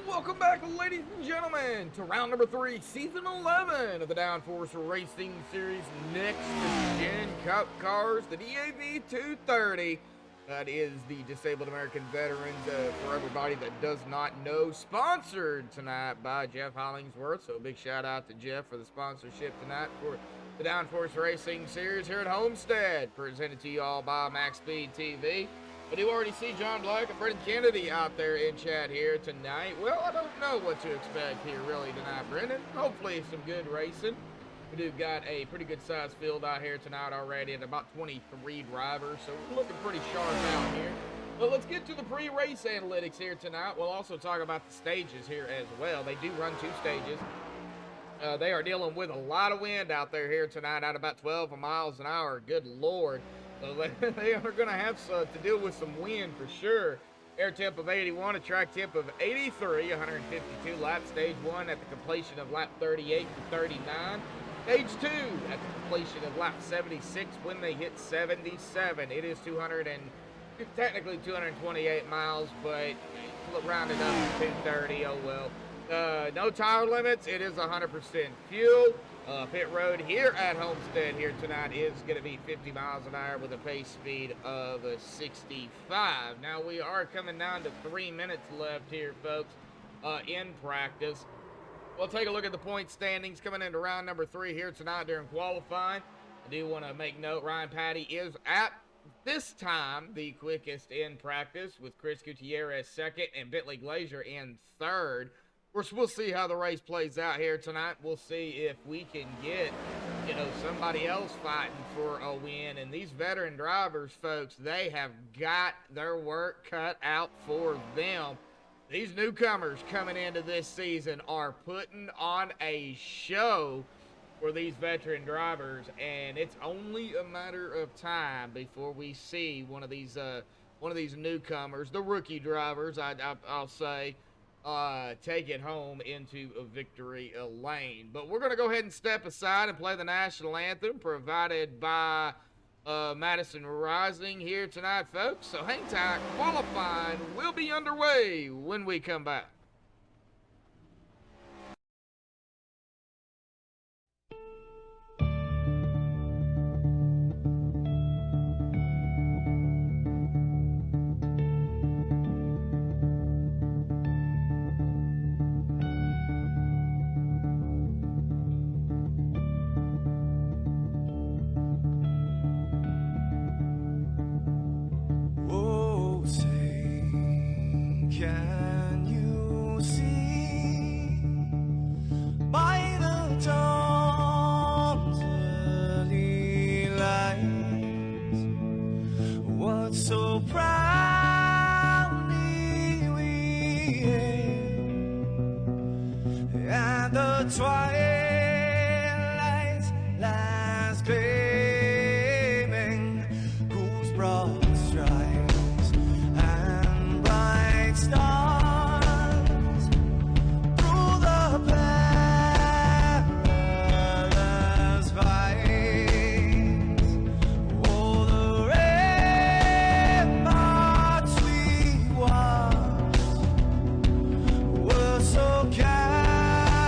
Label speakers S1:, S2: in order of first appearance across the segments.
S1: Welcome back, ladies and gentlemen, to round number 3, season 11 of the Downforce Racing Series Next Gen Cup Cars, the DAV 230. That is the Disabled American Veterans, for everybody that does not know, sponsored tonight by Jeff Hollingsworth. So a big shout out to Jeff for the sponsorship tonight for the Downforce Racing Series here at Homestead, presented to you all by MaxspeedTV. I do already see John Black and Brendan Kennedy out there in chat here tonight. Well, I don't know what to expect here really tonight, Brendan. Hopefully some good racing. We do got a pretty good sized field out here tonight already at about 23 drivers, so we're looking pretty sharp out here. But let's get to the pre-race analytics here tonight. We'll also talk about the stages here as well. They do run 2 stages. They are dealing with a lot of wind out there here tonight at about 12 miles an hour. Good Lord. So they are going to have to deal with some wind for sure. Air temp of 81, a track temp of 83, 152 laps. Stage 1 at the completion of lap 38 to 39. Stage 2 at the completion of lap 76 when they hit 77. It is technically 228 miles, but rounded up to 230, oh well. No tire limits. It is 100% fuel. Pit road here at Homestead here tonight is going to be 50 miles an hour with a pace speed of 65. Now we are coming down to 3 minutes left here, folks, in practice. We'll take a look at the point standings coming into round number 3 here tonight during qualifying. I do want to make note, Ryan Patty is at this time the quickest in practice, with Chris Gutierrez second and Bentley Glazier in third. We'll see how the race plays out here tonight. We'll see if we can get, somebody else fighting for a win. And these veteran drivers, folks, they have got their work cut out for them. These newcomers coming into this season are putting on a show for these veteran drivers, and it's only a matter of time before we see one of these newcomers, the rookie drivers, I'll say, take it home into a victory lane. But we're going to go ahead and step aside and play the national anthem provided by Madison Rising here tonight, folks. So hang tight. Qualifying will be underway when we come back.
S2: So proudly we hailed at the twilight's last gleaming, whose broad stripes and bright stars through the perilous fight. So gallant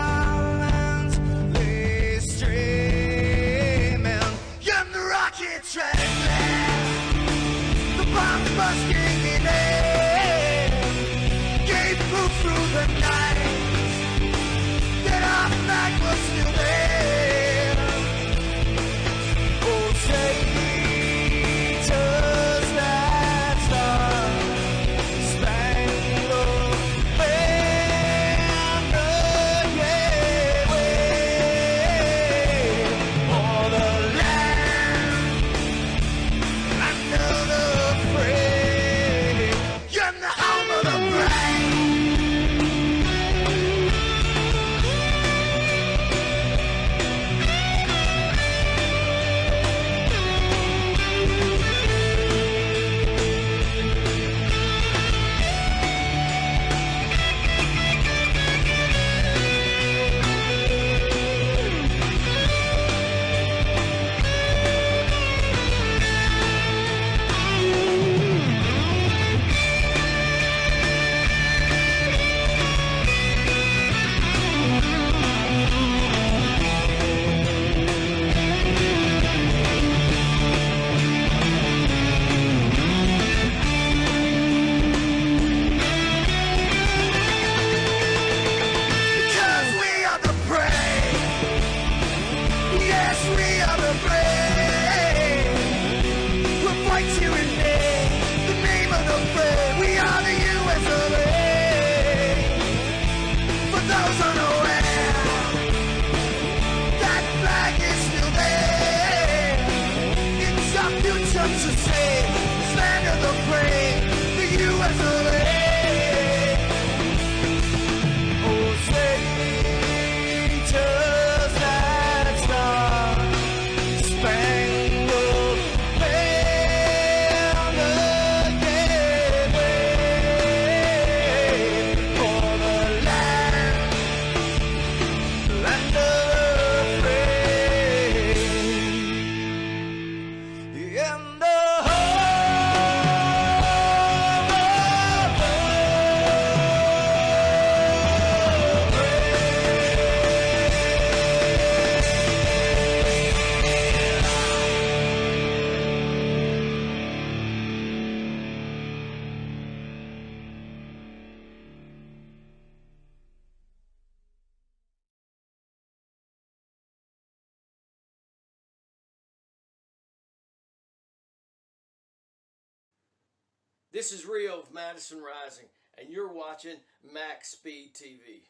S3: This is Rio of Madison Rising, and you're watching MaxspeedTV.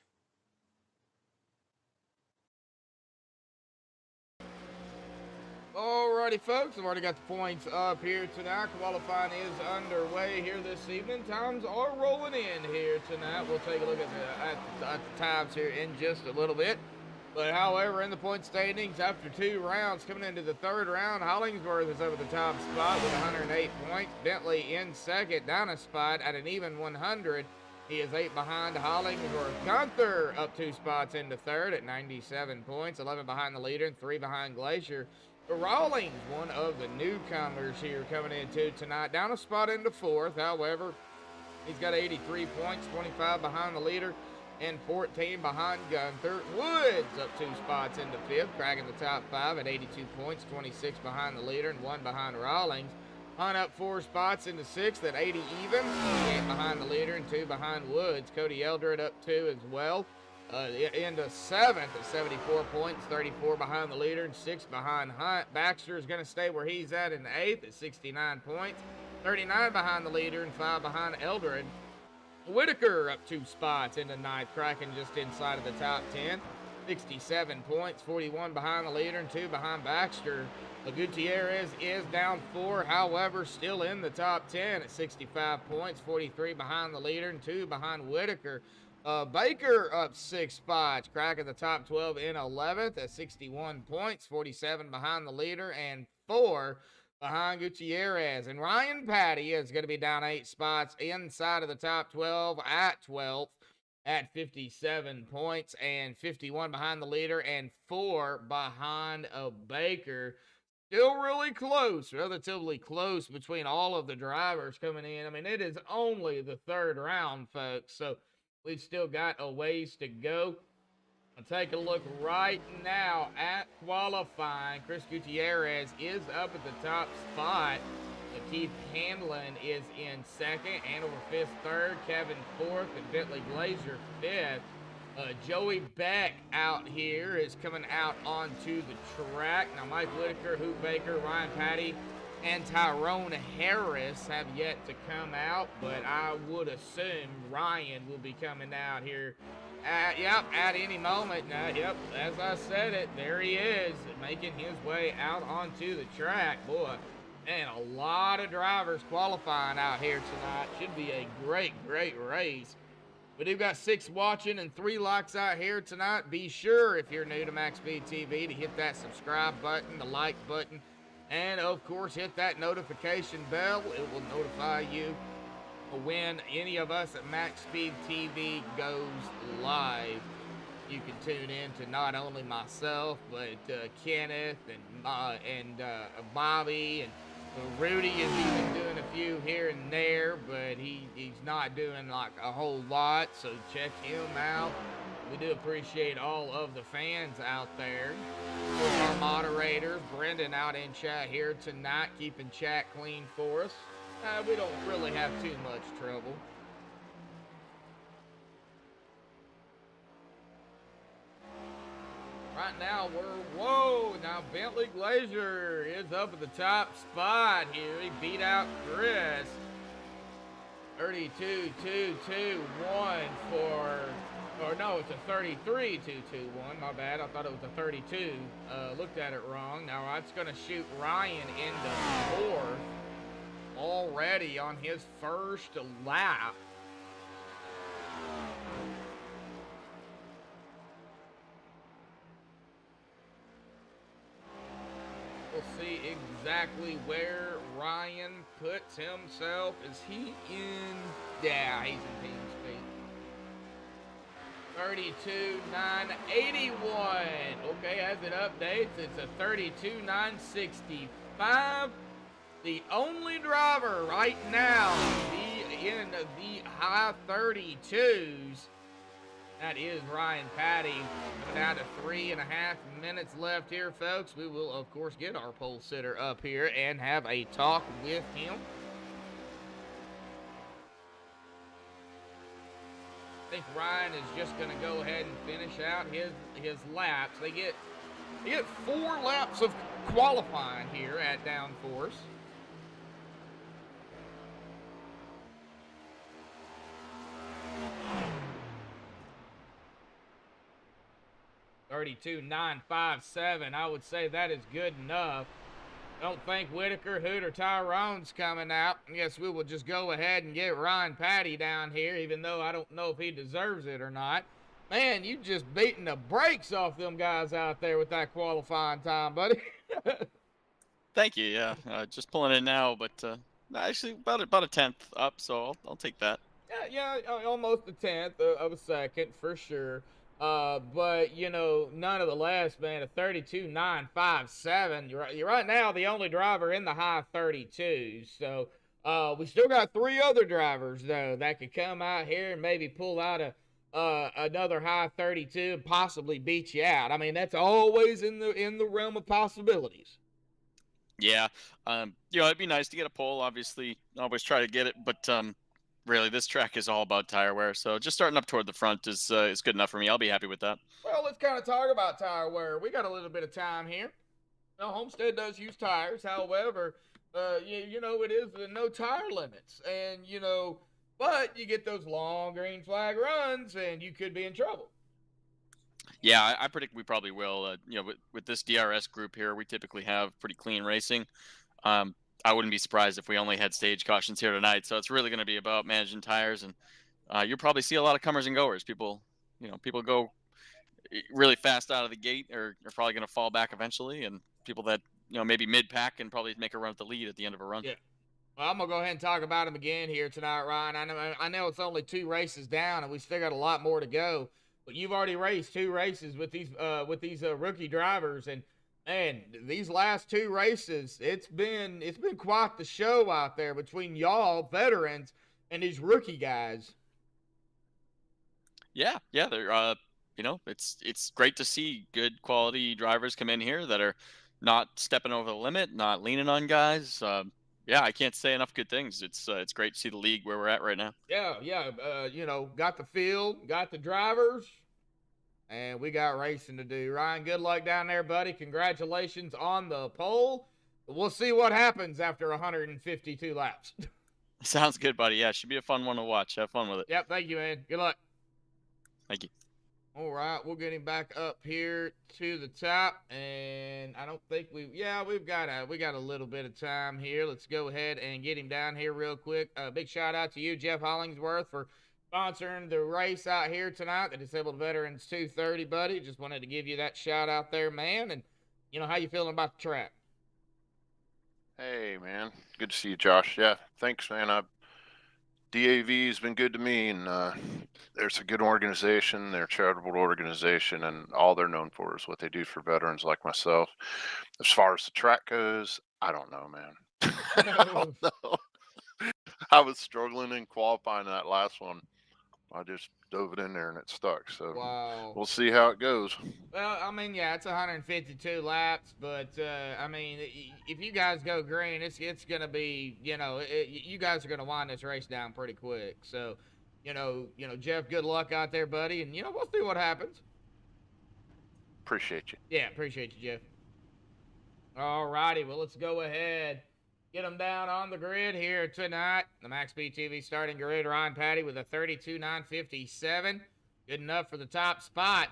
S1: Alrighty, folks, I've already got the points up here tonight. Qualifying is underway here this evening. Times are rolling in here tonight. We'll take a look at the times here in just a little bit. But however, in the point standings, after 2 rounds, coming into the 3rd round, Hollingsworth is over the top spot with 108 points. Bentley in second, down a spot at an even 100. He is 8 behind Hollingsworth. Gunther up 2 spots into 3rd at 97 points, 11 behind the leader and 3 behind Glacier. Rawlings, one of the newcomers here coming into tonight, down a spot into 4th. However, he's got 83 points, 25 behind the leader and 14 behind Gunther. Woods up 2 spots into 5th, cracking the top 5 at 82 points, 26 behind the leader and 1 behind Rawlings. Hunt up 4 spots into 6th at 80 even, 8 behind the leader and 2 behind Woods. Cody Eldred up 2 as well. Into 7th at 74 points, 34 behind the leader and 6 behind Hunt. Baxter is going to stay where he's at in 8th at 69 points, 39 behind the leader and 5 behind Eldred. Whitaker up 2 spots into 9th, cracking just inside of the top 10, 67 points, 41 behind the leader and 2 behind Baxter. Gutierrez is down 4, however, still in the top 10 at 65 points, 43 behind the leader and 2 behind Whitaker. Baker up 6 spots, cracking the top 12 in 11th at 61 points, 47 behind the leader and 4 behind Gutierrez. And Ryan Patty is going to be down 8 spots inside of the top 12 at 12th at 57 points and 51 behind the leader and 4 behind Baker. Still really close, relatively close between all of the drivers coming in. I mean, it is only the 3rd round, folks, so we've still got a ways to go. I'll take a look right now at qualifying. Chris Gutierrez is up at the top spot. Keith Hanlon is in 2nd. Hanover 5th, 3rd. Kevin 4th. And Bentley Glazier 5th. Joey Beck out here is coming out onto the track. Now, Mike Whitaker, Hoop Baker, Ryan Patty, and Tyrone Harris have yet to come out, but I would assume Ryan will be coming out here at any moment. As I said it, there he is, making his way out onto the track. Boy, man, a lot of drivers qualifying out here tonight. Should be a great race. We do got 6 watching and 3 likes out here tonight. Be sure, if you're new to MaxspeedTV, to hit that subscribe button, the like button, and, of course, hit that notification bell. It will notify you when any of us at MaxspeedTV goes live. You can tune in to not only myself, but Kenneth and Bobby. And Rudy is even doing a few here and there, but he's not doing, like, a whole lot. So check him out. We do appreciate all of the fans out there. Our moderators, Brendan out in chat here tonight, keeping chat clean for us. We don't really have too much trouble. Right now, now Bentley Glazier is up at the top spot here. He beat out Chris. 32-2-2-1 or no, it's a 33-2-2-1. My bad. I thought it was a 32. Looked at it wrong. Now that's going to shoot Ryan into 4th already on his first lap. We'll see exactly where Ryan puts himself. Is he in? Yeah, he's in team speed. 32.981. Okay, as it updates, it's a 32.965. The only driver right now in the high 32s, that is Ryan Patty. Down to 3.5 minutes left here, folks. We will, of course, get our pole sitter up here and have a talk with him. I think Ryan is just going to go ahead and finish out his laps. They get 4 laps of qualifying here at Downforce. 32.957. I would say that is good enough. I don't think Whitaker, Hoot, or Tyrone's coming out. I guess we will just go ahead and get Ryan Patty down here, even though I don't know if he deserves it or not. Man, you just beating the brakes off them guys out there with that qualifying time, buddy.
S4: Thank you. Yeah, just pulling in now, but actually about a tenth up, so I'll take that.
S1: Yeah, almost a tenth of a second for sure. But you know, nonetheless, man, a 32.957. You're right now the only driver in the high 32s. So we still got 3 other drivers though that could come out here and maybe pull out another high 32 and possibly beat you out. I mean, that's always in the realm of possibilities.
S4: Yeah, it'd be nice to get a pole. Obviously, always try to get it, but really, this track is all about tire wear. So just starting up toward the front is good enough for me. I'll be happy with that.
S1: Well, let's kind of talk about tire wear. We got a little bit of time here. Now, Homestead does use tires. However, it is no tire limits, and but you get those long green flag runs, and you could be in trouble.
S4: Yeah, I predict we probably will. With this DRS group here, we typically have pretty clean racing. I wouldn't be surprised if we only had stage cautions here tonight. So it's really going to be about managing tires, and you'll probably see a lot of comers and goers. People go really fast out of the gate, or are probably going to fall back eventually, and people that maybe mid-pack can probably make a run at the lead at the end of a run.
S1: Yeah. Well, I'm gonna go ahead and talk about them again here tonight, Ryan. I know it's only 2 races down, and we still got a lot more to go. But you've already raced 2 races with these rookie drivers, and these last 2 races, it's been quite the show out there between y'all veterans and these rookie guys.
S4: Yeah, they're it's great to see good quality drivers come in here that are not stepping over the limit, not leaning on guys. Yeah, I can't say enough good things. It's great to see the league where we're at right now.
S1: Yeah. Got the field, got the drivers, and we got racing to do. Ryan, good luck down there, buddy. Congratulations on the pole. We'll see what happens after 152 laps.
S4: Sounds good, buddy. Yeah, should be a fun one to watch. Have fun with it.
S1: Yep, thank you, man. Good luck.
S4: Thank you.
S1: All right, we'll get him back up here to the top, and I don't think we got a little bit of time here. Let's go ahead and get him down here real quick. Big shout out to you, Jeff Hollingsworth, for sponsoring the race out here tonight, the Disabled Veterans 230, buddy. Just wanted to give you that shout out there, man. And how you feeling about the track?
S5: Hey, man. Good to see you, Josh. Yeah, thanks, man. DAV's been good to me, and there's a good organization. They're a charitable organization, and all they're known for is what they do for veterans like myself. As far as the track goes, I don't know, man. I don't know. I was struggling in qualifying that last one. I just dove it in there and it stuck. So
S1: wow.
S5: We'll see how it goes.
S1: Well, I mean, yeah, it's 152 laps, but I mean, if you guys go green, it's gonna be, you guys are gonna wind this race down pretty quick. So, Jeff, good luck out there, buddy, and we'll see what happens.
S5: Appreciate you.
S1: Yeah, appreciate you, Jeff. All righty, well, let's go ahead. Get them down on the grid here tonight. The MaxspeedTV starting grid, Ryan Patty with a 32.957. Good enough for the top spot.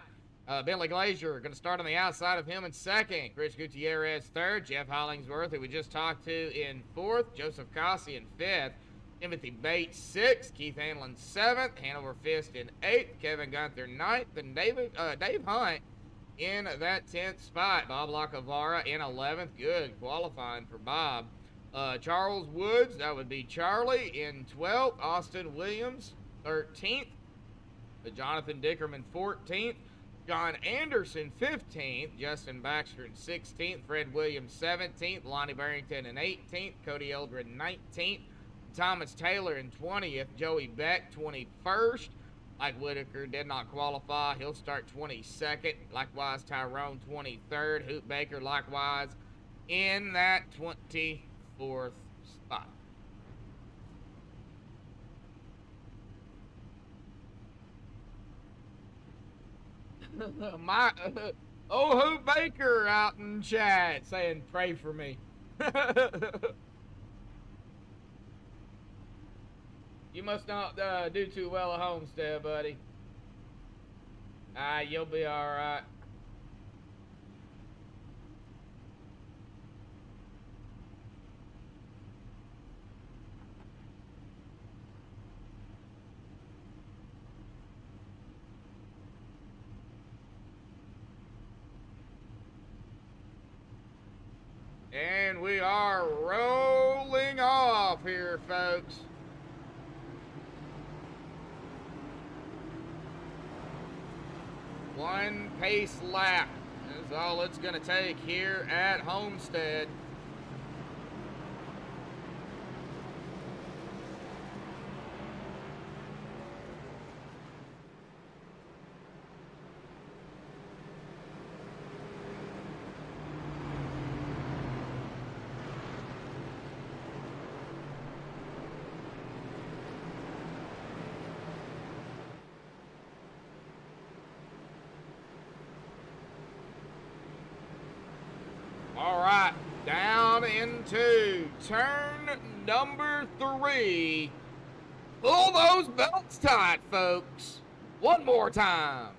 S1: Bentley Glazier going to start on the outside of him in second. Chris Gutierrez third. Jeff Hollingsworth, who we just talked to, in fourth. Joseph Cossey in fifth. Timothy Bates sixth. Keith Hanlon seventh. Hanover Fist in eighth. Kevin Gunther ninth. And Dave Hunt in that 10th spot. Bob Lacavara in 11th. Good qualifying for Bob. Charles Woods, that would be Charlie, in 12th. Austin Williams, 13th. Jonathan Dickerman, 14th. John Anderson, 15th. Justin Baxter in 16th. Fred Williams, 17th. Lonnie Barrington in 18th. Cody Eldred, 19th. Thomas Taylor in 20th. Joey Beck, 21st. Mike Whitaker did not qualify. He'll start 22nd. Likewise, Tyrone, 23rd. Hoot Baker, likewise, in that 24th spot. Hoot Baker out in chat saying, pray for me. You must not do too well at Homestead, buddy. You'll be all right. And we are rolling off here, folks. One pace lap is all it's going to take here at Homestead. All right, down into turn number 3. Pull those belts tight, folks. One more time.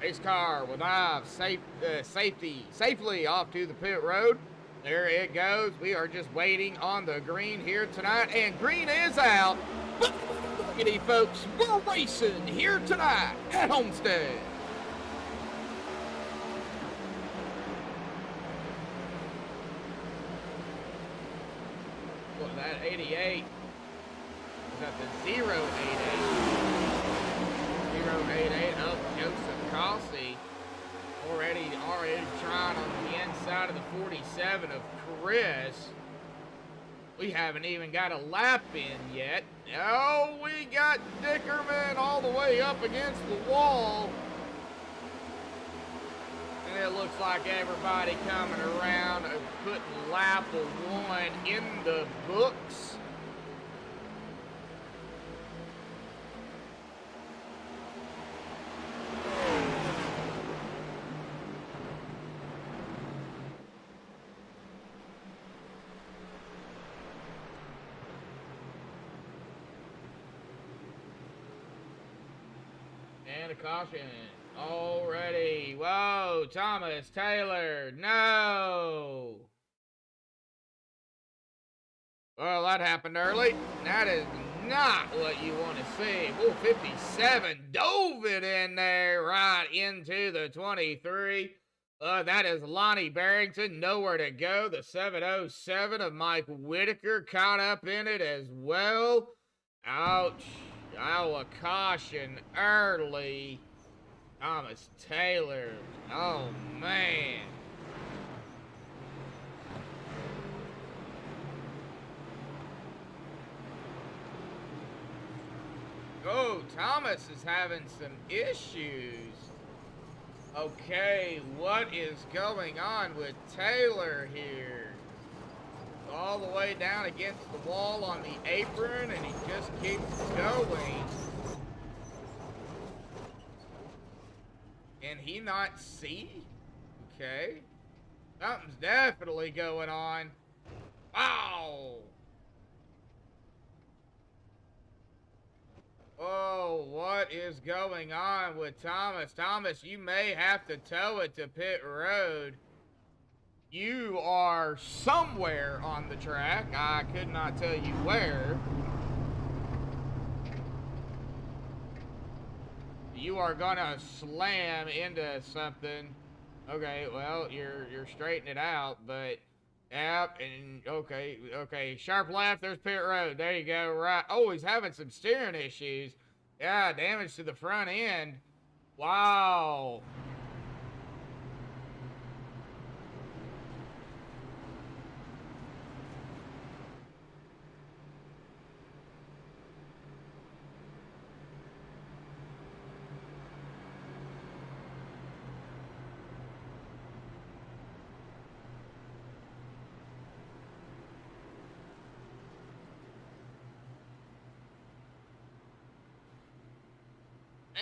S1: Race car will dive safely off to the pit road. There it goes. We are just waiting on the green here tonight, and green is out. Lookity, folks, we're racing here tonight at Homestead. What was that, 88? Was that the 088? 088 up Joseph Cossey. Already trying on the inside of the 47 of Chris. We haven't even got a lap in yet. Oh, we got Dickerman all the way up against the wall. And it looks like everybody coming around and putting lap 1 in the books. And a caution already. Whoa, Thomas Taylor, no. Well, that happened early. That is not what you want to see. Ooh, 57 dove it in there right into the 23. That is Lonnie Barrington, nowhere to go. The 707 of Mike Whitaker caught up in it as well. Ouch. Oh, a caution early. Thomas Taylor. Oh, man. Oh, Thomas is having some issues. Okay, what is going on with Taylor here? All the way down against the wall on the apron, and he just keeps going. Can he not see? Okay. Something's definitely going on. Wow. Oh, what is going on with Thomas? Thomas, you may have to tow it to pit road. You are somewhere on the track. I could not tell you where. You are gonna slam into something. Okay, well, you're straightening it out, but yep, and okay, sharp left, there's pit road. There you go, right. Oh, he's having some steering issues. Yeah, damage to the front end. Wow.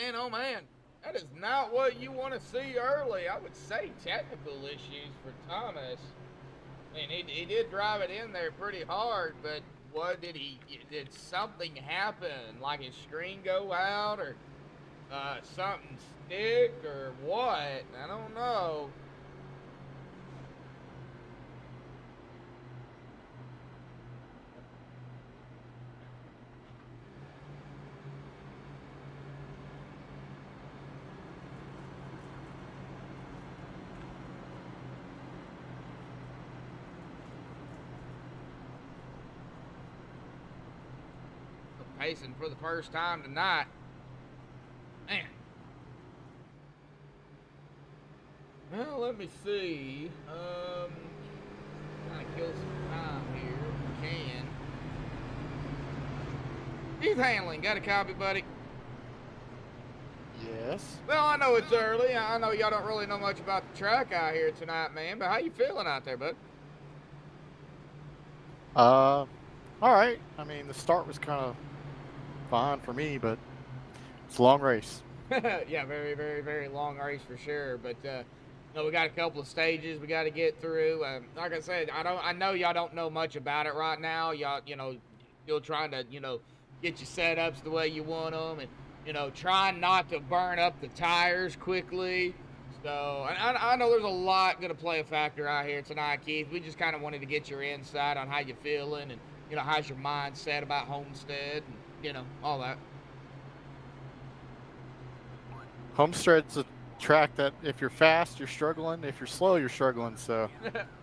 S1: Man, oh man, that is not what you want to see early. I would say technical issues for Thomas. I mean, he did drive it in there pretty hard, but what did something happen? Like his screen go out, or something stick, or what? I don't know. pacing for the first time tonight. Man. Well, let me see. Trying to kill some time here if we can. Heath Handling, got a copy, buddy?
S6: Yes.
S1: Well, I know it's early. I know y'all don't really know much about the track out here tonight, man, but how you feeling out there, bud?
S6: All right. I mean, the start was kind of fine for me, but it's a long race.
S1: Yeah, very, very, very long race for sure. But no, we got a couple of stages we got to get through. Like I said, I know y'all don't know much about it right now. Y'all, still trying to, get your setups the way you want them, and trying not to burn up the tires quickly. So I know there's a lot gonna play a factor out here tonight, Keith. We just kind of wanted to get your insight on how you're feeling, and how's your mindset about Homestead, and all that.
S6: Homestead's a track that if you're fast, you're struggling. If you're slow, you're struggling. So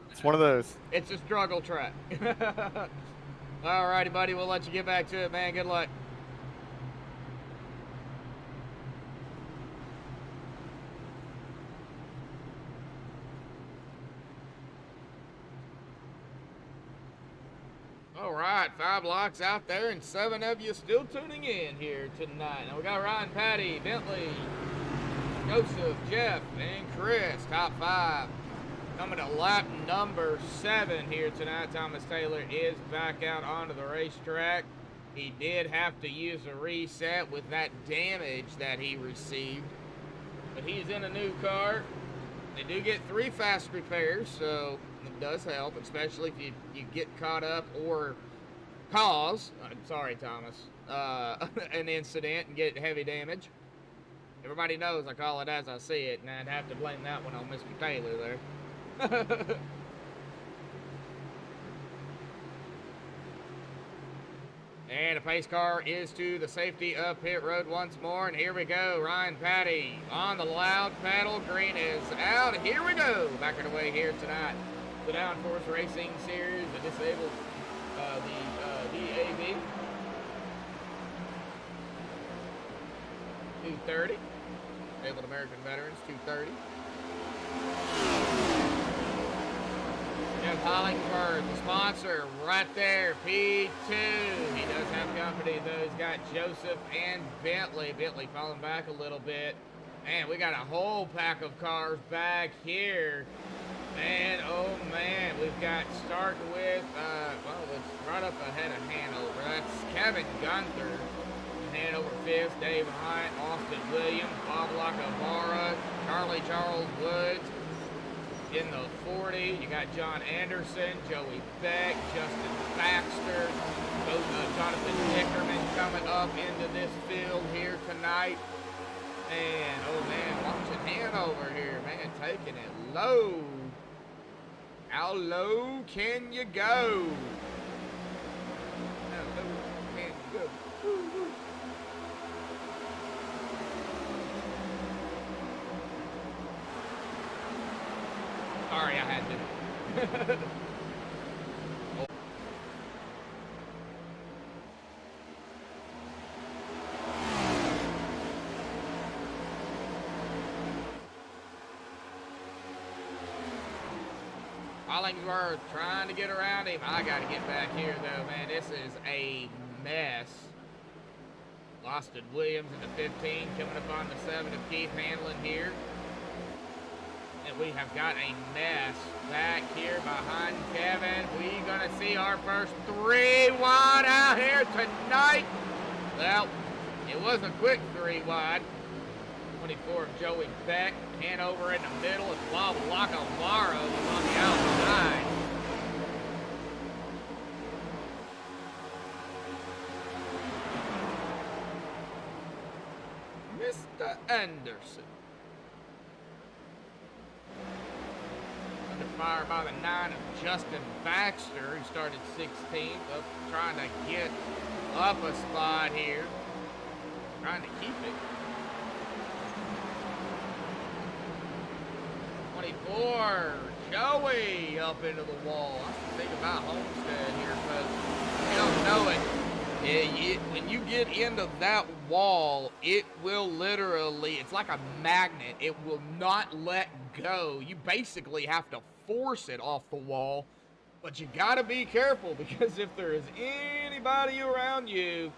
S6: it's one of those.
S1: It's a struggle track. All righty, buddy. We'll let you get back to it, man. Good luck. All right, 5 locks out there, and 7 of you still tuning in here tonight. Now we got Ryan, Patty, Bentley, Joseph, Jeff, and Chris, top 5. Coming to lap number 7 here tonight. Thomas Taylor is back out onto the racetrack. He did have to use a reset with that damage that he received, but he's in a new car. They do get 3 fast repairs, so it does help, especially if you get caught up or cause, I'm sorry, Thomas, an incident and get heavy damage. Everybody knows I call it as I see it, and I'd have to blame that one on Mr. Taylor there. And a pace car is to the safety of pit road once more, and here we go. Ryan Patty on the loud pedal. Green is out. Here we go. Back away here tonight. The Downforce Racing Series, the disabled, the DAV 230. Disabled American Veterans 230. Jeff Hollingsworth, the sponsor, right there, P2. He does have company, though. He's got Joseph and Bentley. Bentley falling back a little bit. Man, we got a whole pack of cars back here. Man, oh man, we've got starting with, well, it's right up ahead of Hanover. That's Kevin Gunther. Hanover 5th, Dave Hunt, Austin Williams, Bob Lacavara, Charlie Charles Woods. In the 40, you got John Anderson, Joey Beck, Justin Baxter, Jonathan Dickerman coming up into this field here tonight. And, oh man, watching Hanover here, man, taking it low. How low can you go? How low can you go? Woo, woo. Sorry, I had to. Hollingsworth trying to get around him. I got to get back here, though, man. This is a mess. Austin Williams in the 15, coming up on the 7 of Keith Handling here. And we have got a mess back here behind Kevin. We gonna see our first 3 wide out here tonight. Well, it was a quick 3 wide. 24 of Joey Beck, Hanover in the middle, and Bob Lacavara was on the outside. Mr. Anderson. Under fire by the 9 of Justin Baxter, who started 16th, up trying to get up a spot here. Trying to keep it. 24, Joey up into the wall. That's the thing about Homestead here, folks. You don't know it When you get into that wall, it will literally, it's like a magnet. It will not let go. You basically have to force it off the wall, but you gotta be careful because if there is anybody around you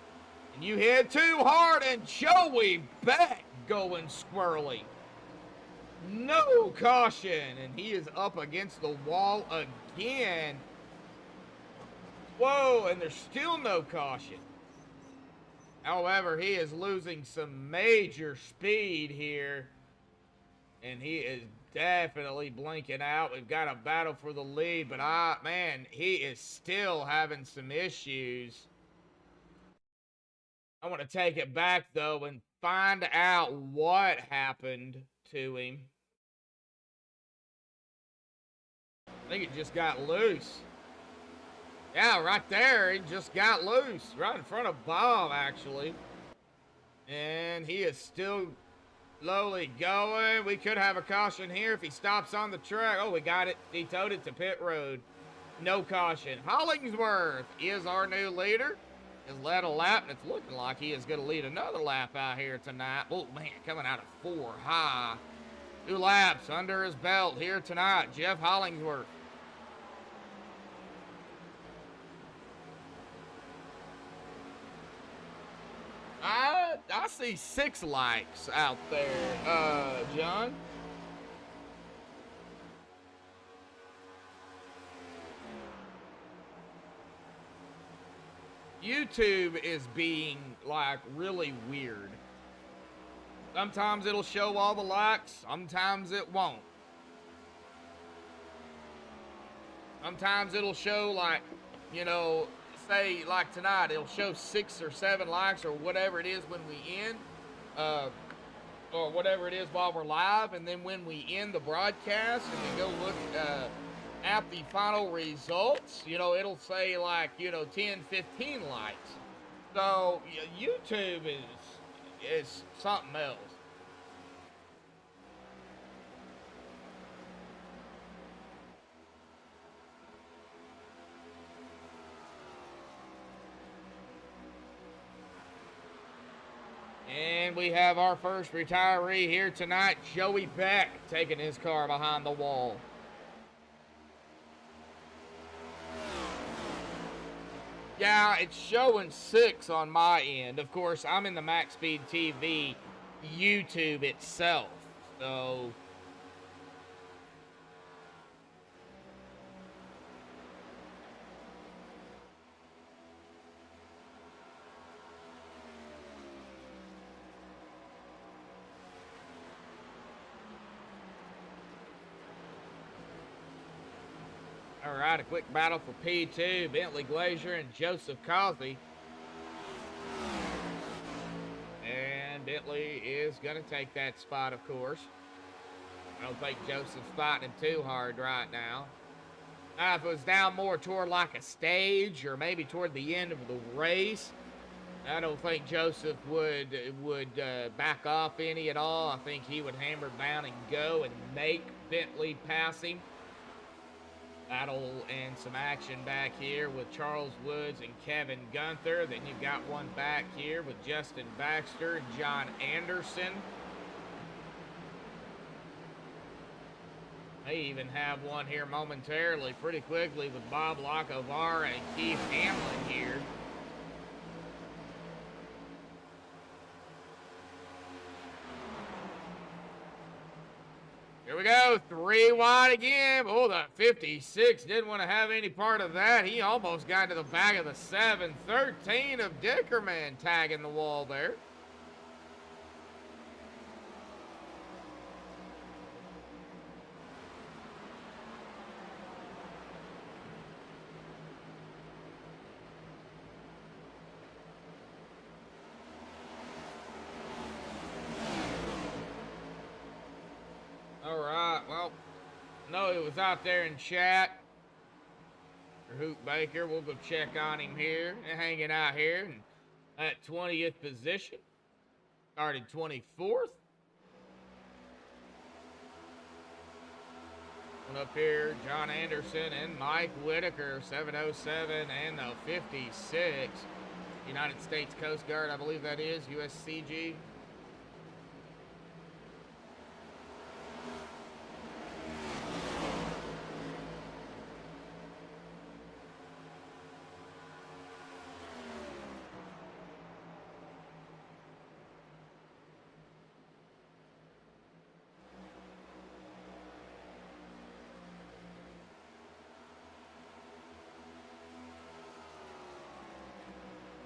S1: and you hit too hard, and Joey Beck going squirrely. No caution, and he is up against the wall again. Whoa, and there's still no caution. However, he is losing some major speed here, and he is definitely blinking out. We've got a battle for the lead, but man, he is still having some issues. I want to take it back, though, and find out what happened to him. I think it just got loose. Yeah, right there, it just got loose. Right in front of Bob, actually. And he is still slowly going. We could have a caution here if he stops on the track. Oh, we got it. He towed it to pit road. No caution. Hollingsworth is our new leader. Has led a lap, and it's looking like he is going to lead another lap out here tonight. Oh, man, coming out of 4 high. 2 laps under his belt here tonight. Jeff Hollingsworth. I see 6 likes out there, John. YouTube is being, like, really weird. Sometimes it'll show all the likes, sometimes it won't. Sometimes it'll show, like, you know, say, like tonight, it'll show 6 or 7 likes or whatever it is when we end, or whatever it is while we're live, and then when we end the broadcast and we go look at the final results, you know, it'll say, like, you know, 10, 15 likes. So YouTube is something else. And we have our first retiree here tonight, Joey Beck, taking his car behind the wall. Yeah, it's showing 6 on my end. Of course, I'm in the MaxspeedTV YouTube itself, so... All right, a quick battle for P2. Bentley Glazier and Joseph Cosby. And Bentley is going to take that spot, of course. I don't think Joseph's fighting him too hard right now. If it was down more toward like a stage or maybe toward the end of the race, I don't think Joseph would back off any at all. I think he would hammer down and go and make Bentley pass him. Battle and some action back here with Charles Woods and Kevin Gunther. Then you've got one back here with Justin Baxter and John Anderson. They even have one here momentarily, pretty quickly, with Bob Lockovar and Keith Hamlin here. Here we go, 3 wide again. Oh, the 56 didn't want to have any part of that. He almost got to the back of the 7. 13 of Dickerman tagging the wall there. All right, well, no, it was out there in chat. Hoot Baker, we'll go check on him here, hanging out here at 20th position. Started 24th. One up here, John Anderson and Mike Whitaker, 707 and the 56. United States Coast Guard, I believe that is, USCG.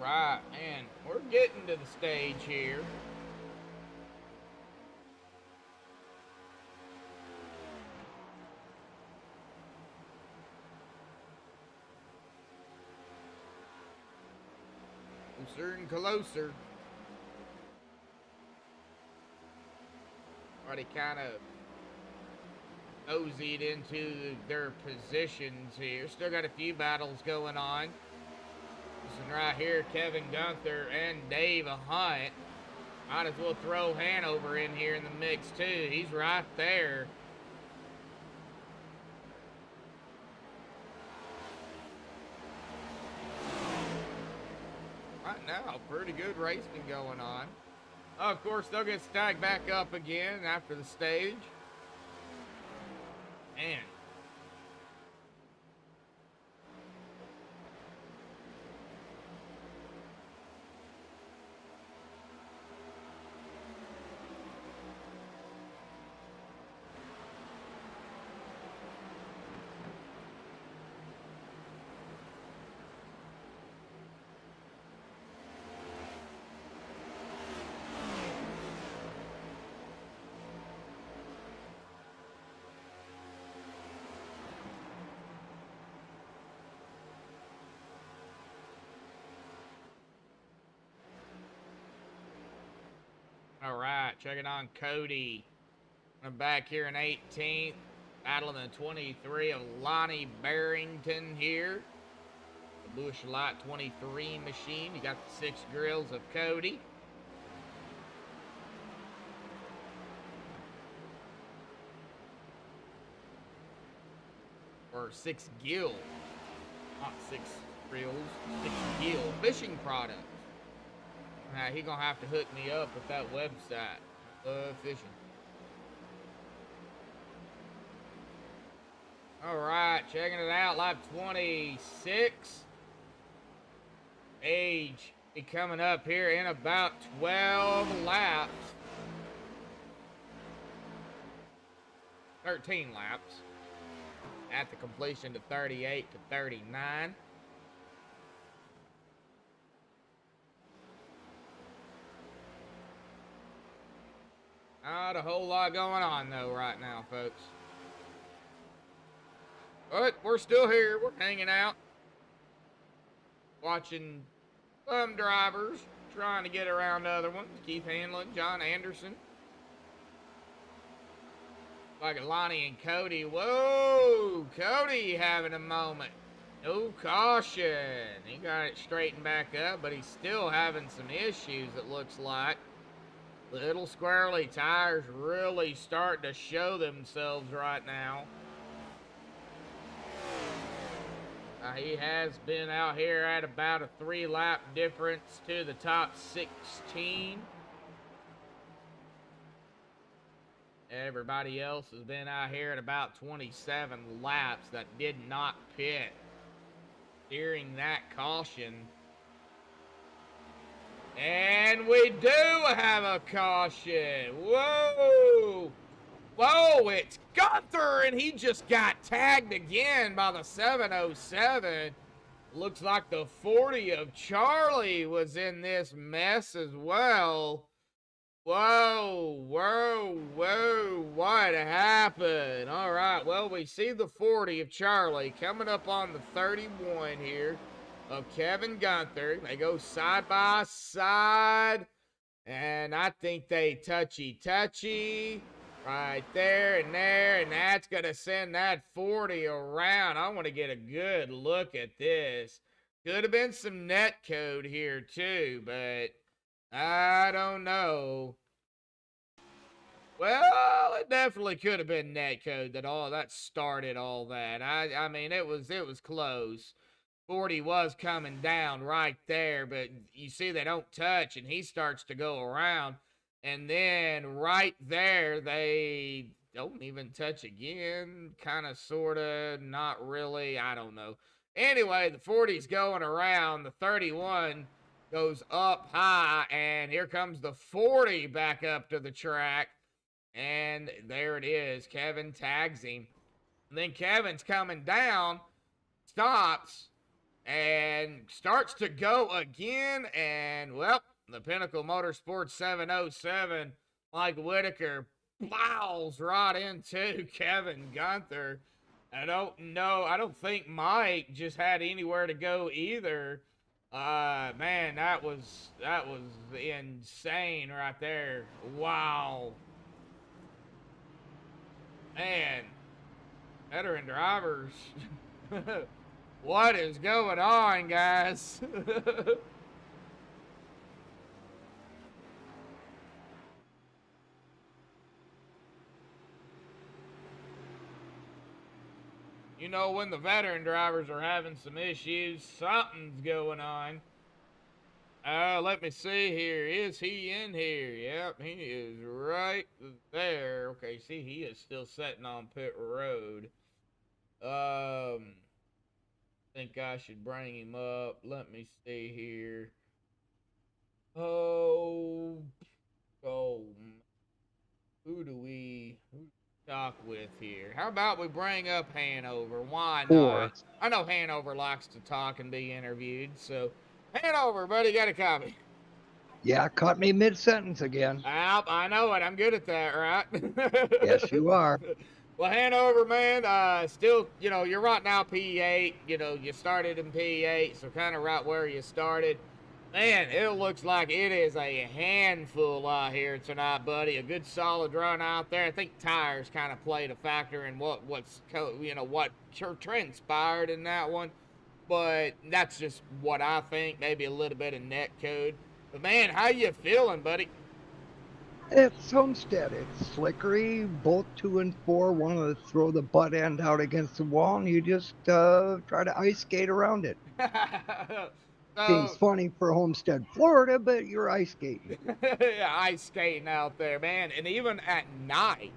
S1: Right, man, we're getting to the stage here. Closer and closer. Already kind of moseyed into their positions here. Still got a few battles going on. This one right here, Kevin Gunther and Dave Hunt. Might as well throw Hanover in here in the mix too. He's right there. Right now, pretty good racing going on. Of course, they'll get stacked back up again after the stage. Man. All right, checking on Cody. I'm back here in 18th, battling the 23 of Lonnie Barrington here. The Bush Light 23 machine. You got the 6 grills of Cody. Or 6 gill. Not 6 grills, 6 gill fishing products. He gonna have to hook me up with that website. Fishing. All right, checking it out. Lap 26. Age be coming up here in about 12 laps. 13 laps. At the completion to 38 to 39. Not a whole lot going on, though, right now, folks. But we're still here. We're hanging out. Watching some drivers trying to get around other ones. Keith Hanlon, John Anderson. Like Lonnie and Cody. Whoa! Cody having a moment. No caution. He got it straightened back up, but he's still having some issues, it looks like. Little squirrely tires really starting to show themselves right now. He has been out here at about a 3-lap difference to the top 16. Everybody else has been out here at about 27 laps that did not pit during that caution. And we do have a caution. Whoa! Whoa, it's Gunther, and he just got tagged again by the 707. Looks like the 40 of Charlie was in this mess as well. Whoa, whoa, whoa, what happened? All right, well, we see the 40 of Charlie coming up on the 31 here of Kevin Gunther. They go side by side, and I think they touchy right there, and that's going to send that 40 around. I want to get a good look at this. Could have been some net code here too, but I don't know. Well, it definitely could have been netcode that started all that. I mean, it was close. 40 was coming down right there, but you see they don't touch, and he starts to go around. And then right there, they don't even touch again. Kind of, sort of, not really. I don't know. Anyway, the 40's going around. The 31 goes up high, and here comes the 40 back up to the track. And there it is. Kevin tags him. And then Kevin's coming down, stops, and starts to go again. And, well, the Pinnacle Motorsports 707, Mike Whitaker, plows right into Kevin Gunther. I don't know. I don't think Mike just had anywhere to go either. Man, that was insane right there. Wow. Man, veteran drivers. What is going on, guys? You know, when the veteran drivers are having some issues, something's going on. Let me see here. Is he in here? Yep, he is right there. Okay, see, he is still sitting on pit road. Think I should bring him up. Let me see here. Who do we talk with here? How about we bring up Hanover? Why not? I know Hanover likes to talk and be interviewed, so Hanover, buddy, got a copy.
S7: Yeah, caught me mid-sentence again.
S1: I know it. I'm good at that, right?
S7: Yes, you are.
S1: Well, Hanover, man, still, you know, you're right now P8. You know, you started in P8, so kind of right where you started. Man, it looks like it is a handful out here tonight, buddy. A good solid run out there. I think tires kind of played a factor in what transpired in that one. But that's just what I think. Maybe a little bit of net code. But man, how you feeling, buddy?
S7: It's Homestead. It's slickery. Both 2 and 4 want to throw the butt end out against the wall, and you just try to ice skate around it. Seems funny for Homestead, Florida, but you're ice skating.
S1: Yeah, ice skating out there, man. And even at night,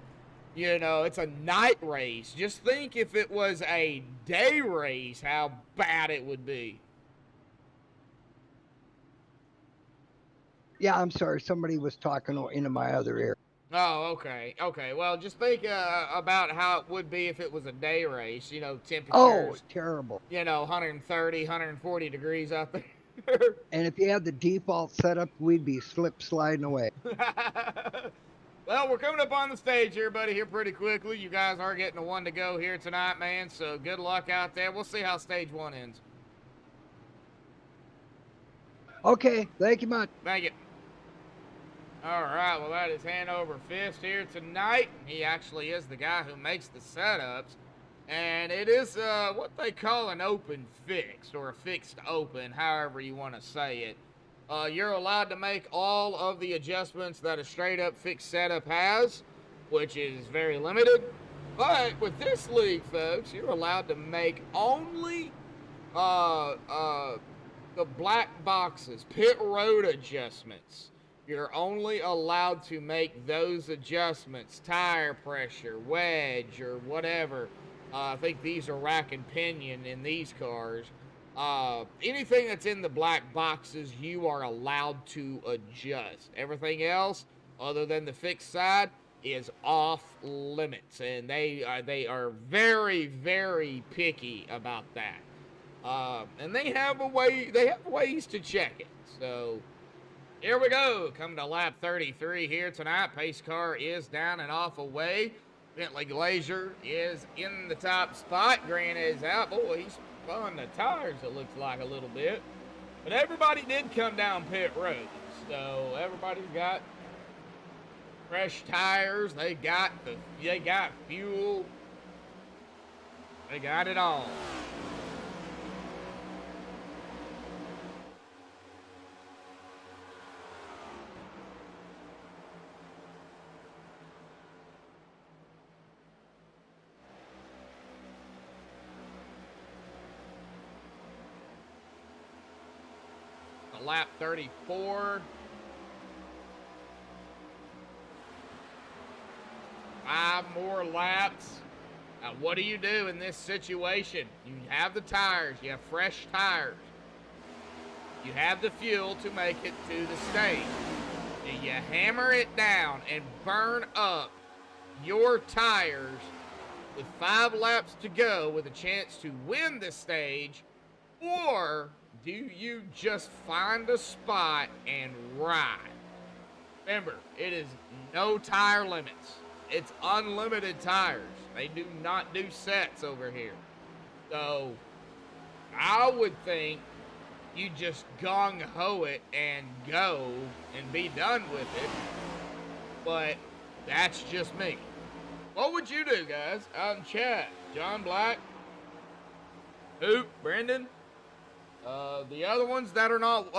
S1: you know, it's a night race. Just think if it was a day race, how bad it would be.
S7: Yeah, I'm sorry. Somebody was talking into my other ear.
S1: Oh, okay. Okay. Well, just think about how it would be if it was a day race. You know, temperatures.
S7: Oh, terrible.
S1: You know, 130, 140 degrees out there.
S7: And if you had the default setup, we'd be sliding away.
S1: Well, we're coming up on the stage here, buddy, here pretty quickly. You guys are getting a one to go here tonight, man. So good luck out there. We'll see how stage 1 ends.
S7: Okay. Thank you much.
S1: Thank you. All right, well, that is Hanover Fist here tonight. He actually is the guy who makes the setups. And it is what they call an open fixed, or a fixed open, however you want to say it. You're allowed to make all of the adjustments that a straight up fixed setup has, which is very limited. But with this league, folks, you're allowed to make only the black boxes, pit road adjustments. You're only allowed to make those adjustments, tire pressure, wedge, or whatever. I think these are rack and pinion in these cars. Anything that's in the black boxes, you are allowed to adjust. Everything else, other than the fixed side, is off limits. And they are very, very picky about that. And they have ways to check it. So here we go. Coming to lap 33 here tonight. Pace car is down and off away. Bentley Glazier is in the top spot. Grant is out. Boy, he's spun the tires, it looks like, a little bit. But everybody did come down pit road. So everybody's got fresh tires. They got fuel. They got it all. lap 34. 5 more laps. Now, what do you do in this situation? You have the tires. You have fresh tires. You have the fuel to make it to the stage. Do you hammer it down and burn up your tires with 5 laps to go with a chance to win the stage? Or do you just find a spot and ride? Remember, it is no tire limits. It's unlimited tires. They do not do sets over here. So, I would think you just gung-ho it and go and be done with it. But that's just me. What would you do, guys? Out in chat. John Black, Hoop, Brendan. The other ones that are not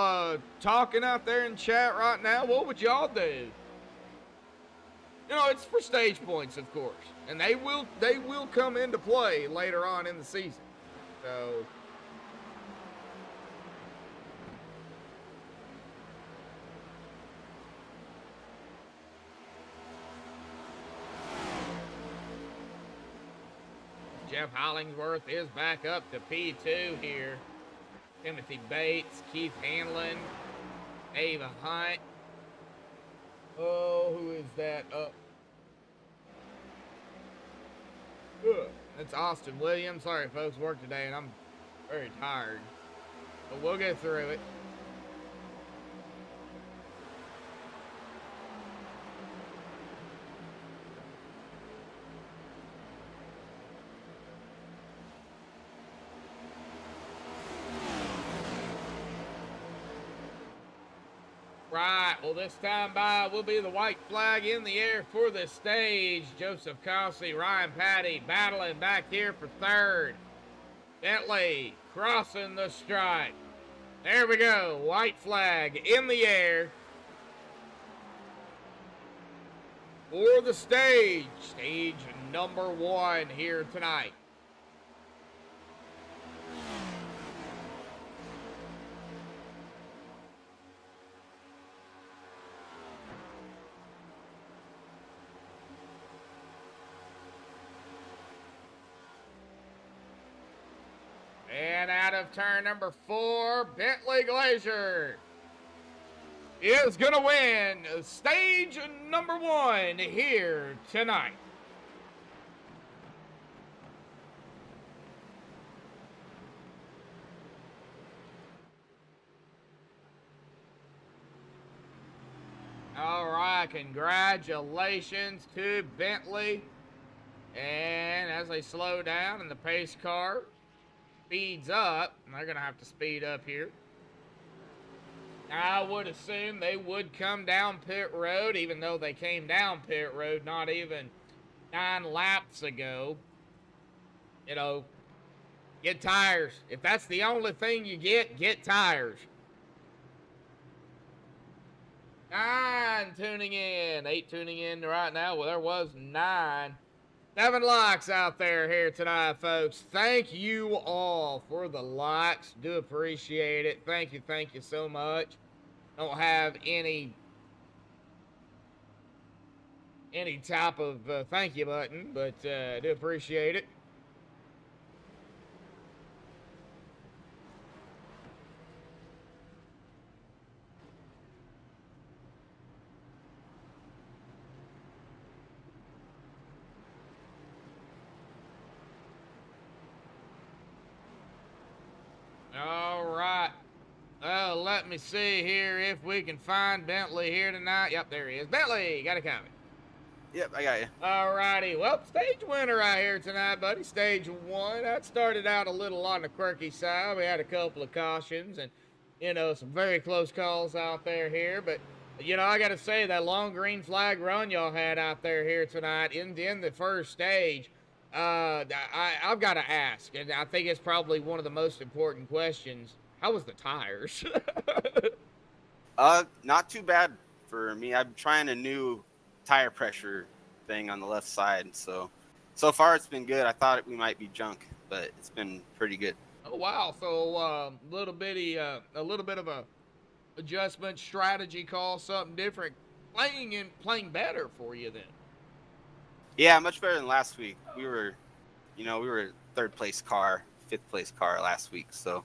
S1: talking out there in chat right now, what would y'all do? You know, it's for stage points, of course, and they will come into play later on in the season. So, Jeff Hollingsworth is back up to P2 here. Timothy Bates, Keith Hanlon, Ava Hunt. Oh, who is that? That's Austin Williams. Sorry, folks, work today, and I'm very tired. But we'll get through it. Right, well, this time by will be the white flag in the air for the stage. Joseph Kelsey, Ryan Patty battling back here for third. Bentley crossing the stripe. There we go, white flag in the air for the stage. Stage number 1 here tonight. And out of turn number 4, Bentley Glazier is going to win stage number 1 here tonight. All right, congratulations to Bentley. And as they slow down and the pace car speeds up, and they're going to have to speed up here. I would assume they would come down pit road, even though they came down pit road not even 9 laps ago. You know, get tires. If that's the only thing you get tires. 9 tuning in. 8 tuning in right now. Well, there was 9. 7 likes out there here tonight, folks. Thank you all for the likes. Do appreciate it. Thank you so much. Don't have any type of thank you button, but do appreciate it. All right. Let me see here if we can find Bentley here tonight. Yep, there he is. Bentley, got a comment.
S8: Yep, I got you.
S1: All righty. Well, stage winner right here tonight, buddy. Stage 1. That started out a little on the quirky side. We had a couple of cautions and, you know, some very close calls out there here. But, you know, I got to say, that long green flag run y'all had out there here tonight in the first stage, I've got to ask, and I think it's probably one of the most important questions. How was the tires?
S8: Not too bad for me. I'm trying a new tire pressure thing on the left side, so far it's been good. I thought we might be junk, but it's been pretty good.
S1: Oh wow! So a little bit of a adjustment, strategy call, something different, playing better for you then.
S8: Yeah, much better than last week. We were 3rd place car, 5th place car last week. So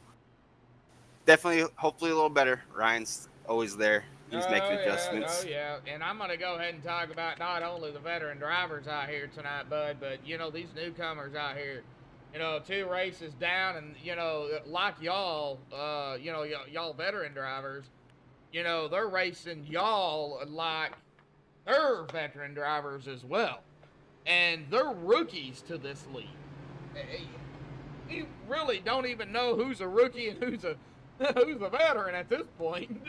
S8: definitely, hopefully a little better. Ryan's always there. He's making adjustments.
S1: Oh yeah. And I'm gonna go ahead and talk about not only the veteran drivers out here tonight, bud, but these newcomers out here. 2 races down, and like y'all, y'all veteran drivers, they're racing y'all like they're veteran drivers as well, and they're rookies to this league. You really don't even know who's a rookie and who's a veteran at this point.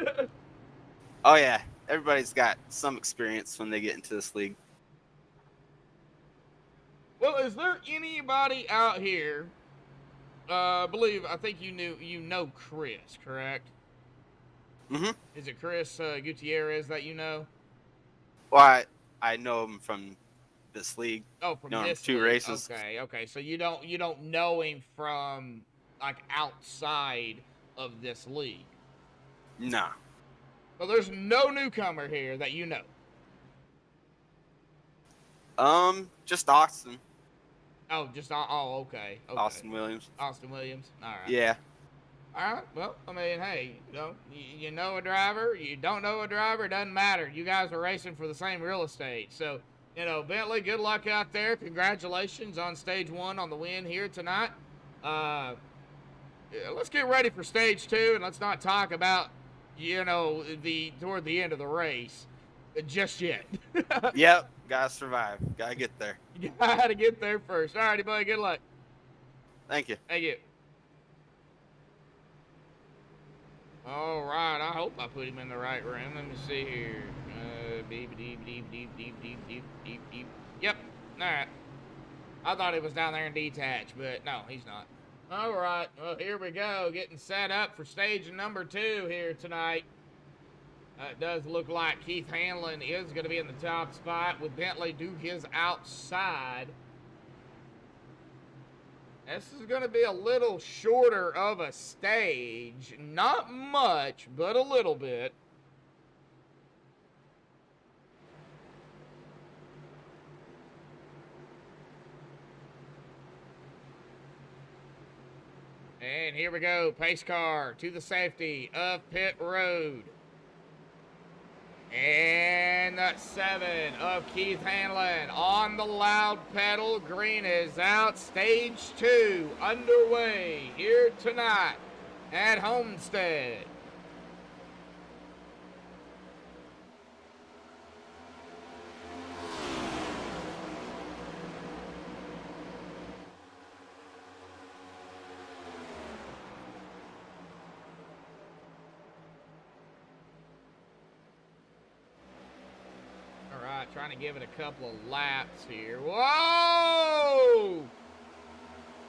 S8: Oh yeah, everybody's got some experience when they get into this league.
S1: Well, is there anybody out here? I think you know Chris, correct?
S8: Mhm.
S1: Is it Chris Gutierrez that you know?
S8: Well, I know him from this league.
S1: Oh, from
S8: Known him
S1: this
S8: 2
S1: league.
S8: races.
S1: Okay. So you don't know him from like outside of this league.
S8: No.
S1: Well, there's no newcomer here that you know.
S8: Just Austin.
S1: Oh, okay.
S8: Austin Williams.
S1: Austin Williams. All right.
S8: Yeah.
S1: All right. Well, I mean, hey, you know a driver, you don't know a driver, it doesn't matter. You guys are racing for the same real estate. So, Bentley, good luck out there. Congratulations on stage 1 on the win here tonight. Let's get ready for stage 2, and let's not talk about, toward the end of the race just yet.
S8: Yep. Gotta survive. Gotta get there.
S1: You gotta get there first. All righty, buddy. Good luck.
S8: Thank you.
S1: Thank you. All right. I hope I put him in the right room. Let me see here. Beep, deep, deep, deep, deep, deep, deep, deep, deep. Yep. All right. I thought he was down there in detached, but no, he's not. All right. Well, here we go. Getting set up for stage number 2 here tonight. It does look like Keith Hanlon is going to be in the top spot with Bentley do his outside. This is going to be a little shorter of a stage. Not much, but a little bit. And here we go. Pace car to the safety of pit road. And that 7 of Keith Hanlon on the loud pedal. Green is out. Stage 2 underway here tonight at Homestead. Trying to give it a couple of laps here. Whoa!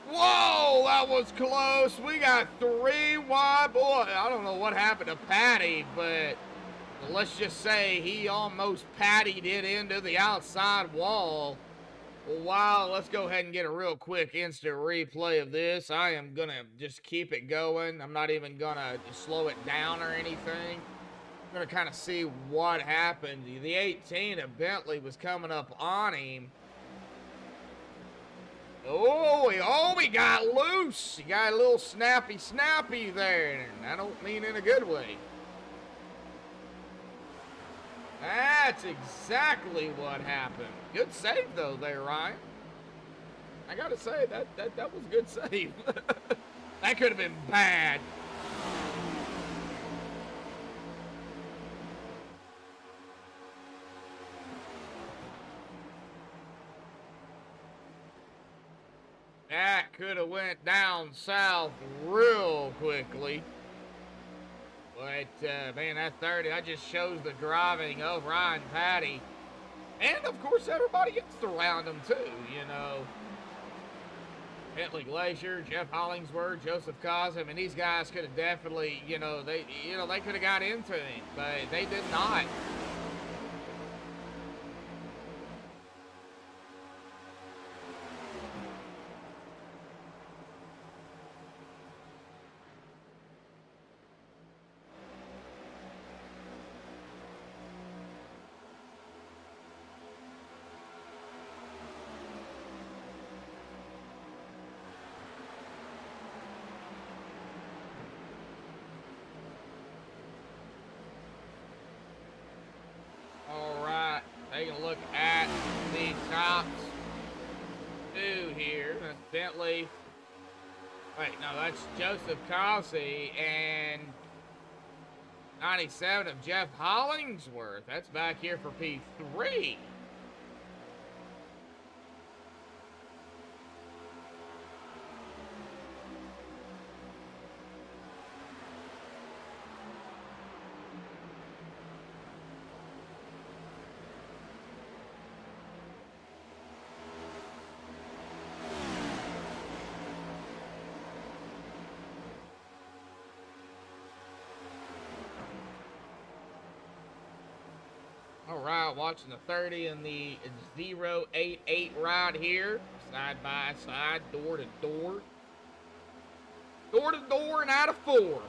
S1: Whoa, that was close. We got 3 wide. Boy, I don't know what happened to Patty, but let's just say he almost pattied it into the outside wall. Wow, let's go ahead and get a real quick instant replay of this. I am going to just keep it going. I'm not even going to slow it down or anything. I'm going to kind of see what happened. The 18 of Bentley was coming up on him. Oh, he got loose. He got a little snappy there. And I don't mean in a good way. That's exactly what happened. Good save, though, there, Ryan. I got to say, that was a good save. That could have been bad. That could have went down south real quickly. But, man, that 30, that just shows the driving of Ryan Patty. And, of course, everybody else around him, too, Bentley Glacier, Jeff Hollingsworth, Joseph Cosm, and these guys could have definitely, they could have got into him, but they did not. look at the tops two here. That's Bentley. Wait, no, that's Joseph Cossey and 97 of Jeff Hollingsworth. That's back here for P3. All right, watching the 30 and the 088 ride here. Side by side, door to door. Door to door and out of 4.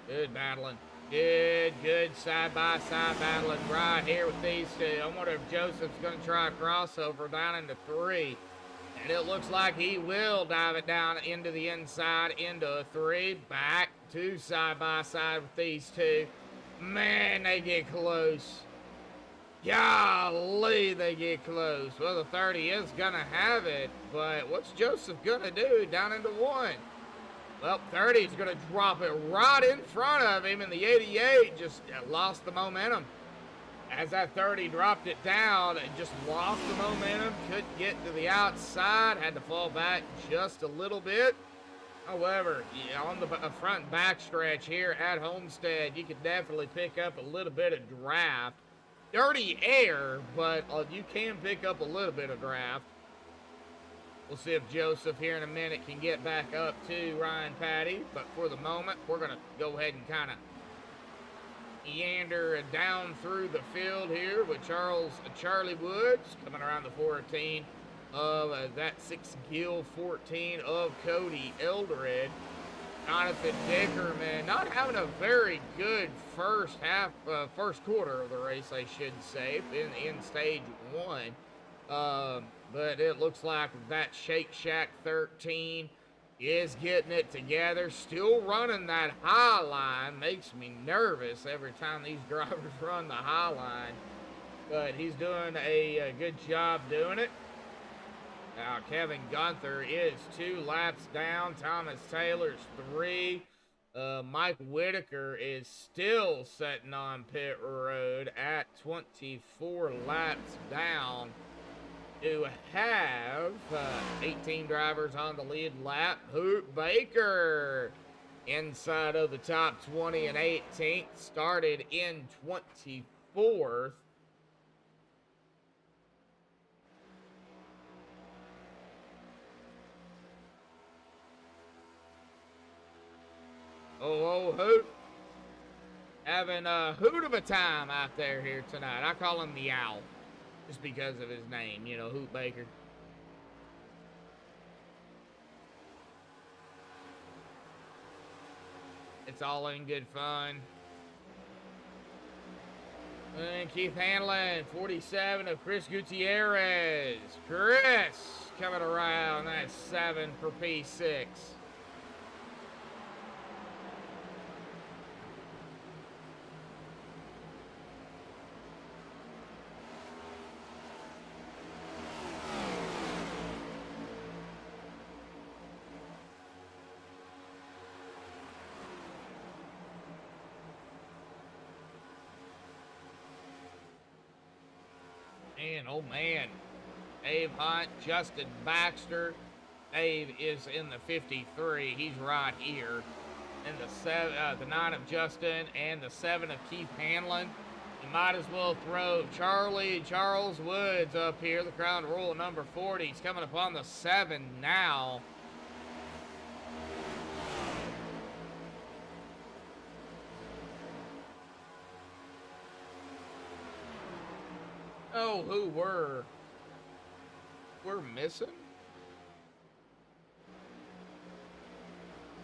S1: Good battling. Good side-by-side battling right here with these two. I wonder if Joseph's going to try a crossover down into 3. And it looks like he will dive it down into the inside, into a 3. Back to side-by-side with these two. Man, they get close. Golly, they get close. Well, the 30 is going to have it, but what's Joseph going to do down into 1? Well, 30 is going to drop it right in front of him, and the 88 just lost the momentum. As that 30 dropped it down and just lost the momentum, couldn't get to the outside, had to fall back just a little bit. However, on the front and back stretch here at Homestead, you could definitely pick up a little bit of draft. Dirty air, but you can pick up a little bit of draft. We'll see if Joseph here in a minute can get back up to Ryan Patty. But for the moment, we're going to go ahead and kind of meander down through the field here with Charlie Woods coming around the 14 of that 6 Gill 14 of Cody Eldred. Jonathan Dickerman not having a very good first quarter of the race, I should say, in stage 1. But it looks like that Shake Shack 13 is getting it together. Still running that high line. Makes me nervous every time these drivers run the high line. But he's doing a good job doing it. Now, Kevin Gunther is 2 laps down. Thomas Taylor's 3. Mike Whitaker is still sitting on pit road at 24 laps down. To have 18 drivers on the lead lap. Hoot Baker inside of the top 20 and 18th. Started in 24th. Oh, Hoot. Having a hoot of a time out there here tonight. I call him the Owl. Just because of his name, you know, Hoot Baker. It's all in good fun. And Keith Hanlon, 47 of Chris Gutierrez. Chris coming around, that's 7 for P6. Oh man, Dave Hunt, Justin Baxter. Dave is in the 53. He's right here. And the 9 of Justin and the 7 of Keith Hanlon. You might as well throw Charles Woods up here, the Crown Royal number 40. He's coming upon the 7 now. Oh, who we're missing?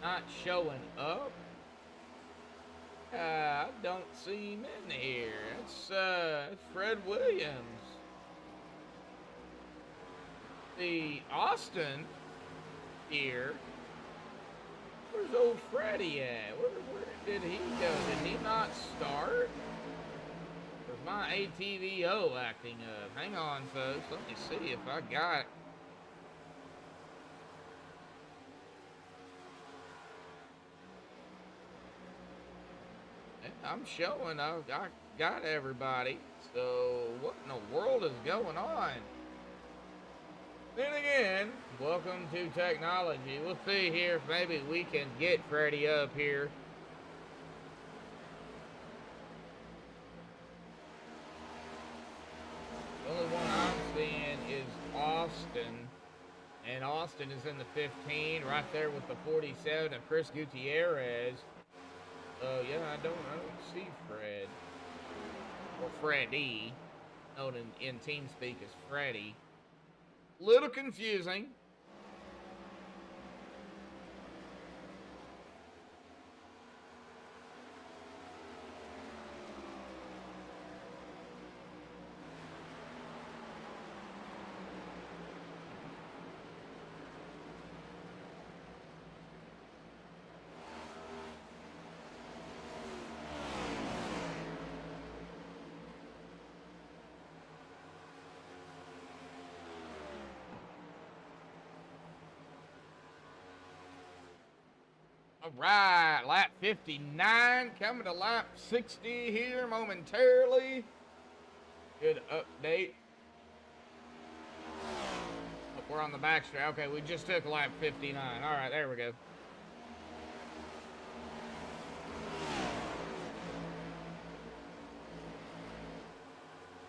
S1: Not showing up? I don't see him in here. It's Fred Williams. The Austin here. Where's old Freddy at? Where did he go? Did he not start? Or is my ATVO acting up? Hang on, folks. Let me see if I got it. I'm showing I got everybody. So what in the world is going on? Then again, welcome to technology. We'll see here if maybe we can get Freddy up here. The only one I'm seeing is Austin. And Austin is in the 15, right there with the 47 of Chris Gutierrez. Yeah, I don't see Fred. Or Freddy. Known in TeamSpeak as Freddy. Little confusing. All right, lap 59, coming to lap 60 here momentarily. Good update. Oh, we're on the backstretch. Okay, we just took lap 59. All right, there we go.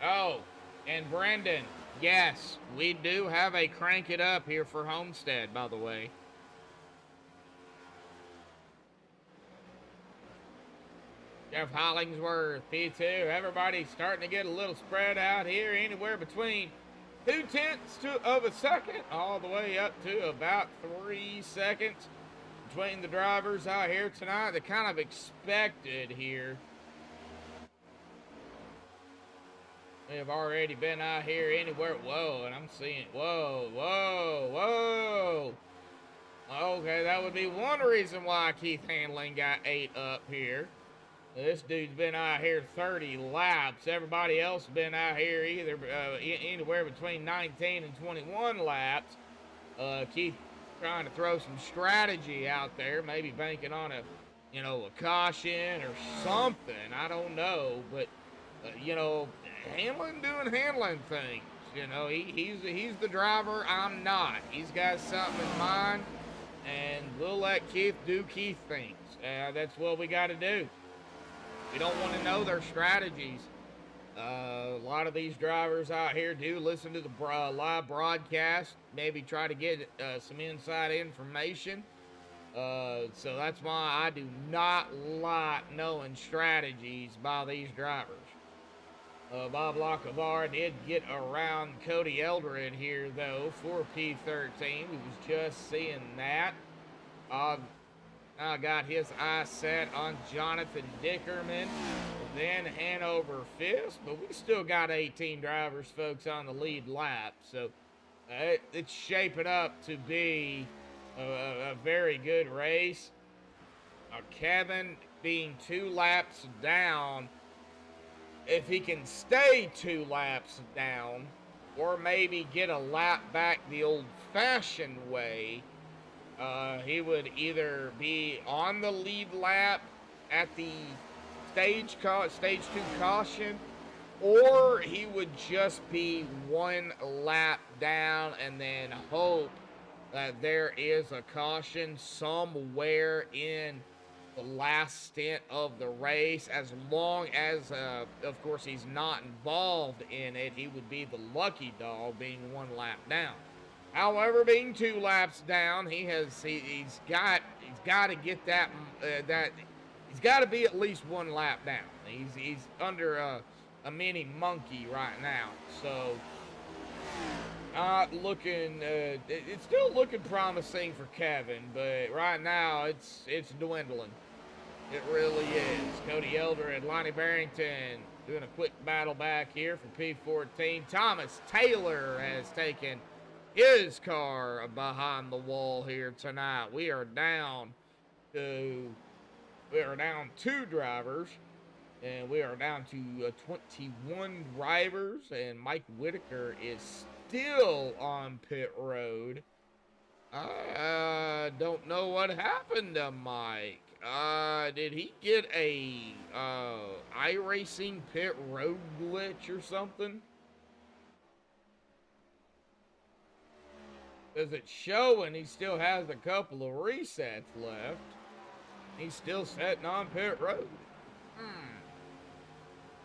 S1: Oh, and Brendan, yes, we do have a crank it up here for Homestead, by the way. Jeff Hollingsworth, P2, everybody's starting to get a little spread out here, anywhere between 0.2 of a second all the way up to about 3 seconds between the drivers out here tonight. They're kind of expected here. They have already been out here anywhere. Whoa, and I'm seeing, whoa. Okay, that would be one reason why Keith Handling got 8 up here. This dude's been out here 30 laps. Everybody else has been out here either anywhere between 19 and 21 laps. Keith trying to throw some strategy out there, maybe banking on a caution or something. I don't know, but Handling doing handling things. He's the driver. I'm not. He's got something in mind, and we'll let Keith do Keith things. That's what we got to do. We don't want to know their strategies. A lot of these drivers out here do listen to the live broadcast, maybe try to get some inside information. So that's why I do not like knowing strategies by these drivers. Bob Lacavara did get around Cody Eldred here, though, for P13. We was just seeing that. Now got his eye set on Jonathan Dickerman, then Hanover Fisk, but we still got 18 drivers, folks, on the lead lap. So it's shaping up to be a very good race. Kevin being 2 laps down, if he can stay 2 laps down, or maybe get a lap back the old-fashioned way, he would either be on the lead lap at the stage 2 caution, or he would just be 1 lap down and then hope that there is a caution somewhere in the last stint of the race. As long as, of course, he's not involved in it, he would be the lucky dog, being 1 lap down. However, being 2 laps down, he's got to get that he's got to be at least 1 lap down. He's under a mini monkey right now, so looking. It's still looking promising for Kevin, but right now it's dwindling. It really is. Cody Eldred, Lonnie Barrington doing a quick battle back here for P14. Thomas Taylor has taken his car behind the wall here tonight. We are down 2 drivers, and we are down to 21 drivers, and Mike Whitaker is still on pit road. I don't know what happened to Mike. Did he get a iRacing pit road glitch or something? Because it's showing he still has a couple of resets left. He's still sitting on pit road.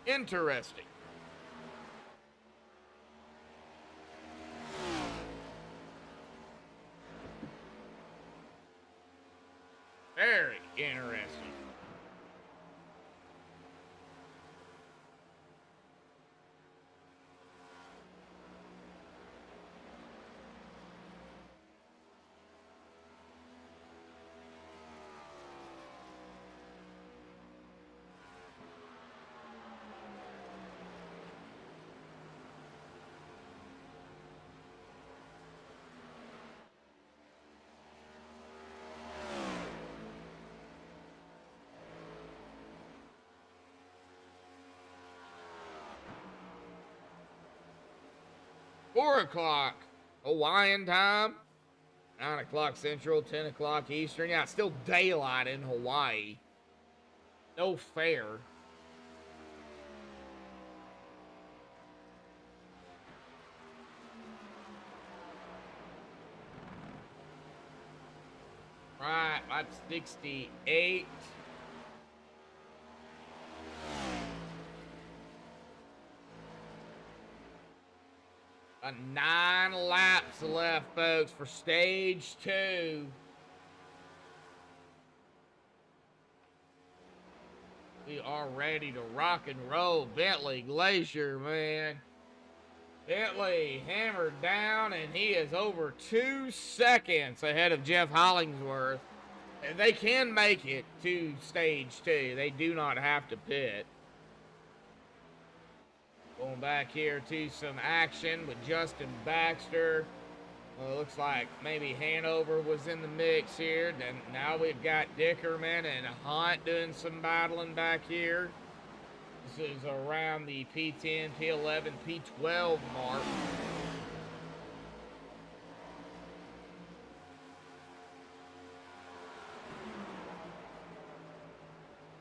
S1: Interesting. Very interesting. $4 Hawaiian time, 9 o'clock Central, 10 o'clock Eastern. Yeah, it's still daylight in Hawaii. No fair. Right, that's 68. A 9 laps left, folks, for stage 2. We are ready to rock and roll. Bentley Glacier, man. Bentley hammered down, and he is over 2 seconds ahead of Jeff Hollingsworth. And they can make it to stage 2. They do not have to pit. Going back here to some action with Justin Baxter. Well, it looks like maybe Hanover was in the mix here. Then now we've got Dickerman and Hunt doing some battling back here. This is around the P10, P11, P12 mark.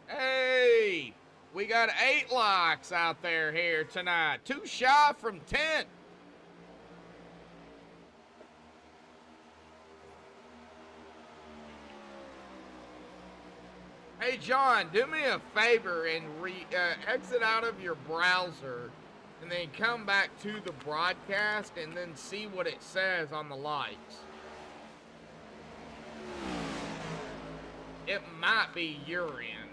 S1: Hey! We got 8 locks out there here tonight. 2 shy from 10. Hey, John, do me a favor and exit out of your browser and then come back to the broadcast and then see what it says on the lights. It might be your end.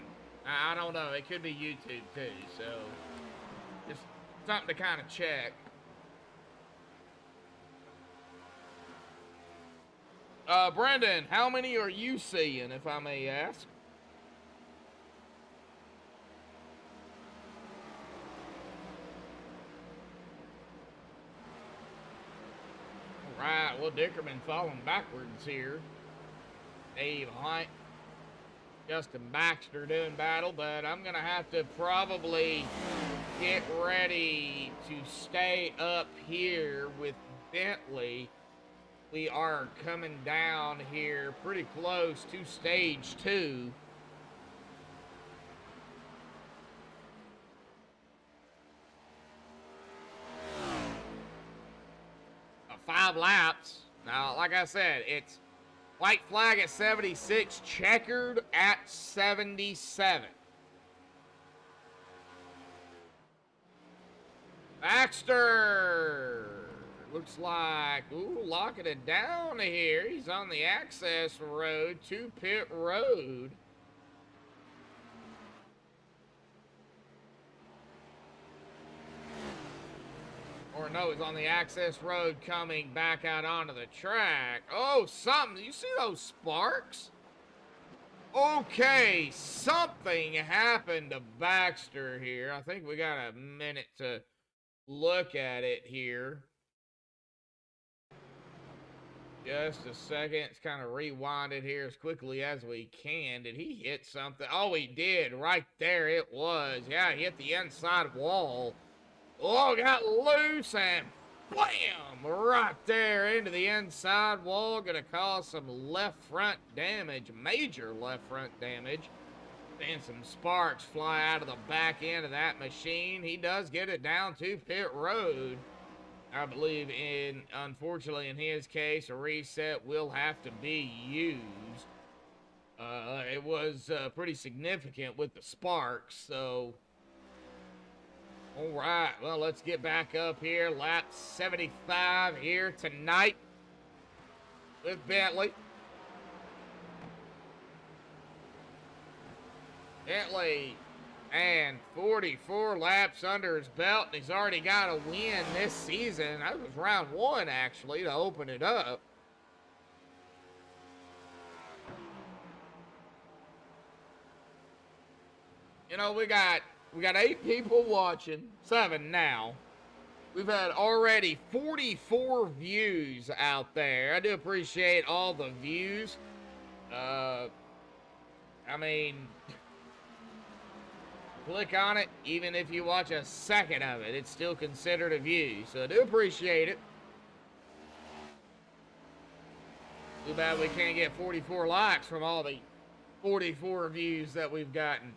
S1: I don't know. It could be YouTube too, so just something to kind of check. Brendan, how many are you seeing, if I may ask? All right, well, Dickerman falling backwards here. Dave Hunt. Justin Baxter doing battle, but I'm going to have to probably get ready to stay up here with Bentley. We are coming down here pretty close to stage 2. Five laps. Now, like I said, it's white flag at 76, checkered at 77. Baxter looks like, ooh, locking it down here. He's on the access road to pit road. Or no, he's on the access road coming back out onto the track. Oh, something. You see those sparks? Okay, something happened to Baxter here. I think we got a minute to look at it here. Just a second. It's kind of rewinded here as quickly as we can. Did he hit something? Oh, he did. Right there it was. Yeah, he hit the inside wall. Oh, got loose and blam! Right there into the inside wall. Gonna cause some left front damage. Major left front damage. And some sparks fly out of the back end of that machine. He does get it down to pit road. I believe unfortunately in his case, a reset will have to be used. It was pretty significant with the sparks, so. All right, well, let's get back up here. Lap 75 here tonight with Bentley. Bentley, and 44 laps under his belt, and he's already got a win this season. That was round 1, actually, to open it up. You know, we got 8 people watching, 7 now. We've had already 44 views out there. I do appreciate all the views. I mean, click on it, even if you watch a second of it, it's still considered a view. So I do appreciate it. Too bad we can't get 44 likes from all the 44 views that we've gotten.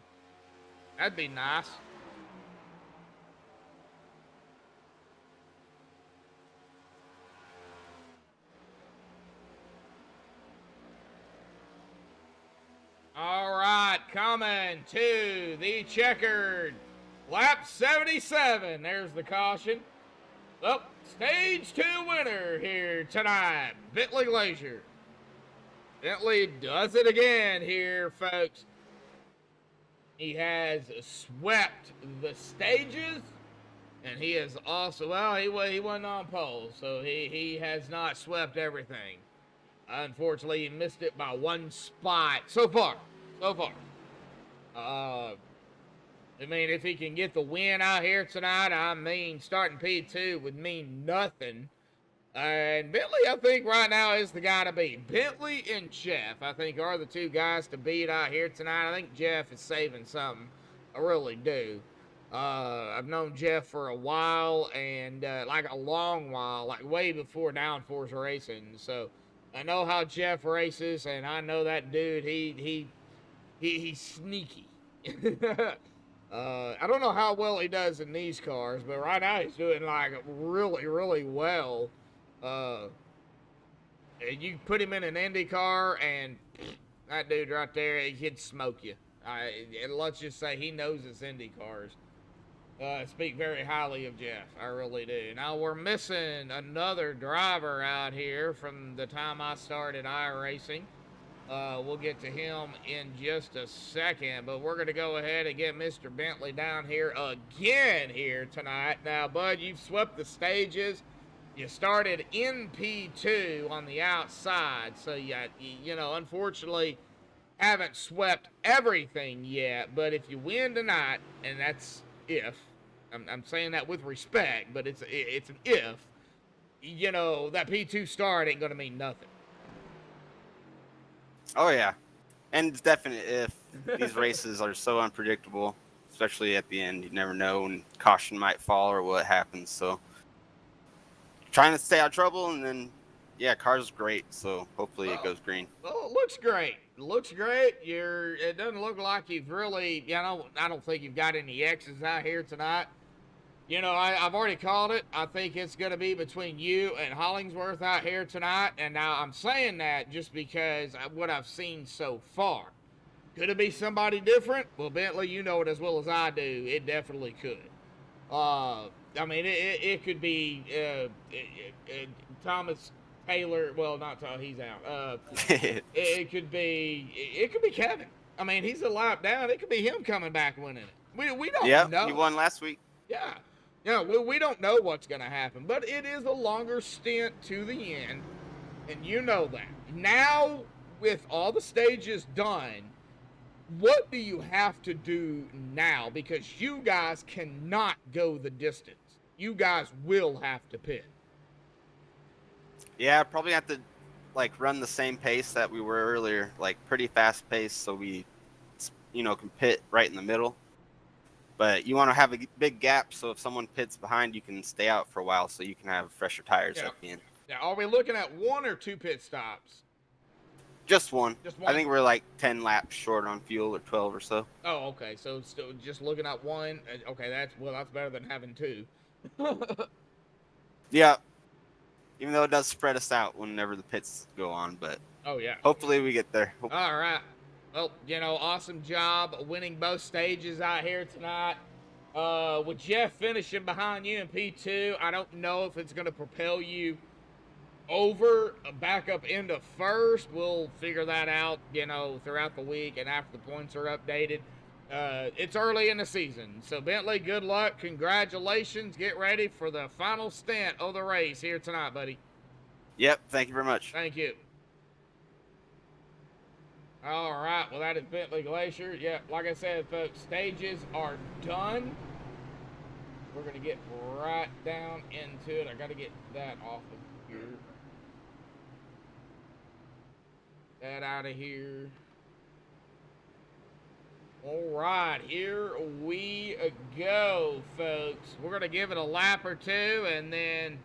S1: That'd be nice. All right, coming to the checkered lap 77. There's the caution. Well, stage 2 winner here tonight, Bentley Glacier. Bentley does it again here, folks. He has swept the stages, and he is also, well, he wasn't on pole, so he has not swept everything. Unfortunately, he missed it by 1 spot so far. I mean, if he can get the win out here tonight, I mean, starting P2 would mean nothing. And Bentley, I think, right now is the guy to beat. Bentley and Jeff, I think, are the 2 guys to beat out here tonight. I think Jeff is saving something. I really do. I've known Jeff for a while, and like a long while, like way before Downforce racing. So I know how Jeff races, and I know that dude, he's sneaky. I don't know how well he does in these cars, but right now he's doing like really, really well. You put him in an Indy car, and that dude right there, he'd smoke you. Let's just say he knows his Indy cars. Speak very highly of Jeff. I really do. Now, we're missing another driver out here from the time I started iRacing. We'll get to him in just a second, but we're going to go ahead and get Mr. Bentley down here again here tonight. Now, Bud, you've swept the stages. You started in P2 on the outside, so you know, unfortunately, haven't swept everything yet. But if you win tonight, and that's if, I'm saying that with respect, but it's an if, you know, that P2 start ain't going to mean nothing.
S8: Oh, yeah. And it's definite if these races are so unpredictable, especially at the end. You never know when caution might fall or what happens. So trying to stay out of trouble, and then, yeah, car's great. So hopefully it goes green.
S1: Well, it looks great. It looks great. It doesn't look like you've really, you know, I don't think you've got any X's out here tonight. You know, I've already called it. I think it's going to be between you and Hollingsworth out here tonight. And now I'm saying that just because of what I've seen so far. Could it be somebody different? Well, Bentley, you know it as well as I do. It definitely could. I mean, it could be Thomas Taylor. Well, not Tom. He's out. It could be Kevin. I mean, he's a lap down. It could be him coming back winning it. We don't know.
S8: Yeah, he won last week.
S1: Yeah. Yeah, we don't know what's going to happen, but it is a longer stint to the end, and you know that. Now, with all the stages done, what do you have to do now? Because you guys cannot go the distance. You guys will have to pit.
S8: Yeah, probably have to like run the same pace that we were earlier, like pretty fast pace, so we, can pit right in the middle. But you want to have a big gap, so if someone pits behind, you can stay out for a while, so you can have fresher tires
S1: Yeah.
S8: at the end.
S1: Now, are we looking at 1 or 2 pit stops?
S8: Just one.
S1: Just one.
S8: I think we're like 10 laps short on fuel, or 12 or so.
S1: Oh, okay. So still just looking at 1. Okay, that's better than having 2.
S8: Yeah. Even though it does spread us out whenever the pits go on, but
S1: Oh yeah.
S8: hopefully we get there.
S1: All right. Well, awesome job winning both stages out here tonight. With Jeff finishing behind you in P2, I don't know if it's going to propel you over back up into first. We'll figure that out, throughout the week and after the points are updated. It's early in the season. So, Bentley, good luck. Congratulations. Get ready for the final stint of the race here tonight, buddy.
S8: Yep. Thank you very much.
S1: Thank you. All right. Well, that is Bentley Glacier. Yeah, like I said, folks, stages are done. We're going to get right down into it. I got to get that off of here. That out of here. All right, here we go, folks. We're going to give it a lap or two, and then,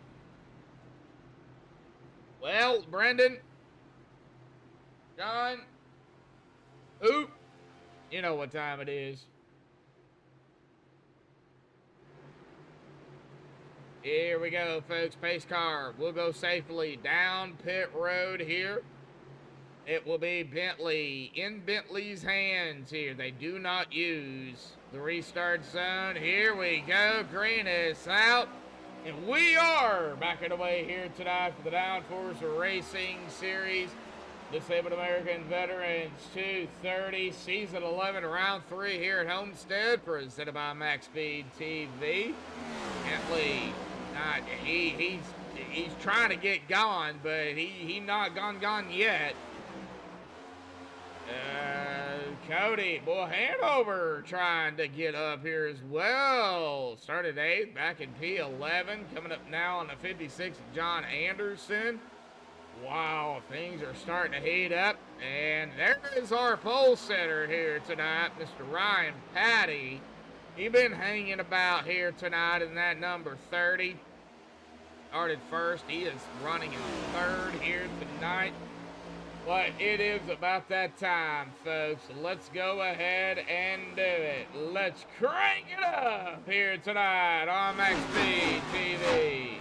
S1: well, Brendan, John, oop, you know what time it is. Here we go, folks. Pace car will go safely down pit road here. It will be Bentley in Bentley's hands here. They do not use the restart zone. Here we go. Green is out. And we are backing away here tonight for the Downforce Racing Series. Disabled American Veterans 230, Season 11, Round 3 here at Homestead, presented by MaxspeedTV. Bentley, he's trying to get going, but he not gone yet. Cody, boy, Hanover trying to get up here as well. Started 8th, back in P11. Coming up now on the 56, John Anderson. Wow, things are starting to heat up. And there is our pole setter here tonight, Mr. Ryan Patty. He been hanging about here tonight in that number 30. Started first. He is running in third here tonight. But it is about that time, folks. Let's go ahead and do it. Let's crank it up here tonight on MaxspeedTV.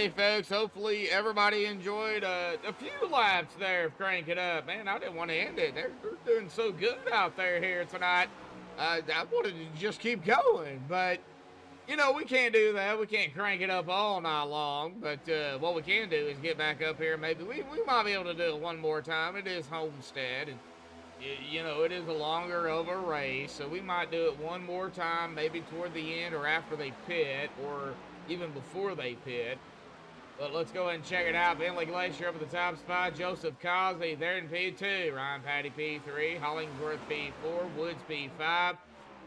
S1: Hey, folks, hopefully everybody enjoyed a few laps there of Crank It Up. Man, I didn't want to end it. They're doing so good out there here tonight. I wanted to just keep going, but, you know, we can't do that. We can't crank it up all night long, but what we can do is get back up here. Maybe we might be able to do it one more time. It is Homestead, and, you know, it is a longer of a race, so we might do it one more time, maybe toward the end or after they pit, or even before they pit. But let's go ahead and check it out. Bentley Glacier up at the top spot. Joseph Cosby there in P2. Ryan Patty P3. Hollingsworth P4. Woods P5.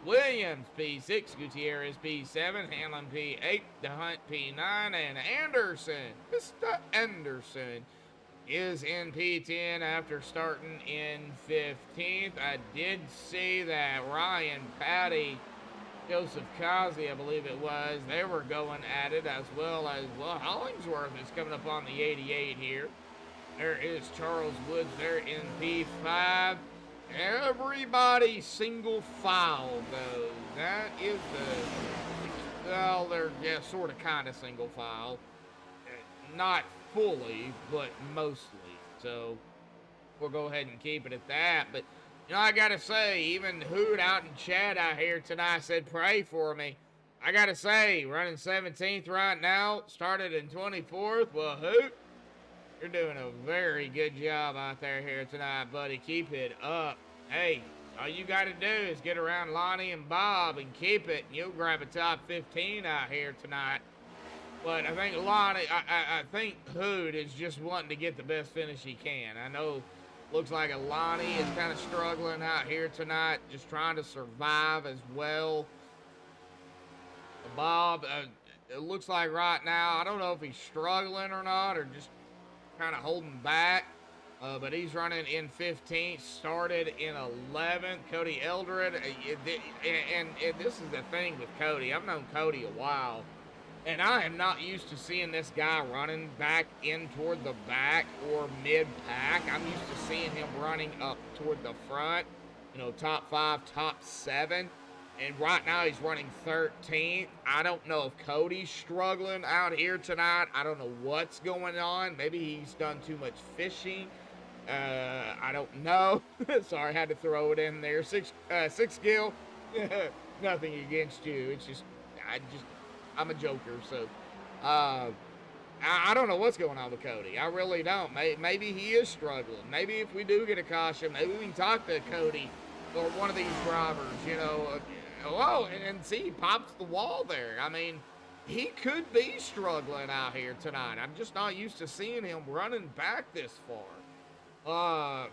S1: Williams P6. Gutierrez P7. Hanlon P8. DeHunt P9. And Anderson, Mr. Anderson, is in P10 after starting in 15th. I did see that Ryan Patty, Joseph Kazi, I believe it was, they were going at it, as well as, well, Hollingsworth is coming up on the 88 here. There is Charles Woods there in P5. Everybody single file goes. That is the, well, they're, yeah, sort of kind of single file. Not fully, but mostly. So we'll go ahead and keep it at that. But, you know, I gotta say, even Hoot out in chat out here tonight said, pray for me. I gotta say, running 17th right now, started in 24th. Well, Hoot, you're doing a very good job out there here tonight, buddy. Keep it up. Hey, all you gotta do is get around Lonnie and Bob and keep it, and you'll grab a top 15 out here tonight. But I think Lonnie, I think Hood is just wanting to get the best finish he can. I know, looks like Lonnie is kind of struggling out here tonight, just trying to survive as well. Bob, it looks like right now, I don't know if he's struggling or not, or just kind of holding back. But he's running in 15th, started in 11th. Cody Eldred, and this is the thing with Cody. I've known Cody a while. And I am not used to seeing this guy running back in toward the back or mid-pack. I'm used to seeing him running up toward the front, you know, top 5, top 7. And right now he's running 13th. I don't know if Cody's struggling out here tonight. I don't know what's going on. Maybe he's done too much fishing. I don't know. Sorry, I had to throw it in there. Six Gil. Nothing against you. It's just, I'm a joker, so I don't know what's going on with Cody. I really don't. Maybe he is struggling. Maybe if we do get a caution, maybe we can talk to Cody or one of these drivers, you know. Oh, and see, he pops the wall there. I mean, he could be struggling out here tonight. I'm just not used to seeing him running back this far.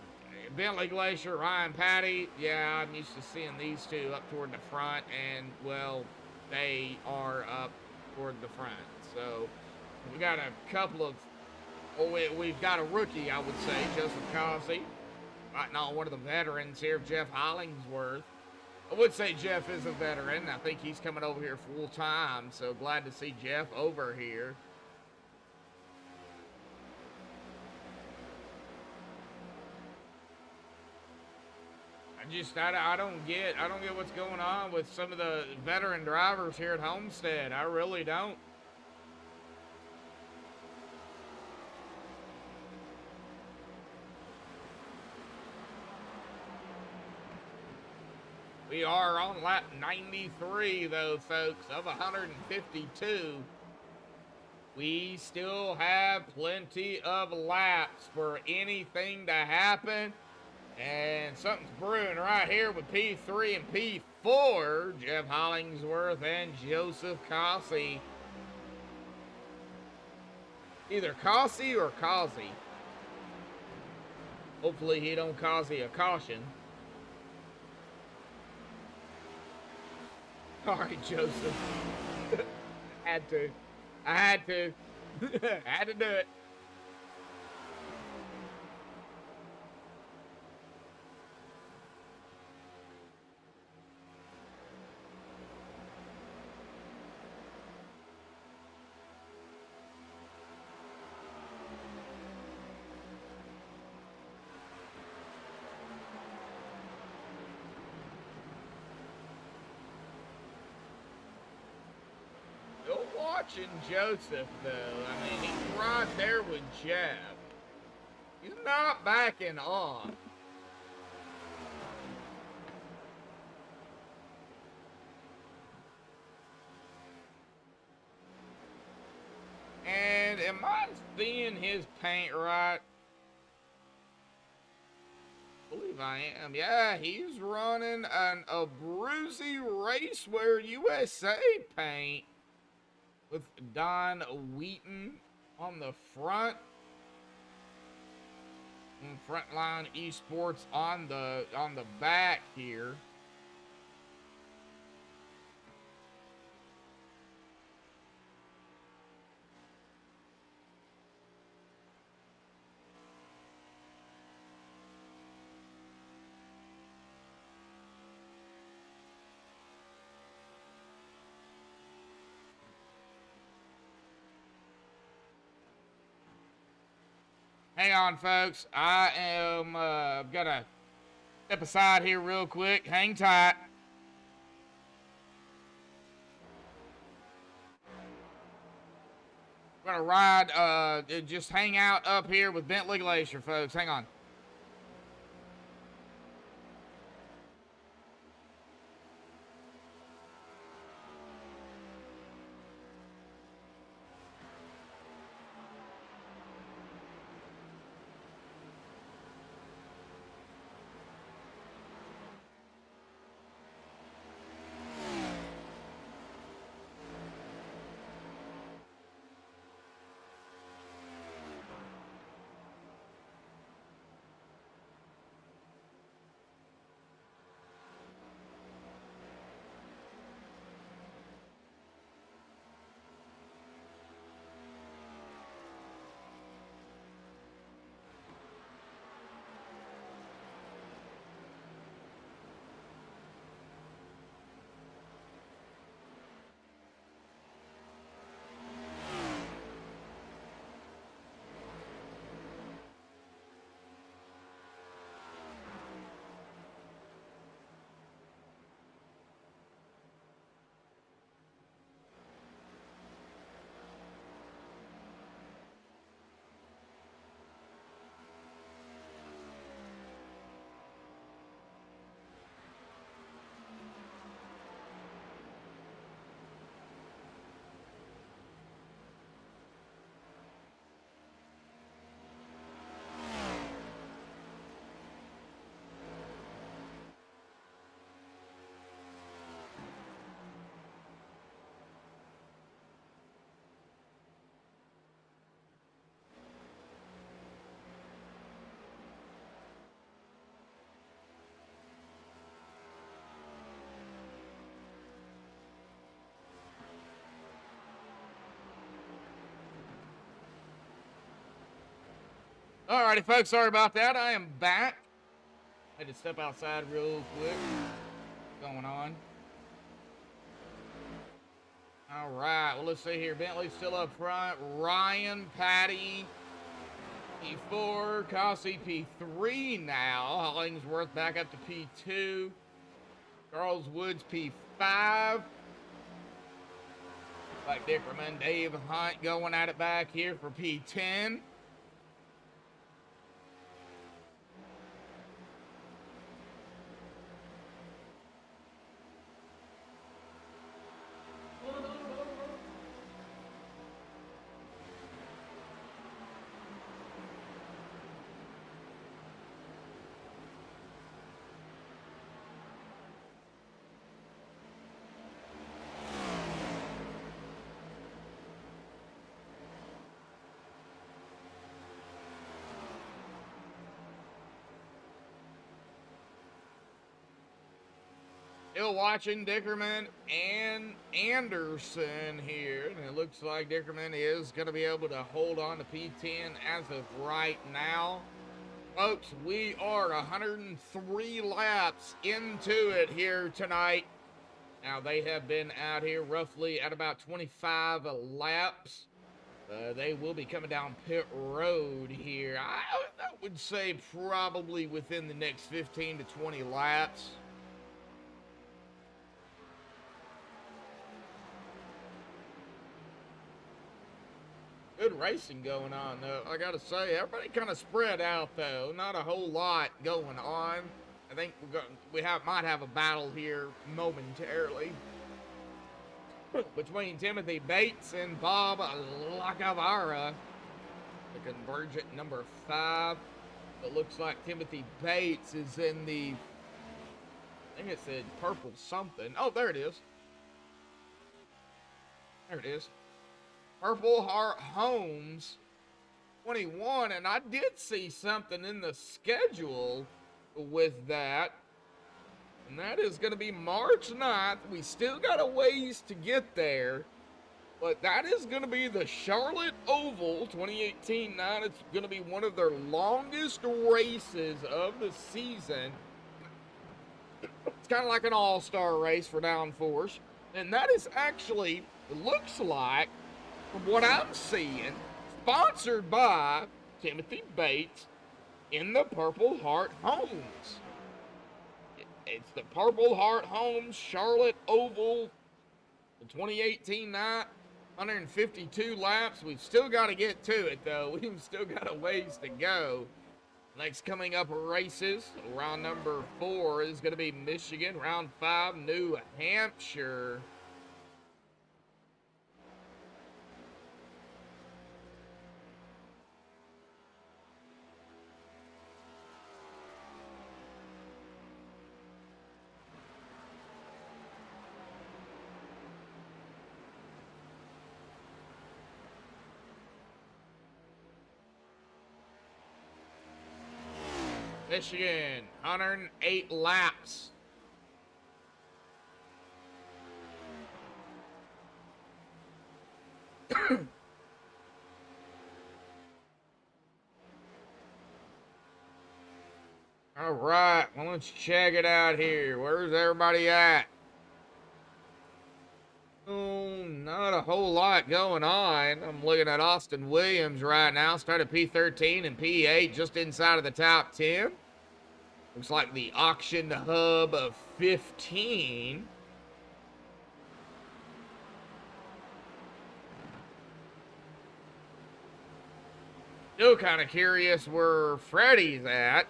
S1: Bentley Glacier, Ryan Patty, yeah, I'm used to seeing these two up toward the front, and, well, they are up toward the front. So we got a couple of, we've got a rookie, I would say, Joseph Cosby, fighting on one of the veterans here, Jeff Hollingsworth. I would say Jeff is a veteran. I think he's coming over here full time, so glad to see Jeff over here. I don't get what's going on with some of the veteran drivers here at Homestead. I really don't. We are on lap 93 though, folks, of 152. We still have plenty of laps for anything to happen. And something's brewing right here with P3 and P4. Jeff Hollingsworth and Joseph Cossey. Either Cossey or Causey. Hopefully he don't cause a caution. All right, Joseph. I had to. I had to do it. watching Joseph, though. I mean, he's right there with Jeff. He's not backing off. And am I seeing his paint right? I believe I am. Yeah, he's running a Brucey Racewear USA paint with Don Wheaton on the front. And Frontline Esports on the back here. Hang on, folks. I am gonna step aside here real quick. Hang tight. We're gonna ride, just hang out up here with Bentley Glacier, folks. Hang on. Alrighty, folks, sorry about that. I am back. I had to step outside real quick. What's going on? Alright, well, let's see here. Bentley's still up front. Ryan, Patty, P4, Kossi, P3 now. Hollingsworth back up to P2. Charles Woods, P5. Like Dickerman, Dave Hunt going at it back here for P10. Still watching Dickerman and Anderson here. And it looks like Dickerman is going to be able to hold on to P10 as of right now. Folks, we are 103 laps into it here tonight. Now, they have been out here roughly at about 25 laps. They will be coming down pit road here. I would say probably within the next 15 to 20 laps. Good racing going on, though. I gotta say, everybody kind of spread out, though. Not a whole lot going on. I think might have a battle here momentarily between Timothy Bates and Bob Lacavara. The Convergent number 5. It looks like Timothy Bates is in the, I think it said purple something. Oh, there it is. There it is. Purple Heart Homes 21. And I did see something in the schedule with that. And that is going to be March 9th. We still got a ways to get there. But that is going to be the Charlotte Oval 2018. It's going to be one of their longest races of the season. It's kind of like an all-star race for Downforce. And that is actually, it looks like, from what I'm seeing, sponsored by Timothy Bates in the Purple Heart Homes. It's the Purple Heart Homes Charlotte Oval, the 2018 night, 152 laps. We've still got to get to it, though. We've still got a ways to go. Next coming up races, round number 4 is going to be Michigan. Round 5, New Hampshire. Michigan, 108 laps. All right, well, let's check it out here. Where's everybody at? Oh, not a whole lot going on. I'm looking at Austin Williams right now. Started P13 and P8 just inside of the top 10. Looks like the auction hub of 15. Still kind of curious where Freddie's at.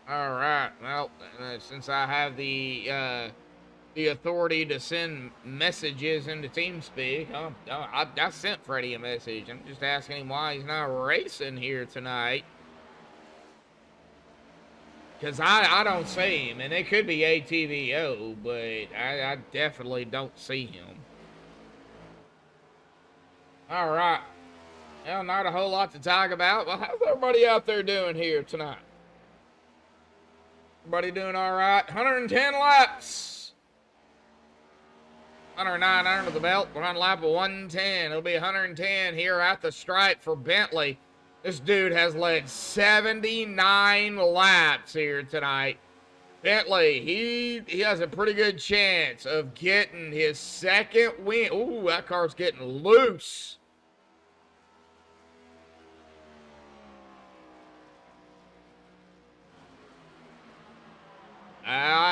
S1: All right. Well, since I have the authority to send messages into TeamSpeak, I sent Freddie a message. I'm just asking him why he's not racing here tonight. Because I don't see him, and it could be ATVO, but I definitely don't see him. All right. Well, not a whole lot to talk about. Well, how's everybody out there doing here tonight? Everybody doing all right? 110 laps. 109 under the belt. We're on lap of 110. It'll be 110 here at the stripe for Bentley. This dude has led 79 laps here tonight. Bentley, he has a pretty good chance of getting his second win. Ooh, that car's getting loose.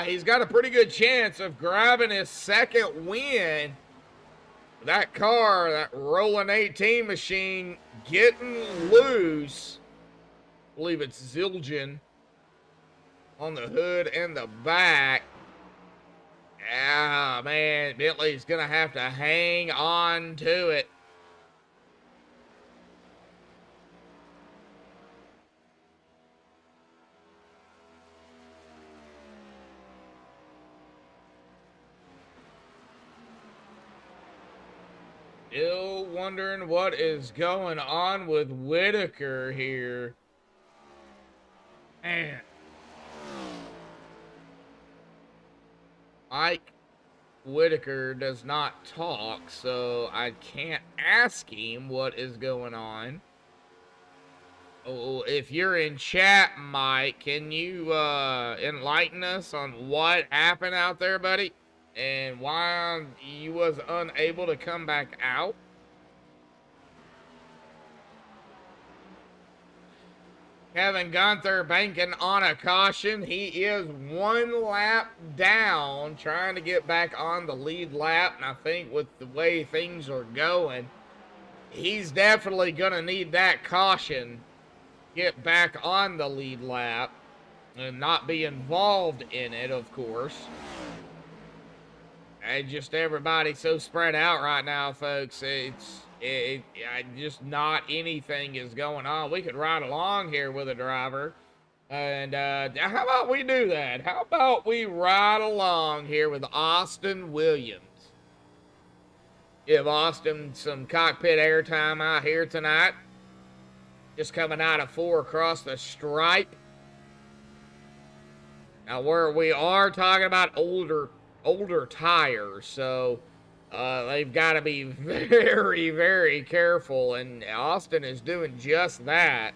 S1: He's got a pretty good chance of grabbing his second win. That car, that rolling 18 machine, getting loose. I believe it's Zildjian on the hood and the back. Ah, man, Bentley's going to have to hang on to it. Still wondering what is going on with Whitaker here. Man. Mike Whitaker does not talk, so I can't ask him what is going on. Oh, if you're in chat, Mike, can you enlighten us on what happened out there, buddy? And why you was unable to come back out? Kevin Gunther banking on a caution. He is 1 lap down, trying to get back on the lead lap. And I think with the way things are going, he's definitely going to need that caution. Get back on the lead lap and not be involved in it, of course. And just everybody's so spread out right now, folks. Just not anything is going on. We could ride along here with a driver. And how about we do that? How about we ride along here with Austin Williams? Give Austin some cockpit airtime out here tonight. Just coming out of 4 across the stripe. Now, we are talking about older tires, so they've got to be very, very careful, and Austin is doing just that.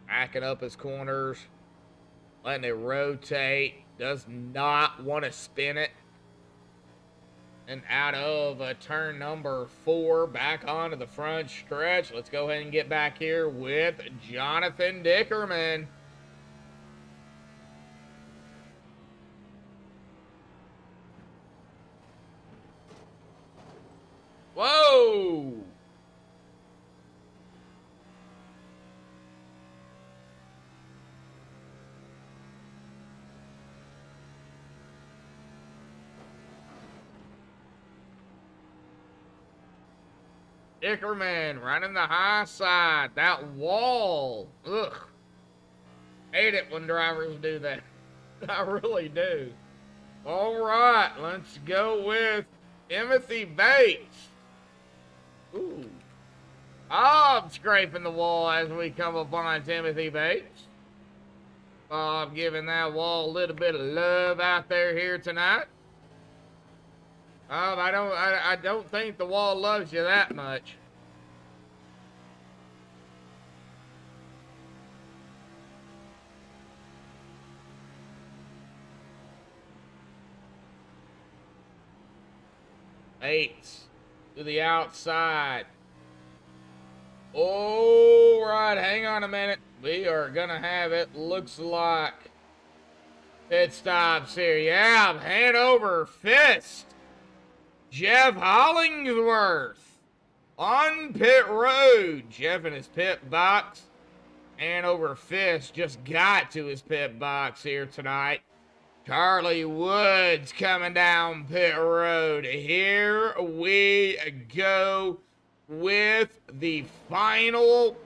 S1: Backing up his corners, letting it rotate, does not want to spin it. And out of turn number 4, back onto the front stretch. Let's go ahead and get back here with Jonathan Dickerman. Whoa! Dickerman running the high side. That wall. Ugh. Hate it when drivers do that. I really do. All right, let's go with Timothy Bates. Ooh. Bob scraping the wall as we come upon Timothy Bates. Bob giving that wall a little bit of love out there here tonight. I don't think the wall loves you that much. Bates to the outside. All right, hang on a minute. We are gonna have it. Looks like pit stops here. Yeah, hand over fist. Jeff Hollingsworth on pit road. Jeff in his pit box. Hand over fist. Just got to his pit box here tonight. Charlie Woods coming down pit road. Here we go with the final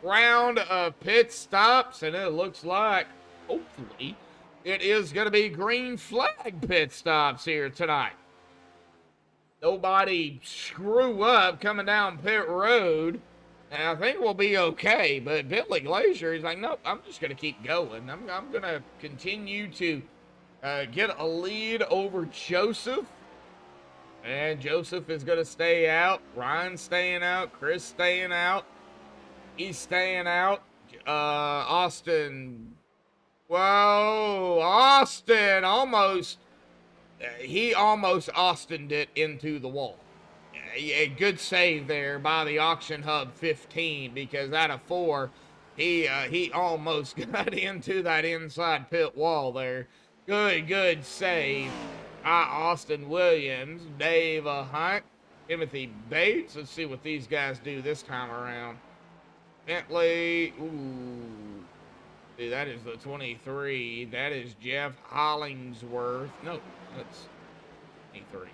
S1: round of pit stops. And it looks like, hopefully, it is going to be green flag pit stops here tonight. Nobody screw up coming down pit road, and I think we'll be okay. But Bentley Glacier, he's like, nope, I'm just going to keep going. I'm going to continue to get a lead over Joseph. And Joseph is going to stay out. Ryan's staying out. Chris staying out. He's staying out. Austin. Whoa, Austin almost. He almost Austined it into the wall. A good save there by the Auction Hub 15, because out of 4, he almost got into that inside pit wall there. Good save by Austin Williams, Dave Hunt, Timothy Bates. Let's see what these guys do this time around. Bentley, ooh. Dude, that is the 23. That is Jeff Hollingsworth. No, that's 23.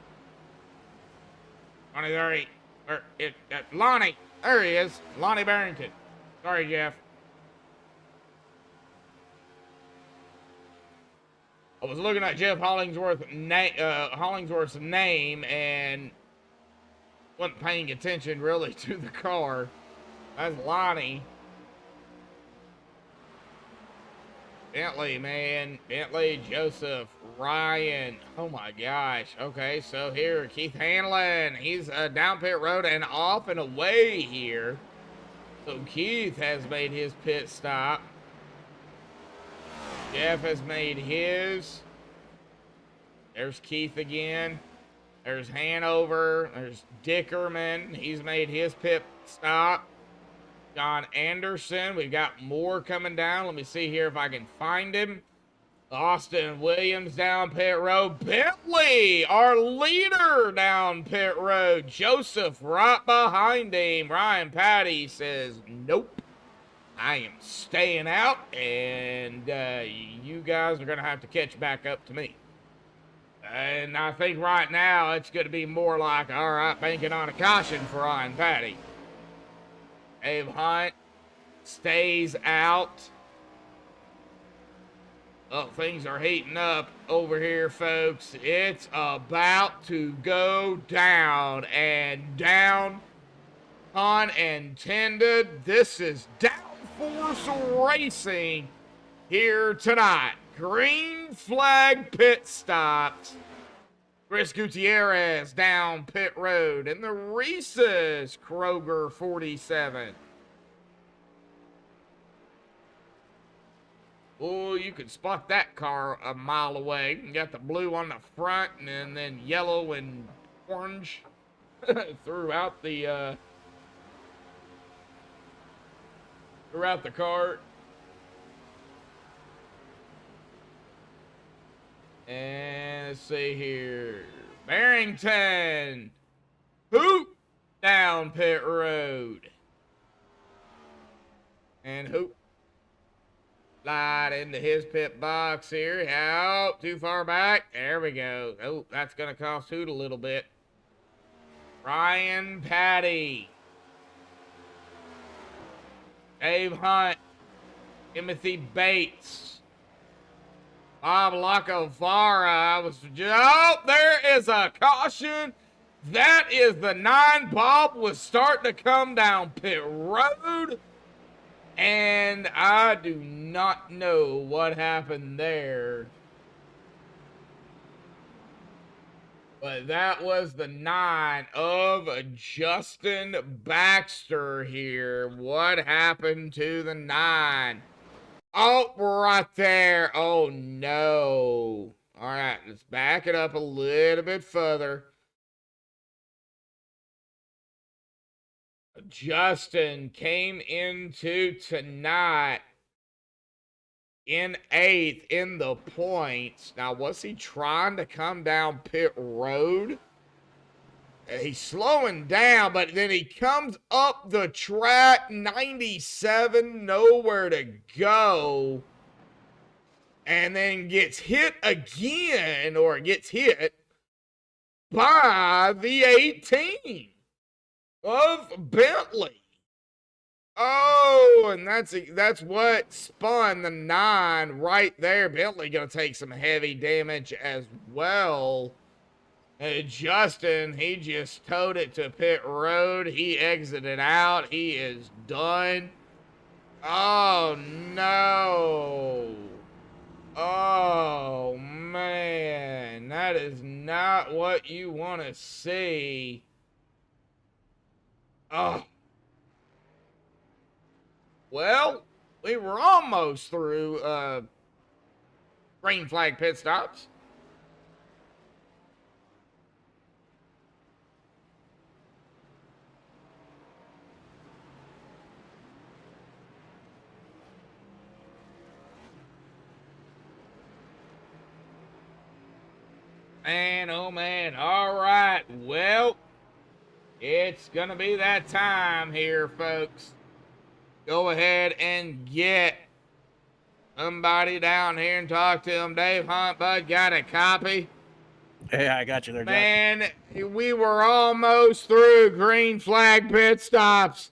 S1: 23. Lonnie. There he is. Lonnie Barrington. Sorry, Jeff. I was looking at Jeff Hollingsworth's name and wasn't paying attention really to the car. That's Lonnie. Bentley, man. Bentley, Joseph, Ryan. Oh my gosh. Okay, so here, Keith Hanlon. He's down pit road and off and away here. So Keith has made his pit stop. Jeff has made his. There's Keith again. There's Hanover. There's Dickerman. He's made his pit stop. John Anderson. We've got more coming down. Let me see here if I can find him. Austin Williams down pit road. Bentley, our leader down pit road. Joseph right behind him. Ryan Patty says, nope, I am staying out, and you guys are going to have to catch back up to me. And I think right now it's going to be more like, all right, banking on a caution for Ryan Patty. Dave Hunt stays out. Oh, things are heating up over here, folks. It's about to go down, and down, pun intended. This is Downforce Racing here tonight. Green flag pit stops. Chris Gutierrez down pit road, and the Reese's Kroger 47. Oh, you could spot that car a mile away. You got the blue on the front, and then yellow and orange throughout the cart. And let's see here. Barrington. Hoop down pit road. And Hoop slide into his pit box here. Out too far back. There we go. Oh, that's going to cost Hoot a little bit. Ryan Patty. Dave Hunt. Timothy Bates. Bob Lacovara was just, oh, there is a caution. That is the 9. Bob was starting to come down pit road. And I do not know what happened there. But that was the 9 of Justin Baxter here. What happened to the 9? Oh, right there. Oh, no. All right, let's back it up a little bit further. Justin came into tonight in 8th in the points. Now, was he trying to come down pit road? He's slowing down, but then he comes up the track, 97, nowhere to go, and then gets hit again, or gets hit by the 18 of Bentley. Oh, and that's what spun the 9 right there. Bentley gonna take some heavy damage as well. Justin, he just towed it to pit road. He exited out. He is done. Oh, no. Oh, man. That is not what you want to see. Oh. Well, we were almost through green flag pit stops. Man, oh man, all right, well, it's gonna be that time here, folks. Go ahead and get somebody down here and talk to him. Dave Hunt, bud, got a copy?
S9: Hey, I got you there, Josh.
S1: Man, we were almost through green flag pit stops.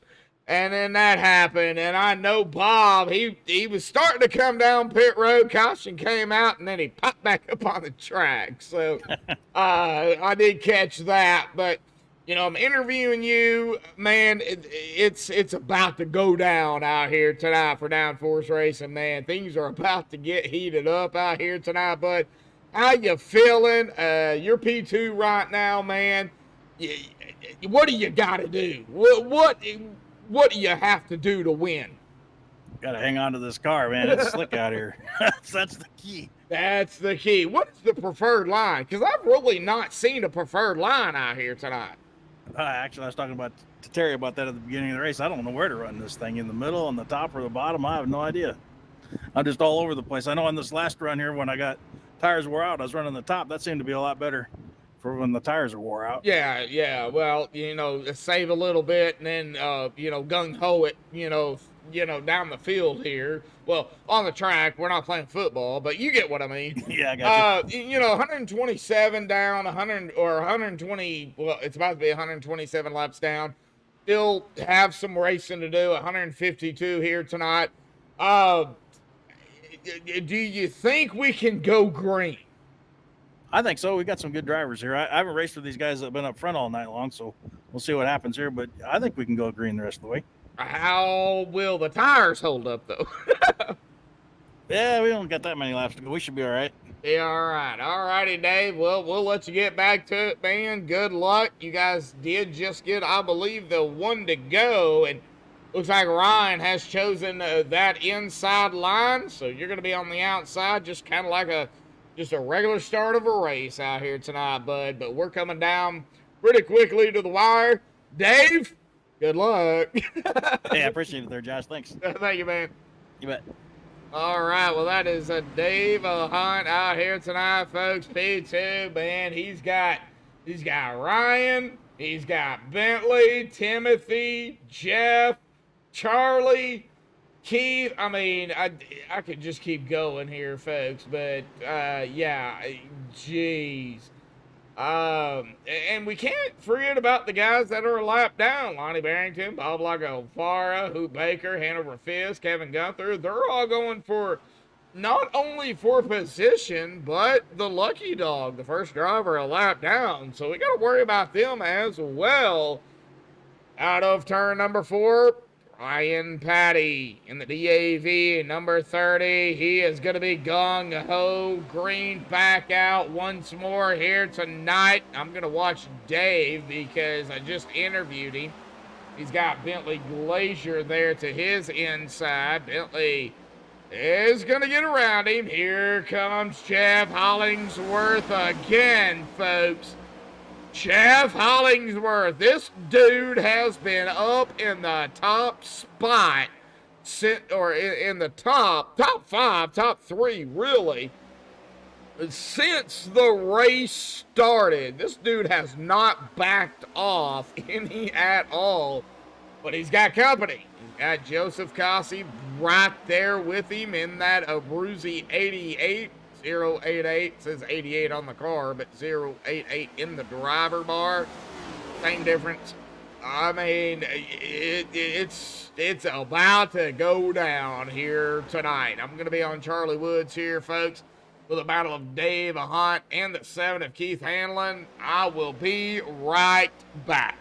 S1: And then that happened, and I know Bob, he was starting to come down pit road. Caution came out, and then he popped back up on the track. So I did catch that. But, I'm interviewing you, man. It's about to go down out here tonight for Downforce Racing, man. Things are about to get heated up out here tonight, bud. How you feeling? You're P2 right now, man. What do you got to do? What do you have to do to win?
S9: Got to hang on to this car, man. It's slick out here. That's the key.
S1: That's the key. What is the preferred line? Because I've really not seen a preferred line out here tonight.
S9: Actually, I was talking to Terry about that at the beginning of the race. I don't know where to run this thing, in the middle, on the top, or the bottom. I have no idea. I'm just all over the place. I know on this last run here, when I got tires wore out, I was running the top. That seemed to be a lot better for when the tires are wore out.
S1: Yeah. Well, save a little bit and then, gung-ho it, down the field here. Well, on the track, we're not playing football, but you get what I mean.
S9: Yeah, I got you.
S1: 127 down, 100 or 120. Well, it's about to be 127 laps down. Still have some racing to do. 152 here tonight. Do you think we can go green?
S9: I think so. We got some good drivers here. I haven't raced with these guys that have been up front all night long, so we'll see what happens here. But I think we can go green the rest of the way.
S1: How will the tires hold up, though?
S9: Yeah, we don't got that many laps to go. We should be all right.
S1: Yeah, all right. All righty, Dave. Well, we'll let you get back to it, man. Good luck. You guys did just get, I believe, the one to go. And looks like Ryan has chosen that inside line. So you're going to be on the outside, just kind of like a regular start of a race out here tonight, bud. But we're coming down pretty quickly to the wire. Dave, good luck.
S9: Hey, I appreciate it there, Josh. Thanks.
S1: Thank you, man.
S9: You bet.
S1: All right, well, that is Dave Hunt out here tonight, folks. P2, man, he's got Ryan, he's got Bentley, Timothy, Jeff, Charlie, Keith. I mean, I could just keep going here, folks, but yeah, jeez. And we can't forget about the guys that are a lap down. Lonnie Barrington, Bob Lagofara, Hoop Baker, Hanover Fisk, Kevin Gunther. They're all going for not only for position, but the lucky dog, the first driver a lap down. So we got to worry about them as well. Out of turn number 4, Ryan Patty in the DAV, number 30. He is going to be gung-ho, green back out once more here tonight. I'm going to watch Dave because I just interviewed him. He's got Bentley Glazier there to his inside. Bentley is going to get around him. Here comes Jeff Hollingsworth again, folks. Jeff Hollingsworth, this dude has been up in the top spot, or in the top 5, top 3, really, since the race started. This dude has not backed off any at all, but he's got company. He's got Joseph Cossey right there with him in that Abruzzi 88. 088 says 88 on the car, but 088 in the driver bar. Same difference. I mean, it's about to go down here tonight. I'm going to be on Charlie Woods here, folks, with the battle of Dave Hunt and the 7 of Keith Hanlon. I will be right back.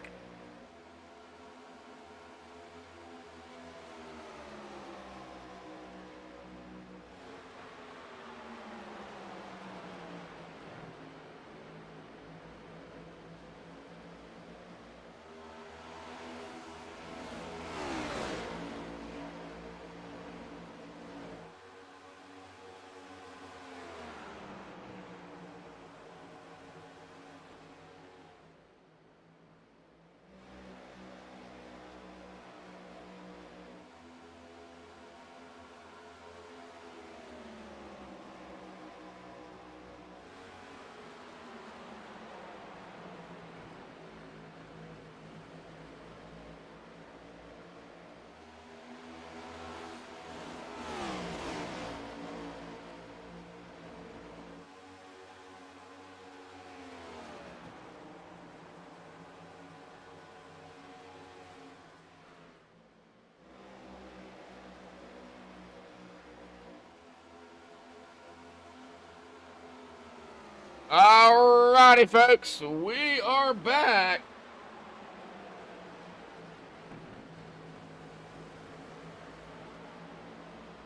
S1: Alrighty, folks, we are back.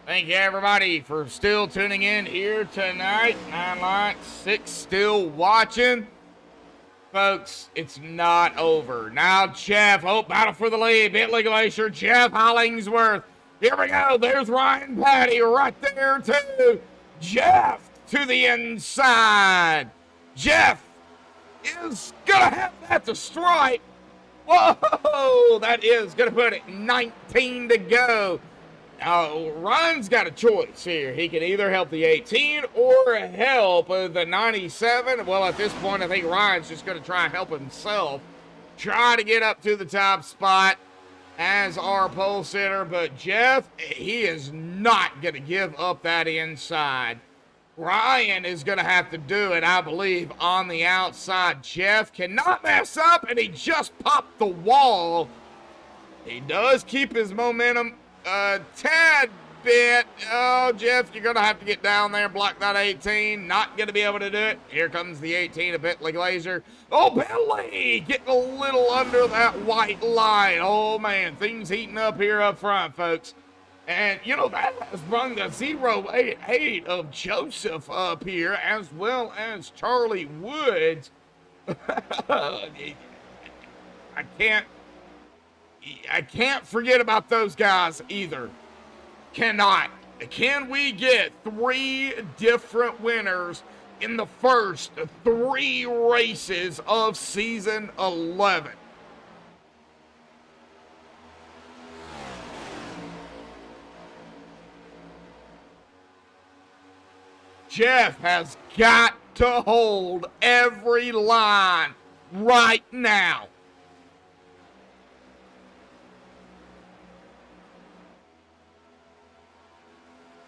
S1: Thank you, everybody, for still tuning in here tonight. 9 Lights, 6 still watching. Folks, it's not over. Now, Jeff, battle for the lead. Bentley Glacier, Jeff Hollingsworth. Here we go. There's Ryan Patty right there, too. Jeff to the inside. Jeff is going to have that to strike. Whoa, that is going to put it 19 to go. Now, Ryan's got a choice here. He can either help the 18 or help the 97. Well, at this point, I think Ryan's just going to try and help himself. Try to get up to the top spot as our pole sitter. But Jeff, he is not going to give up that inside. Ryan is going to have to do it, I believe, on the outside. Jeff cannot mess up, and he just popped the wall. He does keep his momentum a tad bit. Oh, Jeff, you're going to have to get down there and block that 18. Not going to be able to do it. Here comes the 18 of Bentley Glacier. Oh, Bentley getting a little under that white line. Oh, man, things heating up here up front, folks. And, you know, that has brought the 088 of Joseph up here, as well as Charlie Woods. I can't forget about those guys either. Cannot. Can we get 3 different winners in the first 3 races of season 11? Jeff has got to hold every line right now.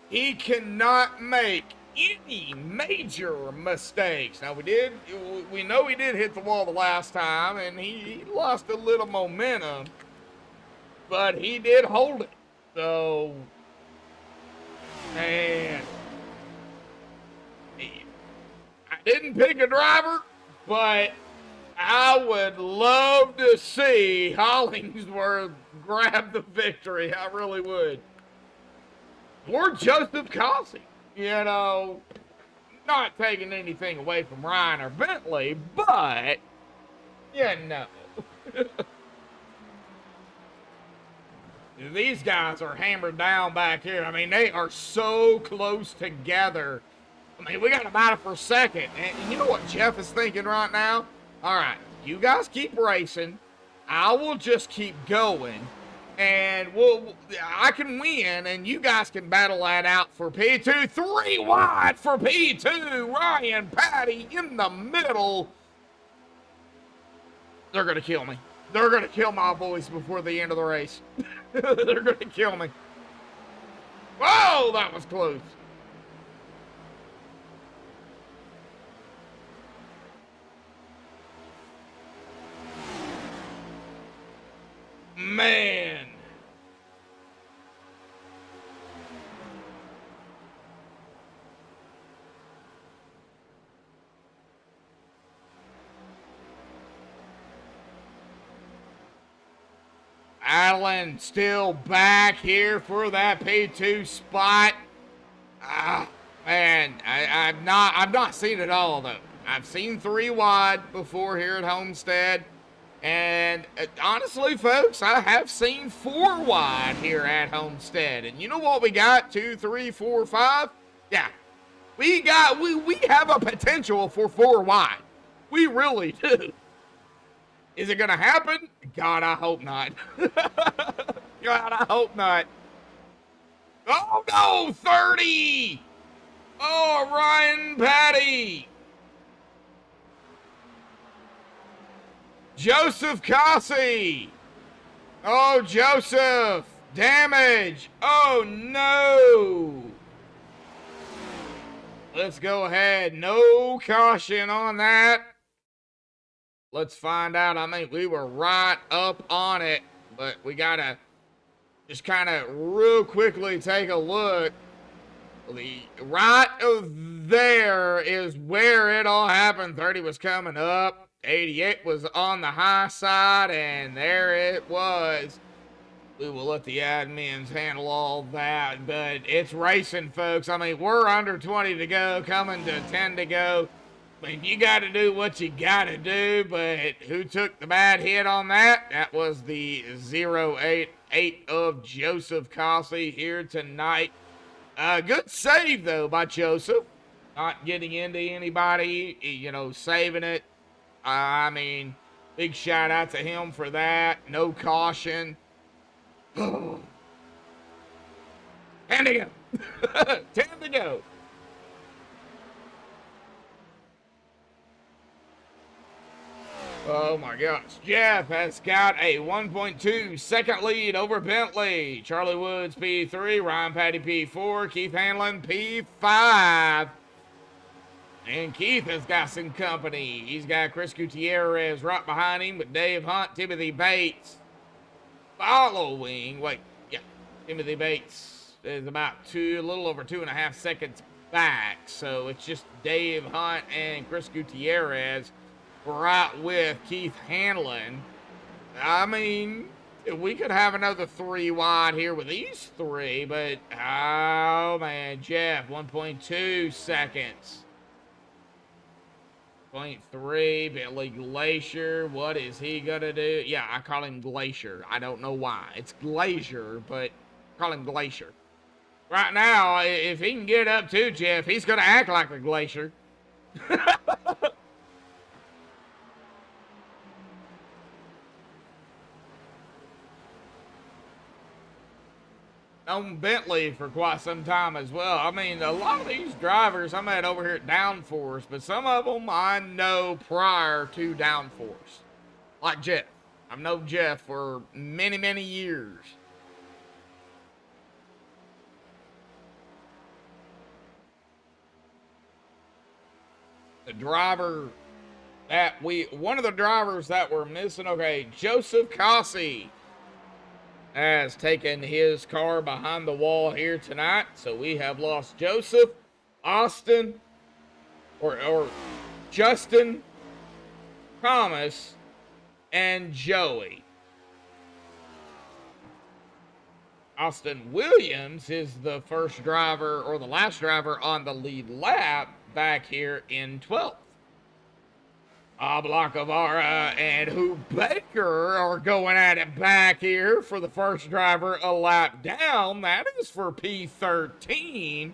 S1: He cannot make any major mistakes. Now, we know he did hit the wall the last time, and he lost a little momentum, but he did hold it. So, man, I didn't pick a driver, but I would love to see Hollingsworth grab the victory. I really would. Or Joseph Cossey, you know, not taking anything away from Ryan or Bentley, but, you know. These guys are hammered down back here. I mean, they are so close together. I mean, we got to battle for second. And you know what Jeff is thinking right now? All right, you guys keep racing. I will just keep going. And I can win, and you guys can battle that out for P2. 3 wide for P2. Ryan Patty in the middle. They're going to kill me. They're going to kill my boys before the end of the race. They're going to kill me. Whoa, that was close. Man. Adeline still back here for that P2 spot. Man, I've not seen it all though. I've seen 3 wide before here at Homestead. And honestly, folks, I have seen 4 wide here at Homestead. And you know what we got? 2, 3, 4, 5? Yeah. We have a potential for 4 wide. We really do. Is it going to happen? God, I hope not. God, I hope not. Oh, no, 30. Oh, Ryan Patty. Joseph Cossey. Oh, Joseph. Damage. Oh, no. Let's go ahead. No caution on that. Let's find out. I mean, we were right up on it, but we got to just kind of real quickly take a look. Right there is where it all happened. 30 was coming up. 88 was on the high side, and there it was. We will let the admins handle all that, but it's racing, folks. I mean, we're under 20 to go, coming to 10 to go. I mean, you got to do what you got to do, but who took the bad hit on that? That was the 088 of Joseph Cossey here tonight. Good save, though, by Joseph. Not getting into anybody, you know, saving it. I mean, big shout out to him for that. No caution. 10 to go. 10 to go. Oh my gosh. Jeff has got a 1.2 second lead over Bentley. Charlie Woods P3, Ryan Patty P4, Keith Hanlon P5. And Keith has got some company. He's got Chris Gutierrez right behind him with Dave Hunt, Timothy Bates following. Timothy Bates is about a little over 2.5 seconds back. So it's just Dave Hunt and Chris Gutierrez right with Keith Hanlon. I mean, we could have another 3 wide here with these 3, but oh man, Jeff, 1.2 seconds. 0.3, Bentley Glacier. What is he gonna do? Yeah, I call him Glacier. I don't know why. It's Glacier, but call him Glacier. Right now, if he can get up to Jeff, he's gonna act like a Glacier. Known Bentley for quite some time as well. I mean, a lot of these drivers I met over here at Downforce, but some of them I know prior to Downforce. Like Jeff. I've known Jeff for many, many years. The driver that one of the drivers that we're missing, okay, Joseph Cossey has taken his car behind the wall here tonight. So we have lost Joseph, Austin, or Justin, Thomas, and Joey. Austin Williams is the first driver, or the last driver on the lead lap back here in 12th. Ablakavara and Hoop Baker are going at it back here for the first driver a lap down. That is for P13.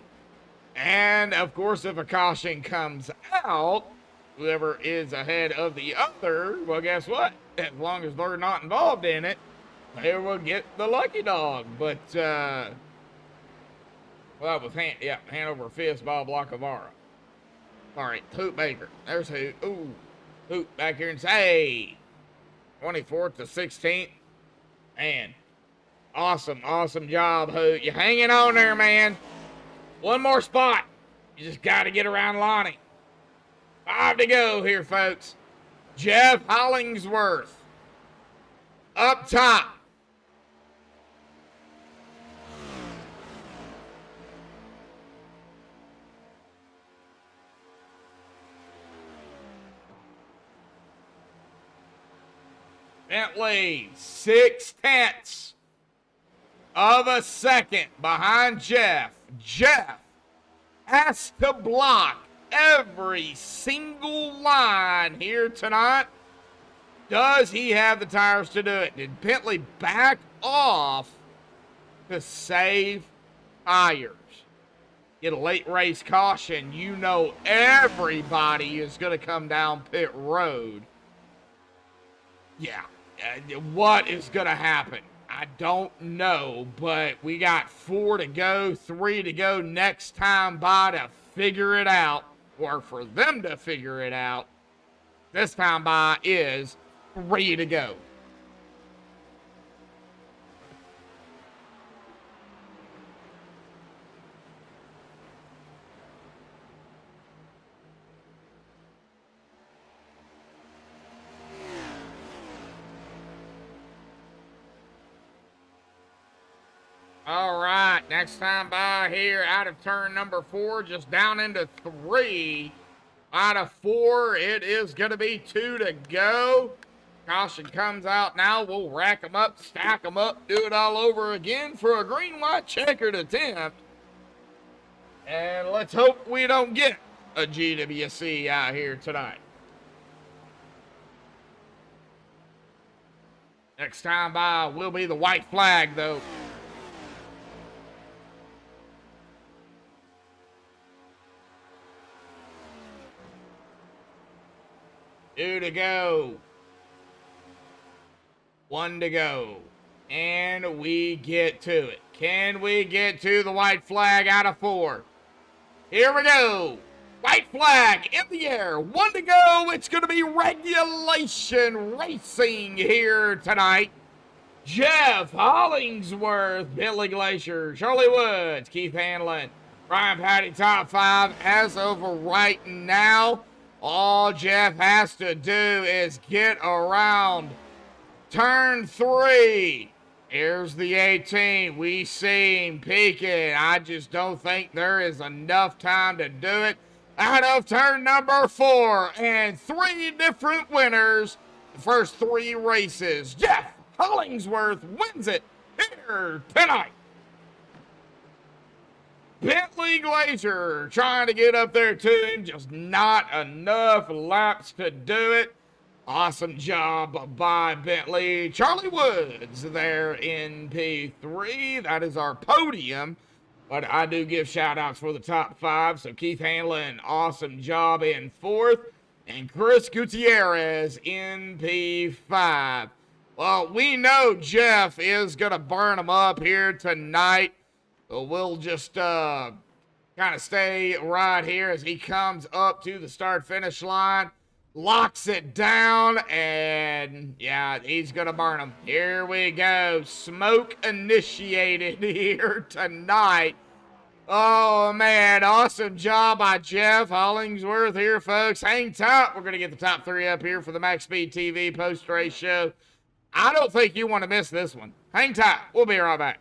S1: And, of course, if a caution comes out, whoever is ahead of the other, well, guess what? As long as they're not involved in it, they will get the lucky dog. But, well, that was hand over fist by Ablakavara. All right, Hoop Baker. There's Hoop. Ooh. Hoop back here and say, 24th to 16th. Man, awesome job, Hoop. You're hanging on there, man. One more spot. You just got to get around Lonnie. 5 to go here, folks. Jeff Hollingsworth up top. Bentley, 0.6 of a second behind Jeff. Jeff has to block every single line here tonight. Does he have the tires to do it? Did Bentley back off to save tires? Get a late race caution. You know everybody is going to come down pit road. Yeah. What is going to happen? I don't know, but we got 4 to go, 3 to go next time by to figure it out, or for them to figure it out. This time by is 3 to go. All right, next time by here out of turn number 4, just down into 3. Out of 4, it is going to be 2 to go. Caution comes out now. We'll rack them up, stack them up, do it all over again for a green-white checkered attempt. And let's hope we don't get a GWC out here tonight. Next time by will be the white flag, though. Two to go. One to go. And we get to it. Can we get to the white flag out of 4? Here we go. White flag in the air. 1 to go. It's going to be regulation racing here tonight. Jeff Hollingsworth, Bentley Glacier, Charlie Woods, Keith Hanlon, Brian Patty, top 5 as of right now. All Jeff has to do is get around turn 3. Here's the 18. We see him peeking. I just don't think there is enough time to do it. Out of turn number 4, and 3 different winners. The first 3 races. Jeff Hollingsworth wins it here tonight. Bentley Glacier trying to get up there to him, just not enough laps to do it. Awesome job by Bentley. Charlie Woods there in P3. That is our podium. But I do give shout outs for the top 5. So Keith Hanlon, awesome job in 4th. And Chris Gutierrez in P5. Well, we know Jeff is going to burn them up here tonight. So we'll just kind of stay right here as he comes up to the start-finish line. Locks it down, and yeah, he's going to burn them. Here we go. Smoke initiated here tonight. Oh, man. Awesome job by Jeff Hollingsworth here, folks. Hang tight. We're going to get the top 3 up here for the MaxspeedTV post-race show. I don't think you want to miss this one. Hang tight. We'll be right back.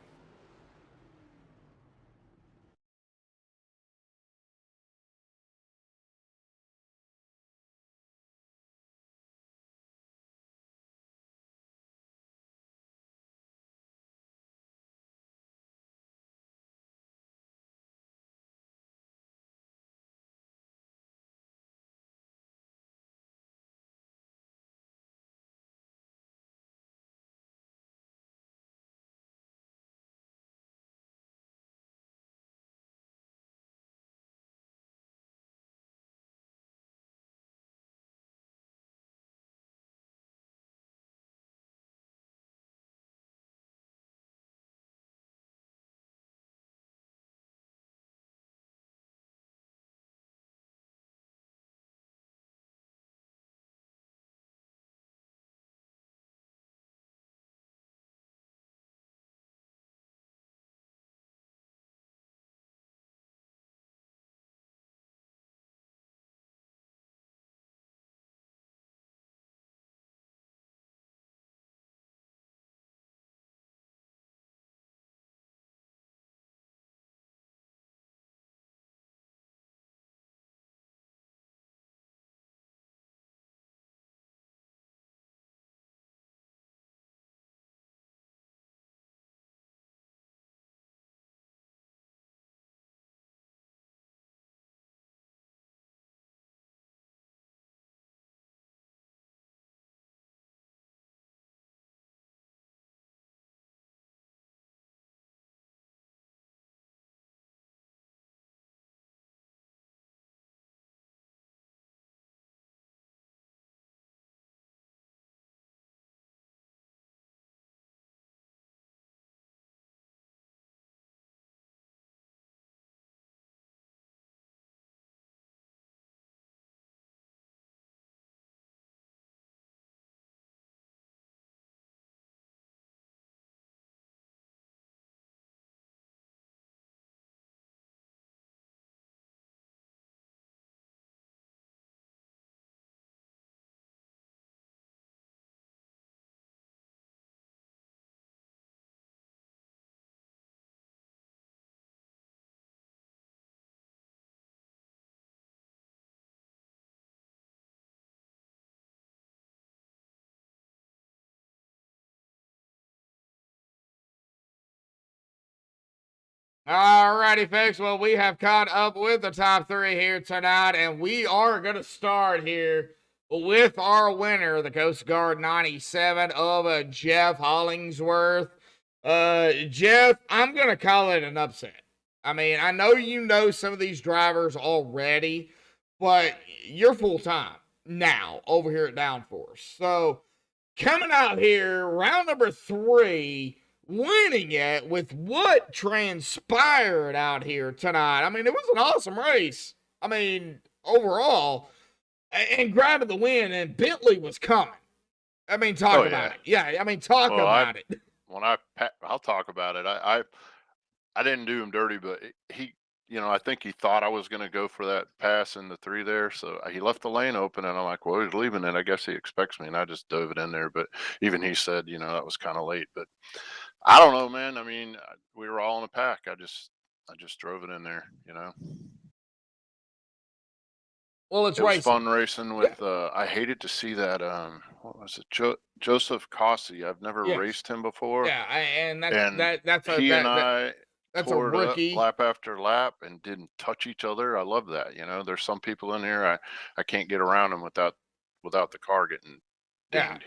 S1: Alrighty, folks. Well, we have caught up with the top 3 here tonight, and we are going to start here with our winner, the Coast Guard 97 of Jeff Hollingsworth. Jeff, I'm going to call it an upset. I mean, I know you know some of these drivers already, but you're full-time now over here at Downforce. So, coming out here, round number 3, winning it with what transpired out here tonight. I mean, it was an awesome race. I mean, overall, and grabbing the win, and Bentley was coming. I mean, talk about it. Yeah, I mean, talk about it.
S5: When I'll talk about it. I didn't do him dirty, but he, I think he thought I was going to go for that pass in the 3 there. So he left the lane open, and I'm like, well, he's leaving it. I guess he expects me, and I just dove it in there. But even he said, that was kind of late. But I don't know, man. I mean, we were all in a pack. I just drove it in there,
S1: Well, it
S5: was fun racing with. I hated to see that. What was it? Joseph Cossey. I've never raced him before.
S1: Yeah, and
S5: that's a rookie. Lap after lap and didn't touch each other. I love that. There's some people in here I can't get around them without the car getting dinged.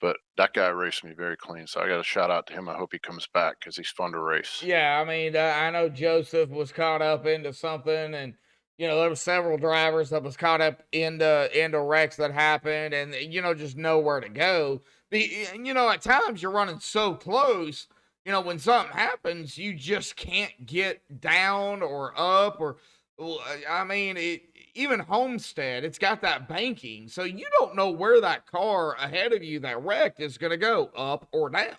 S5: But that guy raced me very clean, so I got a shout out to him. I hope he comes back because he's fun to race.
S1: Yeah, I mean, I know Joseph was caught up into something, and there were several drivers that was caught up into wrecks that happened, and just nowhere to go. At times you're running so close. When something happens, you just can't get down or up, or I mean, even Homestead, it's got that banking, so you don't know where that car ahead of you that wrecked is going to go, up or down.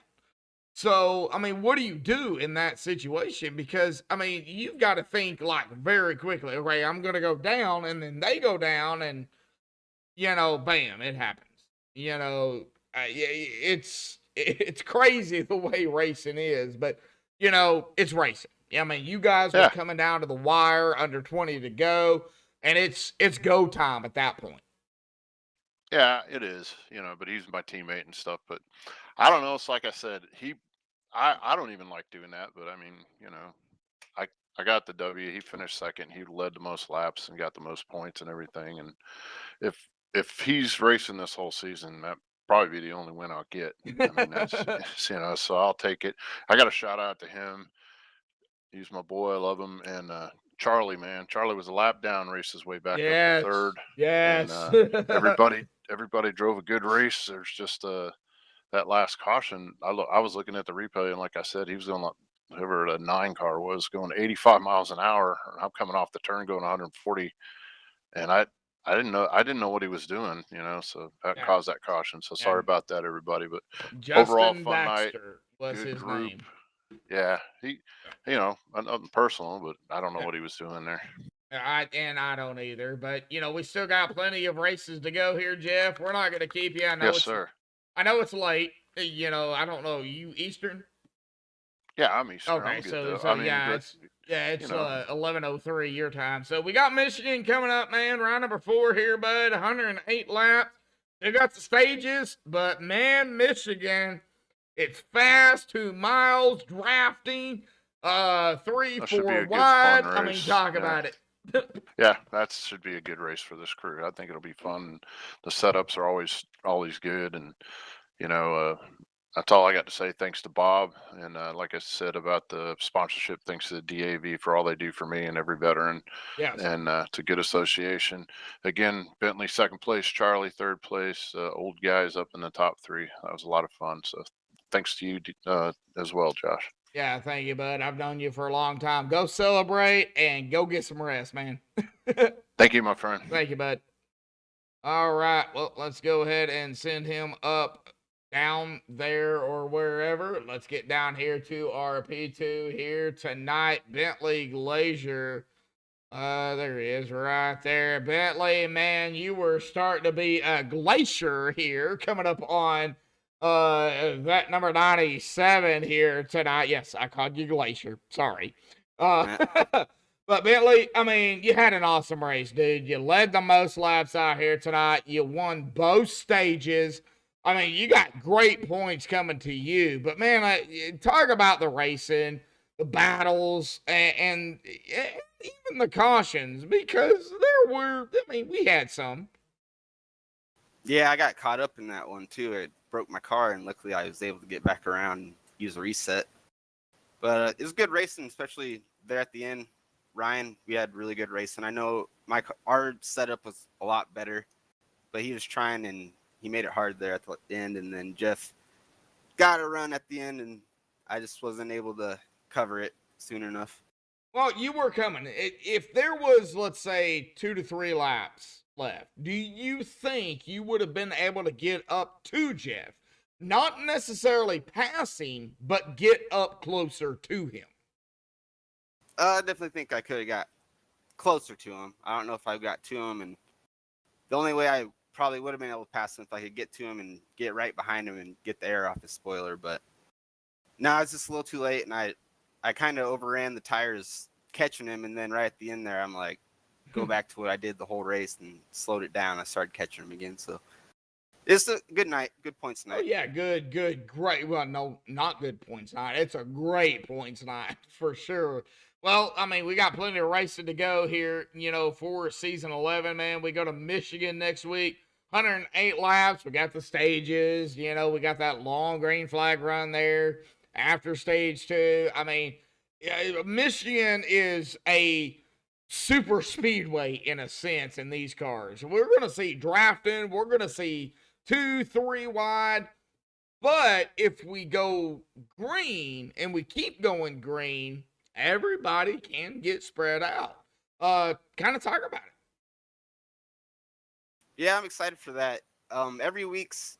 S1: So, I mean, what do you do in that situation? Because, I mean, you've got to think, like, very quickly, okay, I'm going to go down, and then they go down, and, bam, it happens. It's crazy the way racing is, but, it's racing. I mean, you guys were coming down to the wire, under 20 to go, and it's go time at that point.
S5: Yeah, it is, but he's my teammate and stuff. But I don't know. It's like I said, I don't even like doing that. But I mean, I got the W. He finished second. He led the most laps and got the most points and everything. And if he's racing this whole season, that probably be the only win I'll get. I mean, that's so I'll take it. I got a shout out to him. He's my boy. I love him. And Charlie, man, Charlie was a lap down, raced his way back up to 3rd.
S1: Yes.
S5: And, everybody drove a good race. There's just that last caution. I was looking at the replay, and like I said, he was going, whoever the 9 car was, going 85 miles an hour. And I'm coming off the turn going 140, and I didn't know what he was doing, so that caused that caution. So sorry about that, everybody. But
S1: Justin
S5: overall, fun
S1: Baxter
S5: night.
S1: was
S5: Good
S1: his
S5: group.
S1: name.
S5: Yeah, he, nothing personal, but I don't know what he was doing there.
S1: I don't either, but we still got plenty of races to go here, Jeff. We're not going to keep you.
S5: Yes, sir.
S1: I know it's late. I don't know. You Eastern?
S5: Yeah, I'm Eastern.
S1: Okay,
S5: I'm good,
S1: it's 11:03 your time. So we got Michigan coming up, man. Round number 4 here, bud. 108 laps. They got the stages, but man, Michigan. It's fast, 2 miles, drafting, 3, 4 wide. I mean, talk about it.
S5: Yeah, that should be a good race for this crew. I think it'll be fun. The setups are always good, and that's all I got to say. Thanks to Bob, and like I said about the sponsorship, thanks to the DAV for all they do for me and every veteran.
S1: Yes.
S5: And it's a good association. Again, Bentley 2nd place, Charlie 3rd place, old guys up in the top 3. That was a lot of fun. So thanks to you as well, Josh.
S1: Yeah, thank you, bud. I've known you for a long time. Go celebrate and go get some rest, man.
S5: Thank you, my friend.
S1: Thank you, bud. All right, well, let's go ahead and send him up down there or wherever. Let's get down here to our P2 here tonight. Bentley Glacier. There he is right there. Bentley, man, you were starting to be a glacier here coming up on that number 97 here tonight. Yes, I called you Glacier. Sorry. But Bentley, I mean, you had an awesome race, dude. You led the most laps out here tonight. You won both stages. I mean, you got great points coming to you. But, man, talk about the racing. the battles, and even the cautions, because there were, I mean, we had some.
S8: Yeah, I got caught up in that one too. It broke my car, and luckily I was able to get back around and use a reset. But it was good racing, especially there at the end. Ryan, we had really good racing. I know our setup was a lot better, but he was trying and he made it hard there at the end. And then Jeff got a run at the end, and I just wasn't able to cover it soon enough.
S1: Well, you were coming. If there was, let's say, 2 to 3 laps left, do you think you would have been able to get up to Jeff? Not necessarily passing, but get up closer to him.
S8: I definitely think I could have got closer to him. I don't know if I got to him, and the only way I probably would have been able to pass him if I could get to him and get right behind him and get the air off his spoiler. But no, it's just a little too late, and I kind of overran the tires catching him, and then right at the end there, I'm like, go back to what I did the whole race and slowed it down. I started catching him again, so it's a good night, good points tonight.
S1: Oh yeah, good, great. Well, no, not good points night. It's a great points night for sure. Well, I mean, we got plenty of racing to go here, you know, for season 11, man. We go to Michigan next week, 108 laps. We got the stages, you know, we got that long green flag run there after stage 2. I mean, Michigan is a super speedway in a sense in these cars. We're going to see drafting. We're going to see 2, 3 wide. But if we go green and we keep going green, everybody can get spread out. Kind of talk about it.
S8: Yeah, I'm excited for that. Every week's,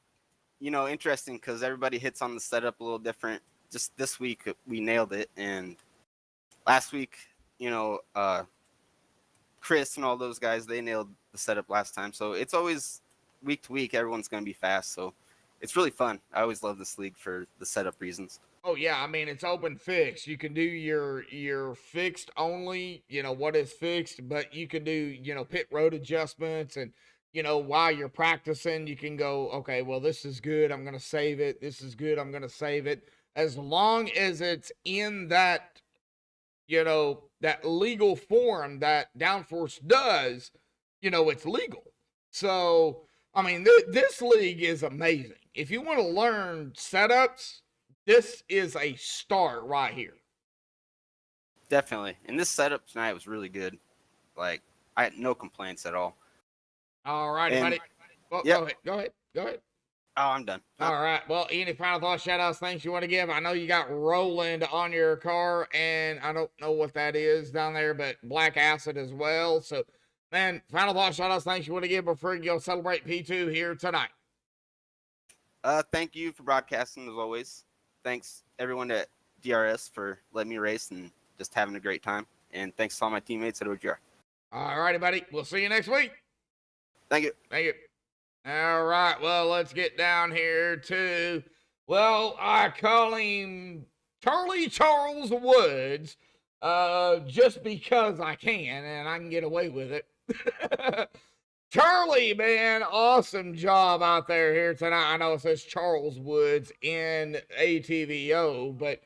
S8: you know, interesting because everybody hits on the setup a little different. Just this week, we nailed it. And last week, you know, Chris and all those guys, they nailed the setup last time. So it's always week to week, everyone's going to be fast. So it's really fun. I always love this league for the setup reasons.
S1: Oh yeah, I mean, it's open fixed. You can do your fixed only, you know, what is fixed, but you can do, you know, pit road adjustments, and, you know, while you're practicing, you can go, okay, well, this is good, I'm going to save it. This is good, I'm going to save it. As long as it's in that, you know, that legal form that Downforce does, you know, it's legal. So, I mean, this league is amazing. If you want to learn setups, this is a start right here.
S8: Definitely. And this setup tonight was really good. Like, I had no complaints at all.
S1: All righty, buddy. Well,
S8: yep.
S1: Go ahead.
S8: Oh, I'm done.
S1: All right. Well, any final thoughts, shout-outs, things you want to give? I know you got Roland on your car, and I don't know what that is down there, but Black Acid as well. So, man, final thoughts, shout-outs, things you want to give before you go celebrate P2 here tonight?
S8: Thank you for broadcasting, as always. Thanks, everyone at DRS, for letting me race and just having a great time. And thanks to all my teammates at OGR.
S1: All righty, buddy. We'll see you next week.
S8: Thank you.
S1: Thank you. All right. Well, let's get down here to, well, I call him Charlie Charles Woods, just because I can, and I can get away with it. Charlie, man, awesome job out there here tonight. I know it says Charles Woods in ATVO, but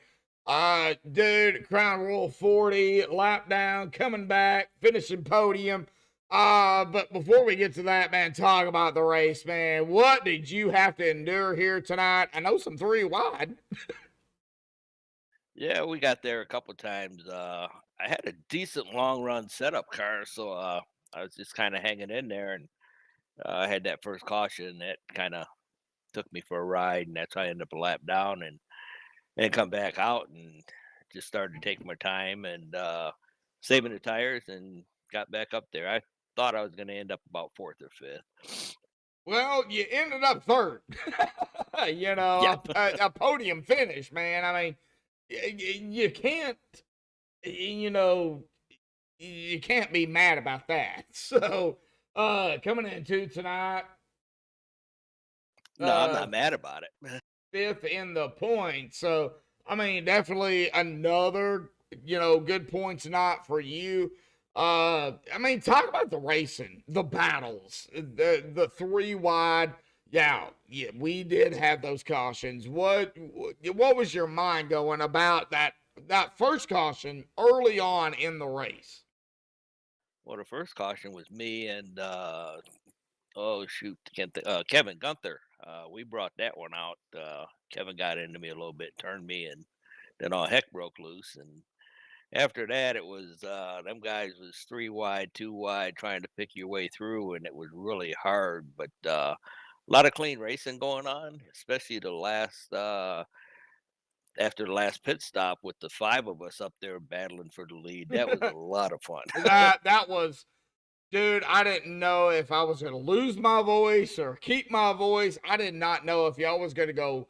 S1: dude, Crown Royal 40, lap down, coming back, finishing podium. But before we get to that, man, talk about the race, man. What did you have to endure here tonight? I know some 3 wide.
S10: Yeah, we got there a couple times. I had a decent long run setup car, so I was just kind of hanging in there, and I had that first caution that kind of took me for a ride, and that's how I ended up a lap down and come back out and just started taking my time and saving the tires and got back up there. I thought I was going to end up about 4th or 5th.
S1: Well, you ended up 3rd. You know,
S10: Yep.
S1: a podium finish, man. I mean, you can't, you know, you can't be mad about that. So, coming into tonight.
S10: No, I'm not mad about it.
S1: 5th in the points. So, I mean, definitely another, you know, good points night for you. I mean, talk about the racing, the battles, the 3 wide. Yeah, we did have those cautions. What was your mind going about that that first caution early on in the race?
S10: Well, the first caution was me and oh shoot, can't Kevin Gunther. We brought that one out. Kevin got into me a little bit, turned me, and then all heck broke loose. And after that, it was them guys was 3 wide, 2 wide, trying to pick your way through, and it was really hard. But a lot of clean racing going on, especially the last after the last pit stop with the 5 of us up there battling for the lead. That was a lot of fun.
S1: That was, dude, I didn't know if I was going to lose my voice or keep my voice. I did not know if y'all was going to go,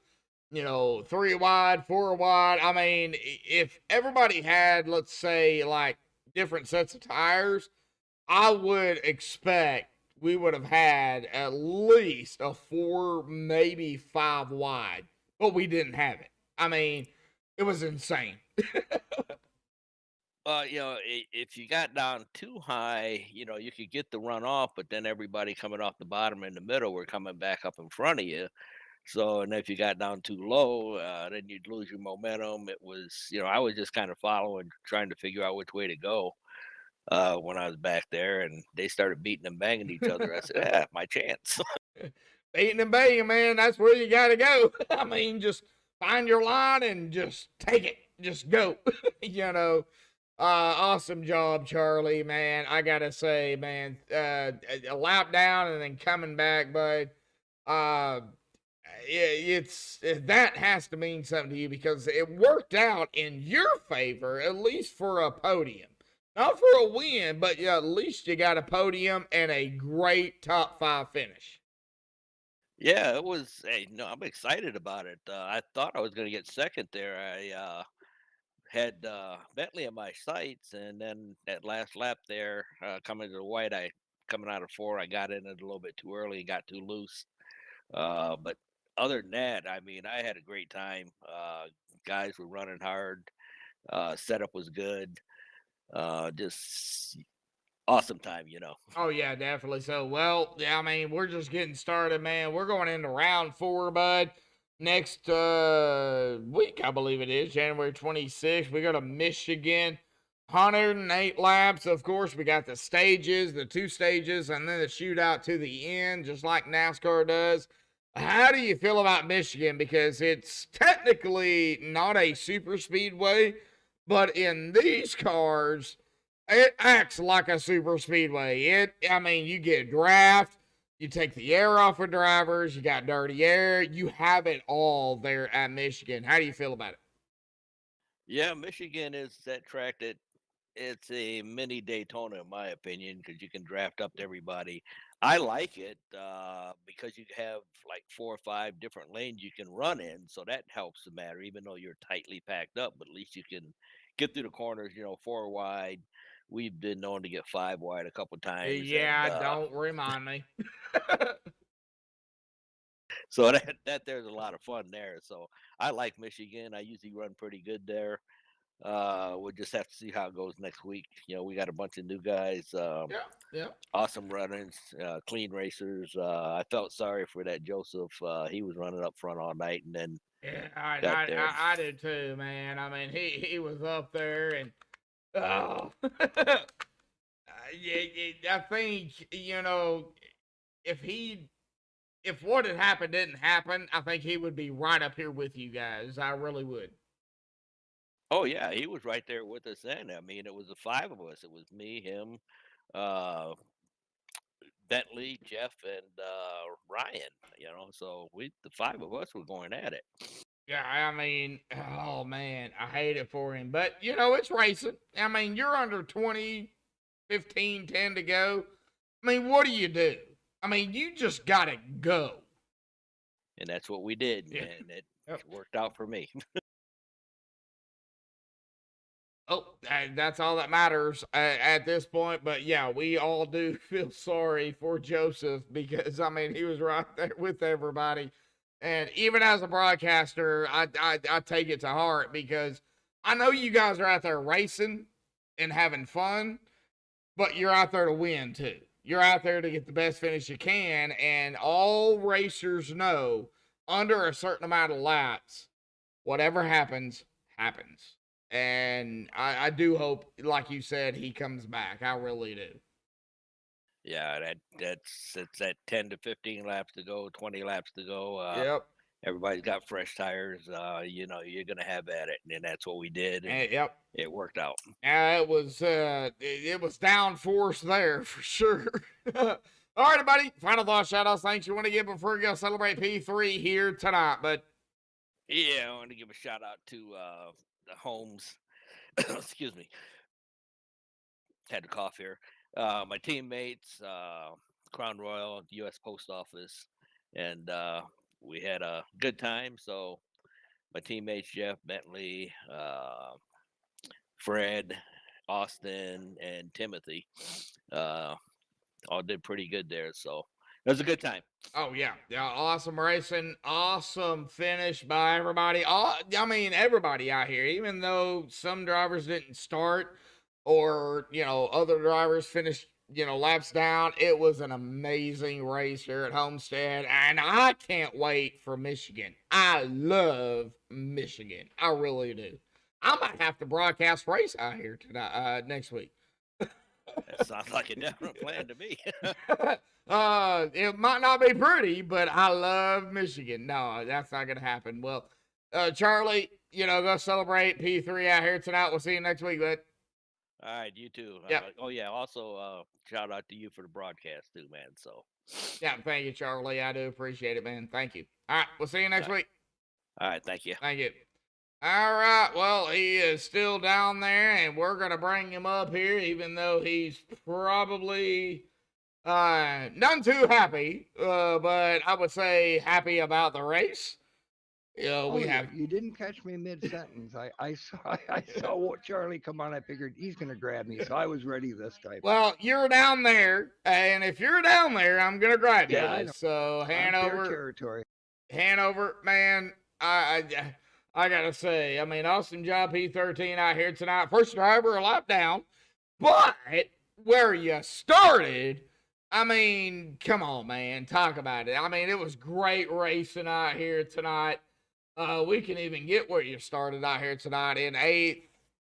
S1: 3 wide, 4 wide. I mean, if everybody had, let's say, like different sets of tires, I would expect we would have had at least a 4, maybe 5 wide, but we didn't have it. I mean, it was insane.
S10: If you got down too high, you could get the run off, but then everybody coming off the bottom in the middle were coming back up in front of you. So, and if you got down too low, then you'd lose your momentum. It was, I was just kind of following, trying to figure out which way to go when I was back there, and they started beating and banging each other. I said, "Yeah, my chance."
S1: Beating and banging, man, that's where you got to go. I mean, just find your line and just take it. Just go, Awesome job, Charlie, man. I got to say, man, a lap down and then coming back, bud. That has to mean something to you because it worked out in your favor, at least for a podium. Not for a win, but at least you got a podium and a great top 5 finish.
S10: Yeah, it was. Hey, no, I'm excited about it. I thought I was going to get second there. I had Bentley in my sights, and then that last lap there, coming to the white, coming out of 4, I got in it a little bit too early and got too loose. But other than that, I mean, I had a great time. Guys were running hard. Setup was good. Just awesome time.
S1: Oh, yeah, definitely so. Well, yeah, I mean, we're just getting started, man. We're going into round 4, bud. Next week, I believe it is, January 26th. We go to Michigan. 108 laps. Of course, we got the stages, the 2 stages, and then the shootout to the end, just like NASCAR does. How do you feel about Michigan? Because it's technically not a super speedway, but in these cars, it acts like a super speedway. You get a draft, you take the air off of drivers, you got dirty air, you have it all there at Michigan. How do you feel about it?
S10: Yeah, Michigan is that track that it's a mini Daytona, in my opinion, because you can draft up to everybody. I like it because you have like 4 or 5 different lanes you can run in, so that helps the matter. Even though you're tightly packed up, but at least you can get through the corners. 4 wide. We've been known to get 5 wide a couple times.
S1: Yeah,
S10: and,
S1: don't remind me.
S10: So that there's a lot of fun there. So I like Michigan. I usually run pretty good there. We'll just have to see how it goes next week. We got a bunch of new guys.
S1: Yeah.
S10: Awesome runners, clean racers. I felt sorry for that Joseph. He was running up front all night, and then
S1: Yeah, I did too, man. I mean, he was up there, and oh, I think if what had happened didn't happen, I think he would be right up here with you guys. I really would.
S10: oh yeah, he was right there with us then. I mean, it was the 5 of us. It was me, him, uh, Bentley, Jeff, and Ryan. So the 5 of us were going at it.
S1: Yeah, I mean, oh man, I hate it for him. But, it's racing. I mean, you're under 20, 15, 10 to go. I mean, what do? I mean, you just got to go.
S10: And that's what we did,
S1: Yeah.
S10: and it worked out for me.
S1: Oh, that's all that matters at this point. But yeah, we all do feel sorry for Joseph because, I mean, he was right there with everybody. And even as a broadcaster, I take it to heart because I know you guys are out there racing and having fun, but you're out there to win too. You're out there to get the best finish you can. And all racers know under a certain amount of laps, whatever happens, happens. And I do hope, like you said, he comes back. I really do.
S10: Yeah, it's at 10 to 15 laps to go, 20 laps to go.
S1: Yep.
S10: Everybody's got fresh tires. You know, you're gonna have at it, and that's what we did. And
S1: Yep.
S10: it worked out.
S1: It was downforce there for sure. All right, everybody. Final thoughts, shout outs, thanks you want to give before we go celebrate P3 here tonight, but
S10: Yeah, I want to give a shout out to the Holmes. Excuse me. Had to cough here. My teammates, Crown Royal, U.S. Post Office, and we had a good time. So my teammates, Jeff, Bentley, Fred, Austin, and Timothy, all did pretty good there. So it was a good time.
S1: oh yeah, awesome racing, awesome finish by everybody. I mean, everybody out here, even though some drivers didn't start or, other drivers finished, laps down, it was an amazing race here at Homestead, and I can't wait for Michigan. I love Michigan. I really do. I might have to broadcast race out here tonight, next week.
S10: That sounds like a definite plan to me.
S1: It might not be pretty, but I love Michigan. No, that's not gonna happen. Well, Charlie, go celebrate P3 out here tonight. We'll see you next week, bud.
S10: All right, you too.
S1: Yeah.
S10: Oh yeah. Also, shout out to you for the broadcast too, man. So.
S1: Yeah, thank you, Charlie. I do appreciate it, man. Thank you. All right, we'll see you next week.
S10: All right, thank you.
S1: Thank you. All right, well, he is still down there, and we're going to bring him up here, even though he's probably none too happy, but I would say happy about the race.
S7: You didn't catch me mid-sentence. I saw Charlie come on. I figured he's going to grab me, so I was ready this time.
S1: Well, you're down there, and if you're down there, I'm going to grab you.
S7: Yeah, I know.
S1: So, Hanover
S7: territory.
S1: Hanover, man, I gotta say, I mean, awesome job, P13 out here tonight. First driver, a lap down. But where you started, I mean, come on, man. Talk about it. I mean, it was great racing out here tonight. We can even get where you started out here tonight in 8th,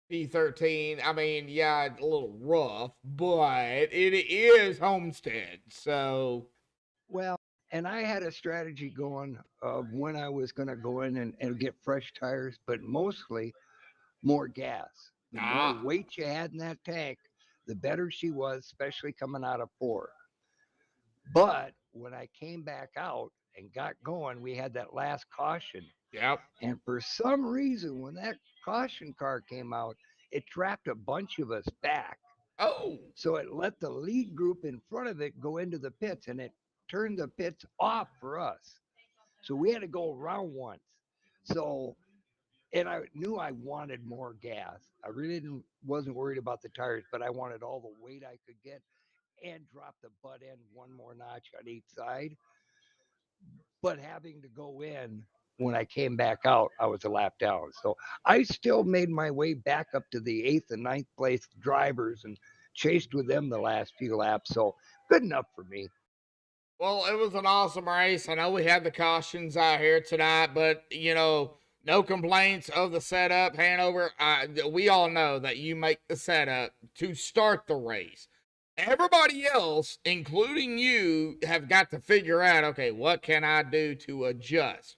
S1: P13. I mean, yeah, a little rough, but it is Homestead, so.
S7: Well, and I had a strategy going of when I was going to go in and get fresh tires, but mostly more gas. The more weight you had in that tank, the better she was, especially coming out of 4. But when I came back out and got going, we had that last caution.
S1: Yep.
S7: And for some reason, when that caution car came out, it trapped a bunch of us back.
S1: Oh.
S7: So it let the lead group in front of it go into the pits, and it turned the pits off for us. So we had to go around once. So, and I knew I wanted more gas. I really wasn't worried about the tires, but I wanted all the weight I could get and drop the butt end one more notch on each side. But having to go in, when I came back out, I was a lap down. So I still made my way back up to the 8th and 9th place drivers and chased with them the last few laps. So good enough for me.
S1: Well, it was an awesome race. I know we had the cautions out here tonight, but, no complaints of the setup. Hanover, we all know that you make the setup to start the race. Everybody else, including you, have got to figure out, okay, what can I do to adjust?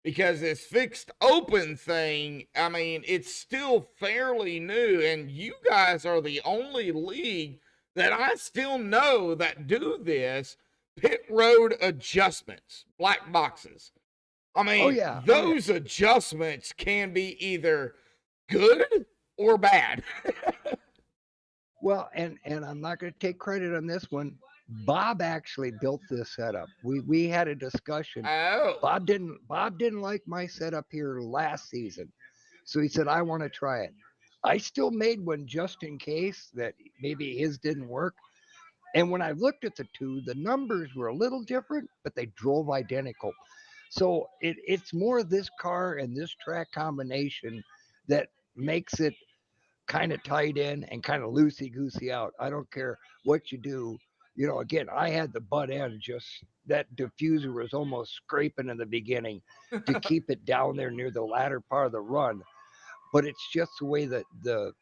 S1: Because this fixed open thing, I mean, it's still fairly new, and you guys are the only league that I still know that do this pit road adjustments, black boxes. I mean, those adjustments can be either good or bad.
S7: Well, and I'm not going to take credit on this one. Bob actually built this setup. We had a discussion.
S1: Oh.
S7: Bob didn't like my setup here last season. So he said, I want to try it. I still made one just in case that maybe his didn't work. And when I looked at the two, the numbers were a little different, but they drove identical. So it's more this car and this track combination that makes it kind of tight in and kind of loosey-goosey out. I don't care what you do. Again, I had the butt end, just that diffuser was almost scraping in the beginning to keep it down there near the latter part of the run. but it's just the way that the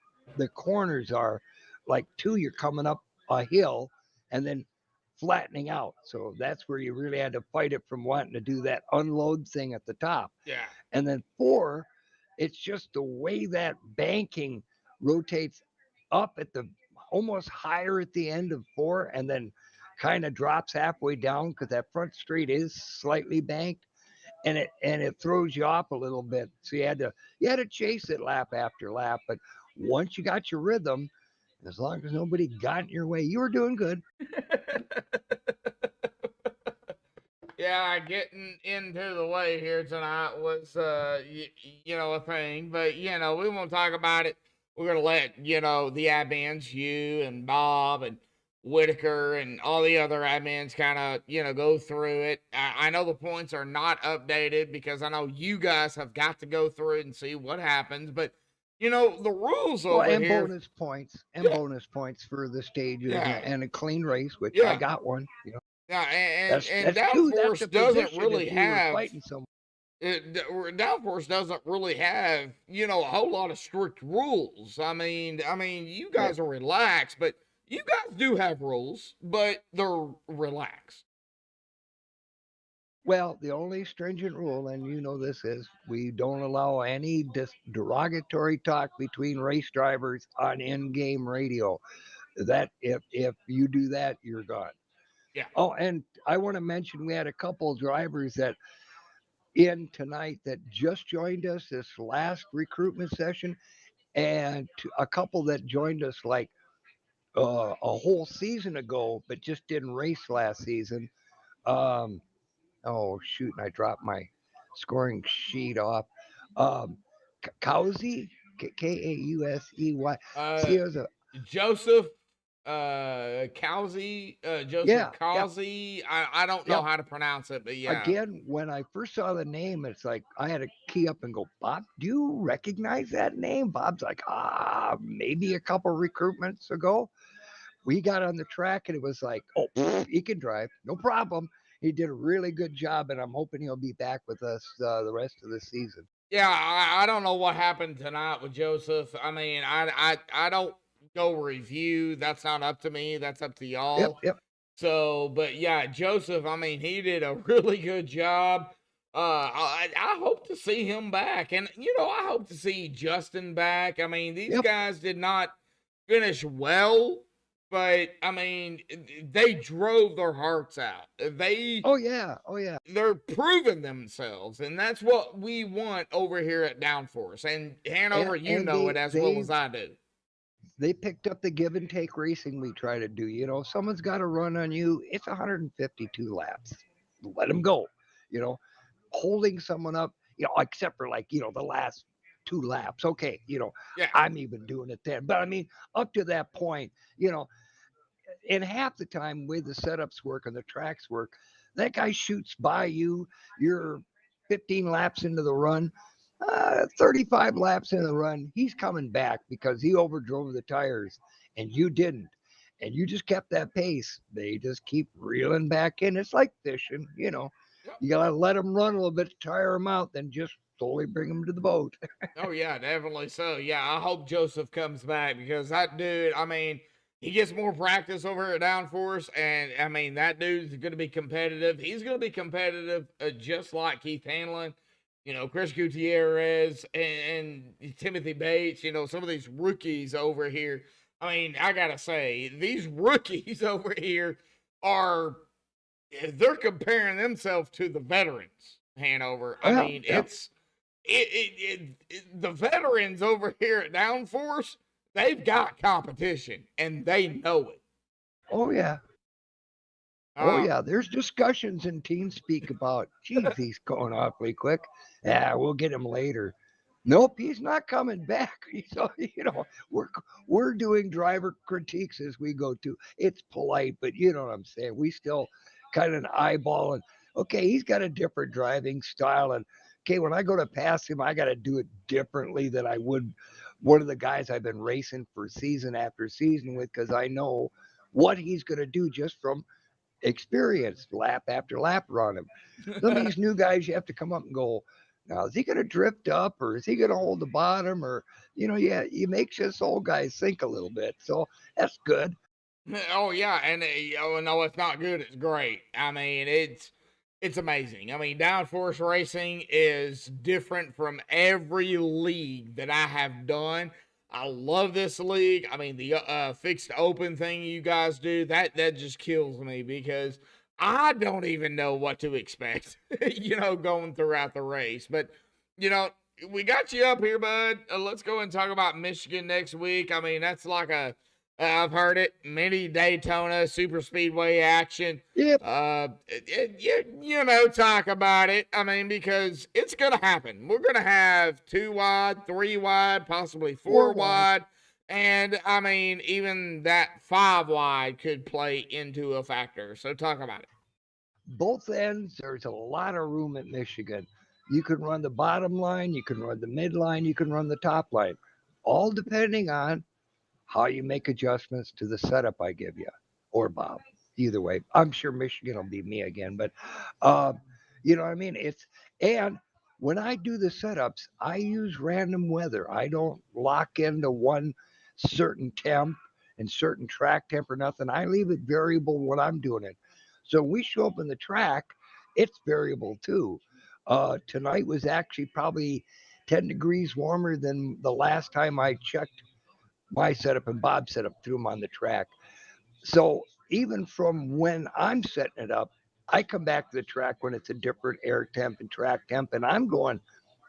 S7: corners are. Like two, you're coming up a hill and then flattening out. So that's where you really had to fight it from wanting to do that unload thing at the top.
S1: Yeah.
S7: And then 4, it's just the way that banking rotates up at the almost higher at the end of 4 and then kind of drops halfway down because that front straight is slightly banked and it throws you off a little bit. So you had to chase it lap after lap. But once you got your rhythm, as long as nobody got in your way, you were doing good.
S1: Yeah, getting into the way here tonight was, a thing. But, we won't talk about it. We're going to let, the admins, you and Bob and Whitaker and all the other admins kind of, go through it. I know the points are not updated because I know you guys have got to go through it and see what happens. But, the rules over
S7: and
S1: here.
S7: bonus points
S1: Yeah.
S7: bonus points for the stages
S1: Yeah.
S7: and a clean race, which
S1: Yeah.
S7: I got one.
S1: Yeah, and
S7: That's
S1: Downforce
S7: a
S1: doesn't
S7: position
S1: really
S7: if you were
S1: have.
S7: fighting someone.
S1: Downforce doesn't really have, a whole lot of strict rules. I mean, you guys are relaxed, but you guys do have rules, but they're relaxed.
S7: Well, the only stringent rule, and you know this is, we don't allow any derogatory talk between race drivers on in-game radio. That if you do that, you're gone.
S1: Yeah.
S7: Oh, and I want to mention we had a couple drivers that in tonight that just joined us this last recruitment session, and a couple that joined us like a whole season ago, but just didn't race last season. Um, oh shoot, and I dropped my scoring sheet off. Um, Kausey, Kausey. See, it was a
S1: Joseph Cowsey, Joseph
S7: yeah,
S1: Cowsey. I don't know
S7: yep.
S1: how to pronounce it, but yeah.
S7: Again, when I first saw the name, it's like I had to key up and go, Bob, do you recognize that name? Bob's like, maybe a couple recruitments ago. We got on the track and it was like, he can drive, no problem. He did a really good job, and I'm hoping he'll be back with us the rest of the season.
S1: Yeah, I don't know what happened tonight with Joseph. I mean, I don't go review. That's not up to me. That's up to y'all.
S7: Yep.
S1: So, but yeah, Joseph, I mean, he did a really good job. I hope to see him back. And, I hope to see Justin back. I mean, these guys did not finish well, but, I mean, they drove their hearts out.
S7: Oh, yeah.
S1: They're proving themselves, and that's what we want over here at Downforce. And Hanover,
S7: And
S1: know it as well as I do.
S7: They picked up the give and take racing we try to do. Someone's got to run on you. It's 152 laps. Let them go. Holding someone up, except for like, the last 2 laps. Okay,
S1: Yeah.
S7: I'm even doing it then. But I mean, up to that point, and half the time, the way the setups work and the tracks work, that guy shoots by you. You're 15 laps into the run. 35 laps in the run, he's coming back because he overdrove the tires and you didn't. And you just kept that pace. They just keep reeling back in. It's like fishing, You got to let them run a little bit to tire them out, then just slowly bring them to the boat.
S1: Oh, yeah, definitely so. Yeah, I hope Joseph comes back because that dude, I mean, he gets more practice over at Downforce, and, I mean, that dude's going to be competitive. He's going to be competitive just like Keith Hanlon. Chris Gutierrez and Timothy Bates, some of these rookies over here. I mean, I got to say, these rookies over here they're comparing themselves to the veterans, Hanover. I mean, it's the veterans over here at Downforce, they've got competition, and they know it.
S7: Oh, yeah. Oh, yeah, there's discussions in TeamSpeak about, geez, he's going awfully quick. Yeah, we'll get him later. Nope, he's not coming back. So, we're doing driver critiques as we go to. It's polite, but you know what I'm saying. We still kind of eyeball and, okay, he's got a different driving style. And, okay, when I go to pass him, I got to do it differently than I would one of the guys I've been racing for season after season with because I know what he's going to do just from experience, lap after lap run him. Some of these new guys, you have to come up and go, Now, is he going to drift up or is he going to hold the bottom? Or, yeah, it makes us old guys think a little bit. So that's good.
S1: Oh yeah, and oh no, it's not good. It's great. I mean, it's amazing. I mean, Downforce Racing is different from every league that I have done. I love this league. I mean, the fixed open thing you guys do that just kills me because I don't even know what to expect. Going throughout the race, but you know. We got you up here, bud. Let's go and talk about Michigan next week. I mean, that's like I've heard it. Mini Daytona super speedway action.
S7: Yep.
S1: Talk about it. I mean, because it's gonna happen. We're gonna have 2 wide, 3 wide, possibly 4 wide, and I mean, even that 5 wide could play into a factor. So talk about it.
S7: Both ends, there's a lot of room at Michigan. You can run the bottom line, you can run the midline, you can run the top line, all depending on how you make adjustments to the setup I give you, or Bob. Either way, I'm sure Michigan will be me again, but you know what I mean. And when I do the setups, I use random weather. I don't lock into one certain temp and certain track temp or nothing. I leave it variable when I'm doing it. So when we show up in the track, it's variable too. Tonight was actually probably 10 degrees warmer than the last time I checked my setup and Bob's setup, threw them on the track. So even from when I'm setting it up, I come back to the track when it's a different air temp and track temp, and I'm going,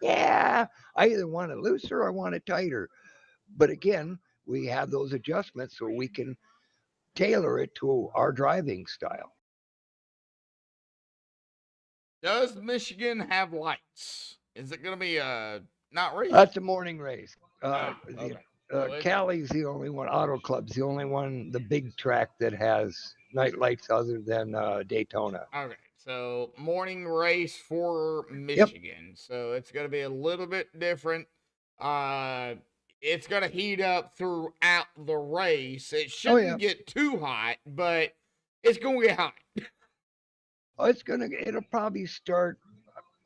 S7: yeah, I either want it looser or I want it tighter. But again, we have those adjustments so we can tailor it to our driving style.
S1: Does Michigan have lights? Is it going to be not race?
S7: That's a morning race.
S1: Okay.
S7: Cali's the only one. Auto Club's the only one, the big track that has night lights other than Daytona.
S1: Okay, so morning race for Michigan. So it's going to be a little bit different. It's going to heat up throughout the race. It shouldn't get too hot, but it's going to get hot.
S7: It'll probably start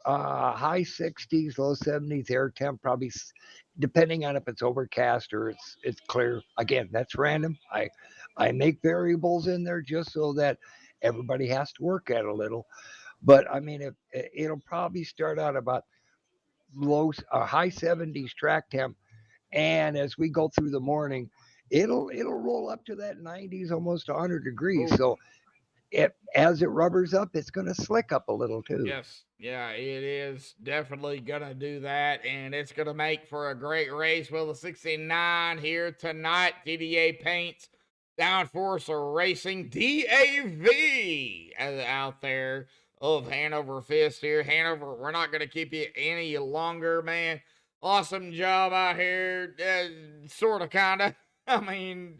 S7: high 60s, low 70s air temp, probably depending on if it's overcast or it's clear. Again, that's random. I make variables in there just so that everybody has to work at it a little. But I mean, it'll probably start out about high 70s track temp, and as we go through the morning, it'll roll up to that 90s, almost 100 degrees.
S1: Ooh.
S7: So as it rubbers up, it's going to slick up a little too.
S1: Yes. Yeah, it is definitely going to do that, and it's going to make for a great race. Well, the 69 here tonight, DDA Paints, Downforce Racing, DAV out there of Hanover Fist here. Hanover, we're not going to keep you any longer, man. Awesome job out here. Sort of, kind of. I mean,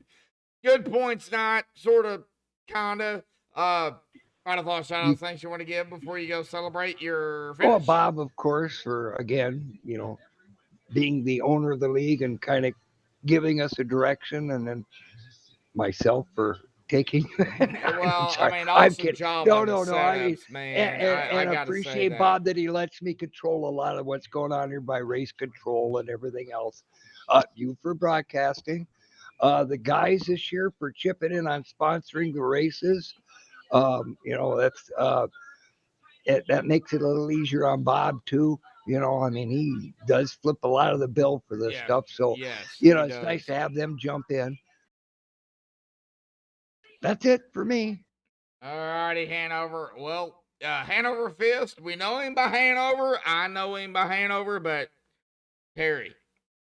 S1: good points night, sort of, kind of. Final thoughts, shout outs, thanks you want to give before you go celebrate your finish?
S7: Well, Bob, of course, for again, being the owner of the league and kind of giving us a direction, and then myself for taking.
S1: Well, I mean,
S7: I'm
S1: awesome
S7: kidding.
S1: job.
S7: No.
S1: Setups, man.
S7: And
S1: I
S7: appreciate Bob that he lets me control a lot of what's going on here by race control and everything else. You for broadcasting, the guys this year for chipping in on sponsoring the races. That's that makes it a little easier on Bob too. I mean, he does flip a lot of the bill for this stuff. So, it's nice to have them jump in. That's it for me.
S1: All righty, Hanover. Well, Hanover Fist, we know him by Hanover. I know him by Hanover, but Terry,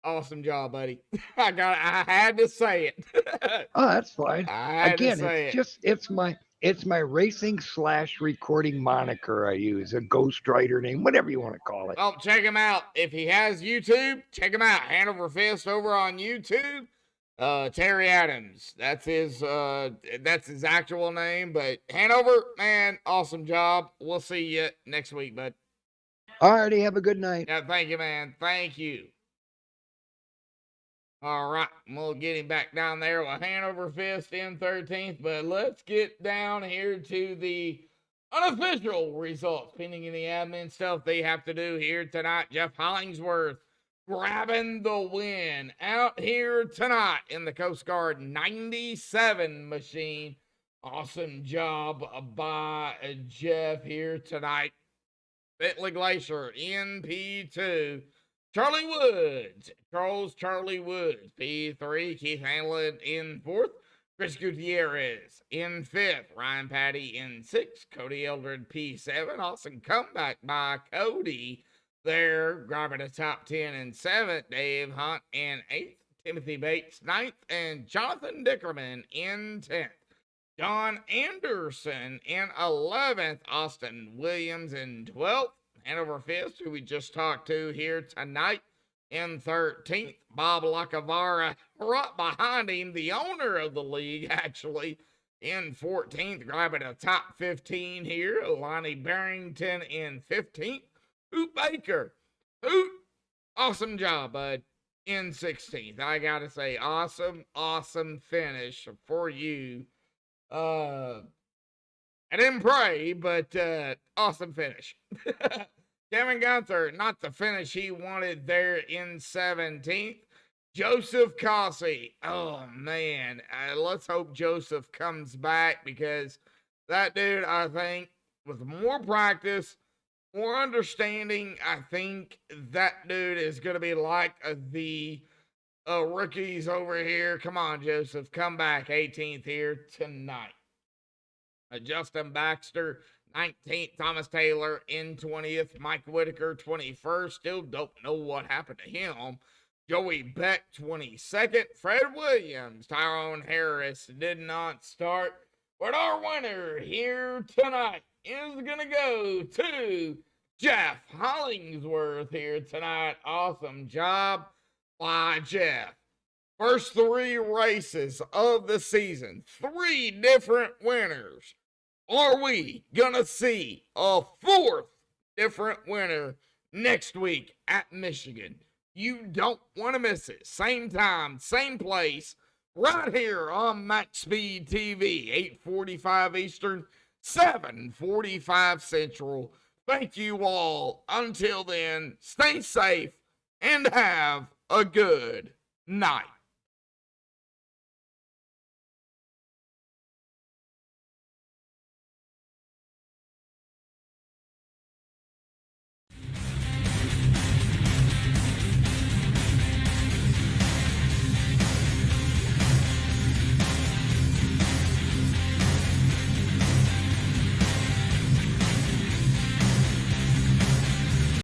S1: awesome job, buddy. I had to say it.
S7: Oh, that's fine.
S1: Again,
S7: it's my racing / recording moniker I use, a ghostwriter name, whatever you want to call it.
S1: Oh, check him out. If he has YouTube, check him out. Hanover Fist over on YouTube. Terry Adams. That's his actual name. But Hanover, man, awesome job. We'll see you next week, bud.
S7: Alrighty, have a good night.
S1: Yeah, thank you, man. Thank you. All right, we'll get him back down there with Hanover Fist in 13th, but let's get down here to the Unofficial results pending any admin stuff they have to do here tonight. Jeff Hollingsworth grabbing the win out here tonight in the Coast Guard 97 machine. Awesome job by Jeff here tonight. Bentley Glacier in P2. Charlie Woods, Charlie Woods, P3. Keith Hanlon in 4th. Chris Gutierrez in 5th. Ryan Patty in 6th. Cody Eldred P7. Awesome comeback by Cody there, grabbing a top 10 in 7th. Dave Hunt in 8th. Timothy Bates 9th. And Jonathan Dickerman in 10th. John Anderson in 11th. Austin Williams in 12th. Hanover Fist, who we just talked to here tonight, in 13th. Bob Lacavara right behind him, the owner of the league, actually, in 14th. Grabbing a top 15 here. Lonnie Barrington in 15th. Hoot Baker. Hoot. Awesome job, bud. In 16th. I gotta say, awesome finish for you. I didn't pray, but awesome finish. Kevin Gunther, not the finish he wanted there in 17th. Joseph Cossey. Oh, man. Let's hope Joseph comes back, because that dude, I think, with more practice, more understanding, I think that dude is going to be like the rookies over here. Come on, Joseph. Come back. 18th here tonight. Justin Baxter, 19th. Thomas Taylor in 20th. Mike Whitaker, 21st. Still don't know what happened to him. Joey Beck, 22nd. Fred Williams, Tyrone Harris did not start. But our winner here tonight is going to go to Jeff Hollingsworth here tonight. Awesome job by Jeff. First 3 races of the season. 3 different winners. Are we going to see a 4th different winner next week at Michigan? You don't want to miss it. Same time, same place, right here on MaxspeedTV, 8:45 Eastern, 7:45 Central. Thank you all. Until then, stay safe and have a good night.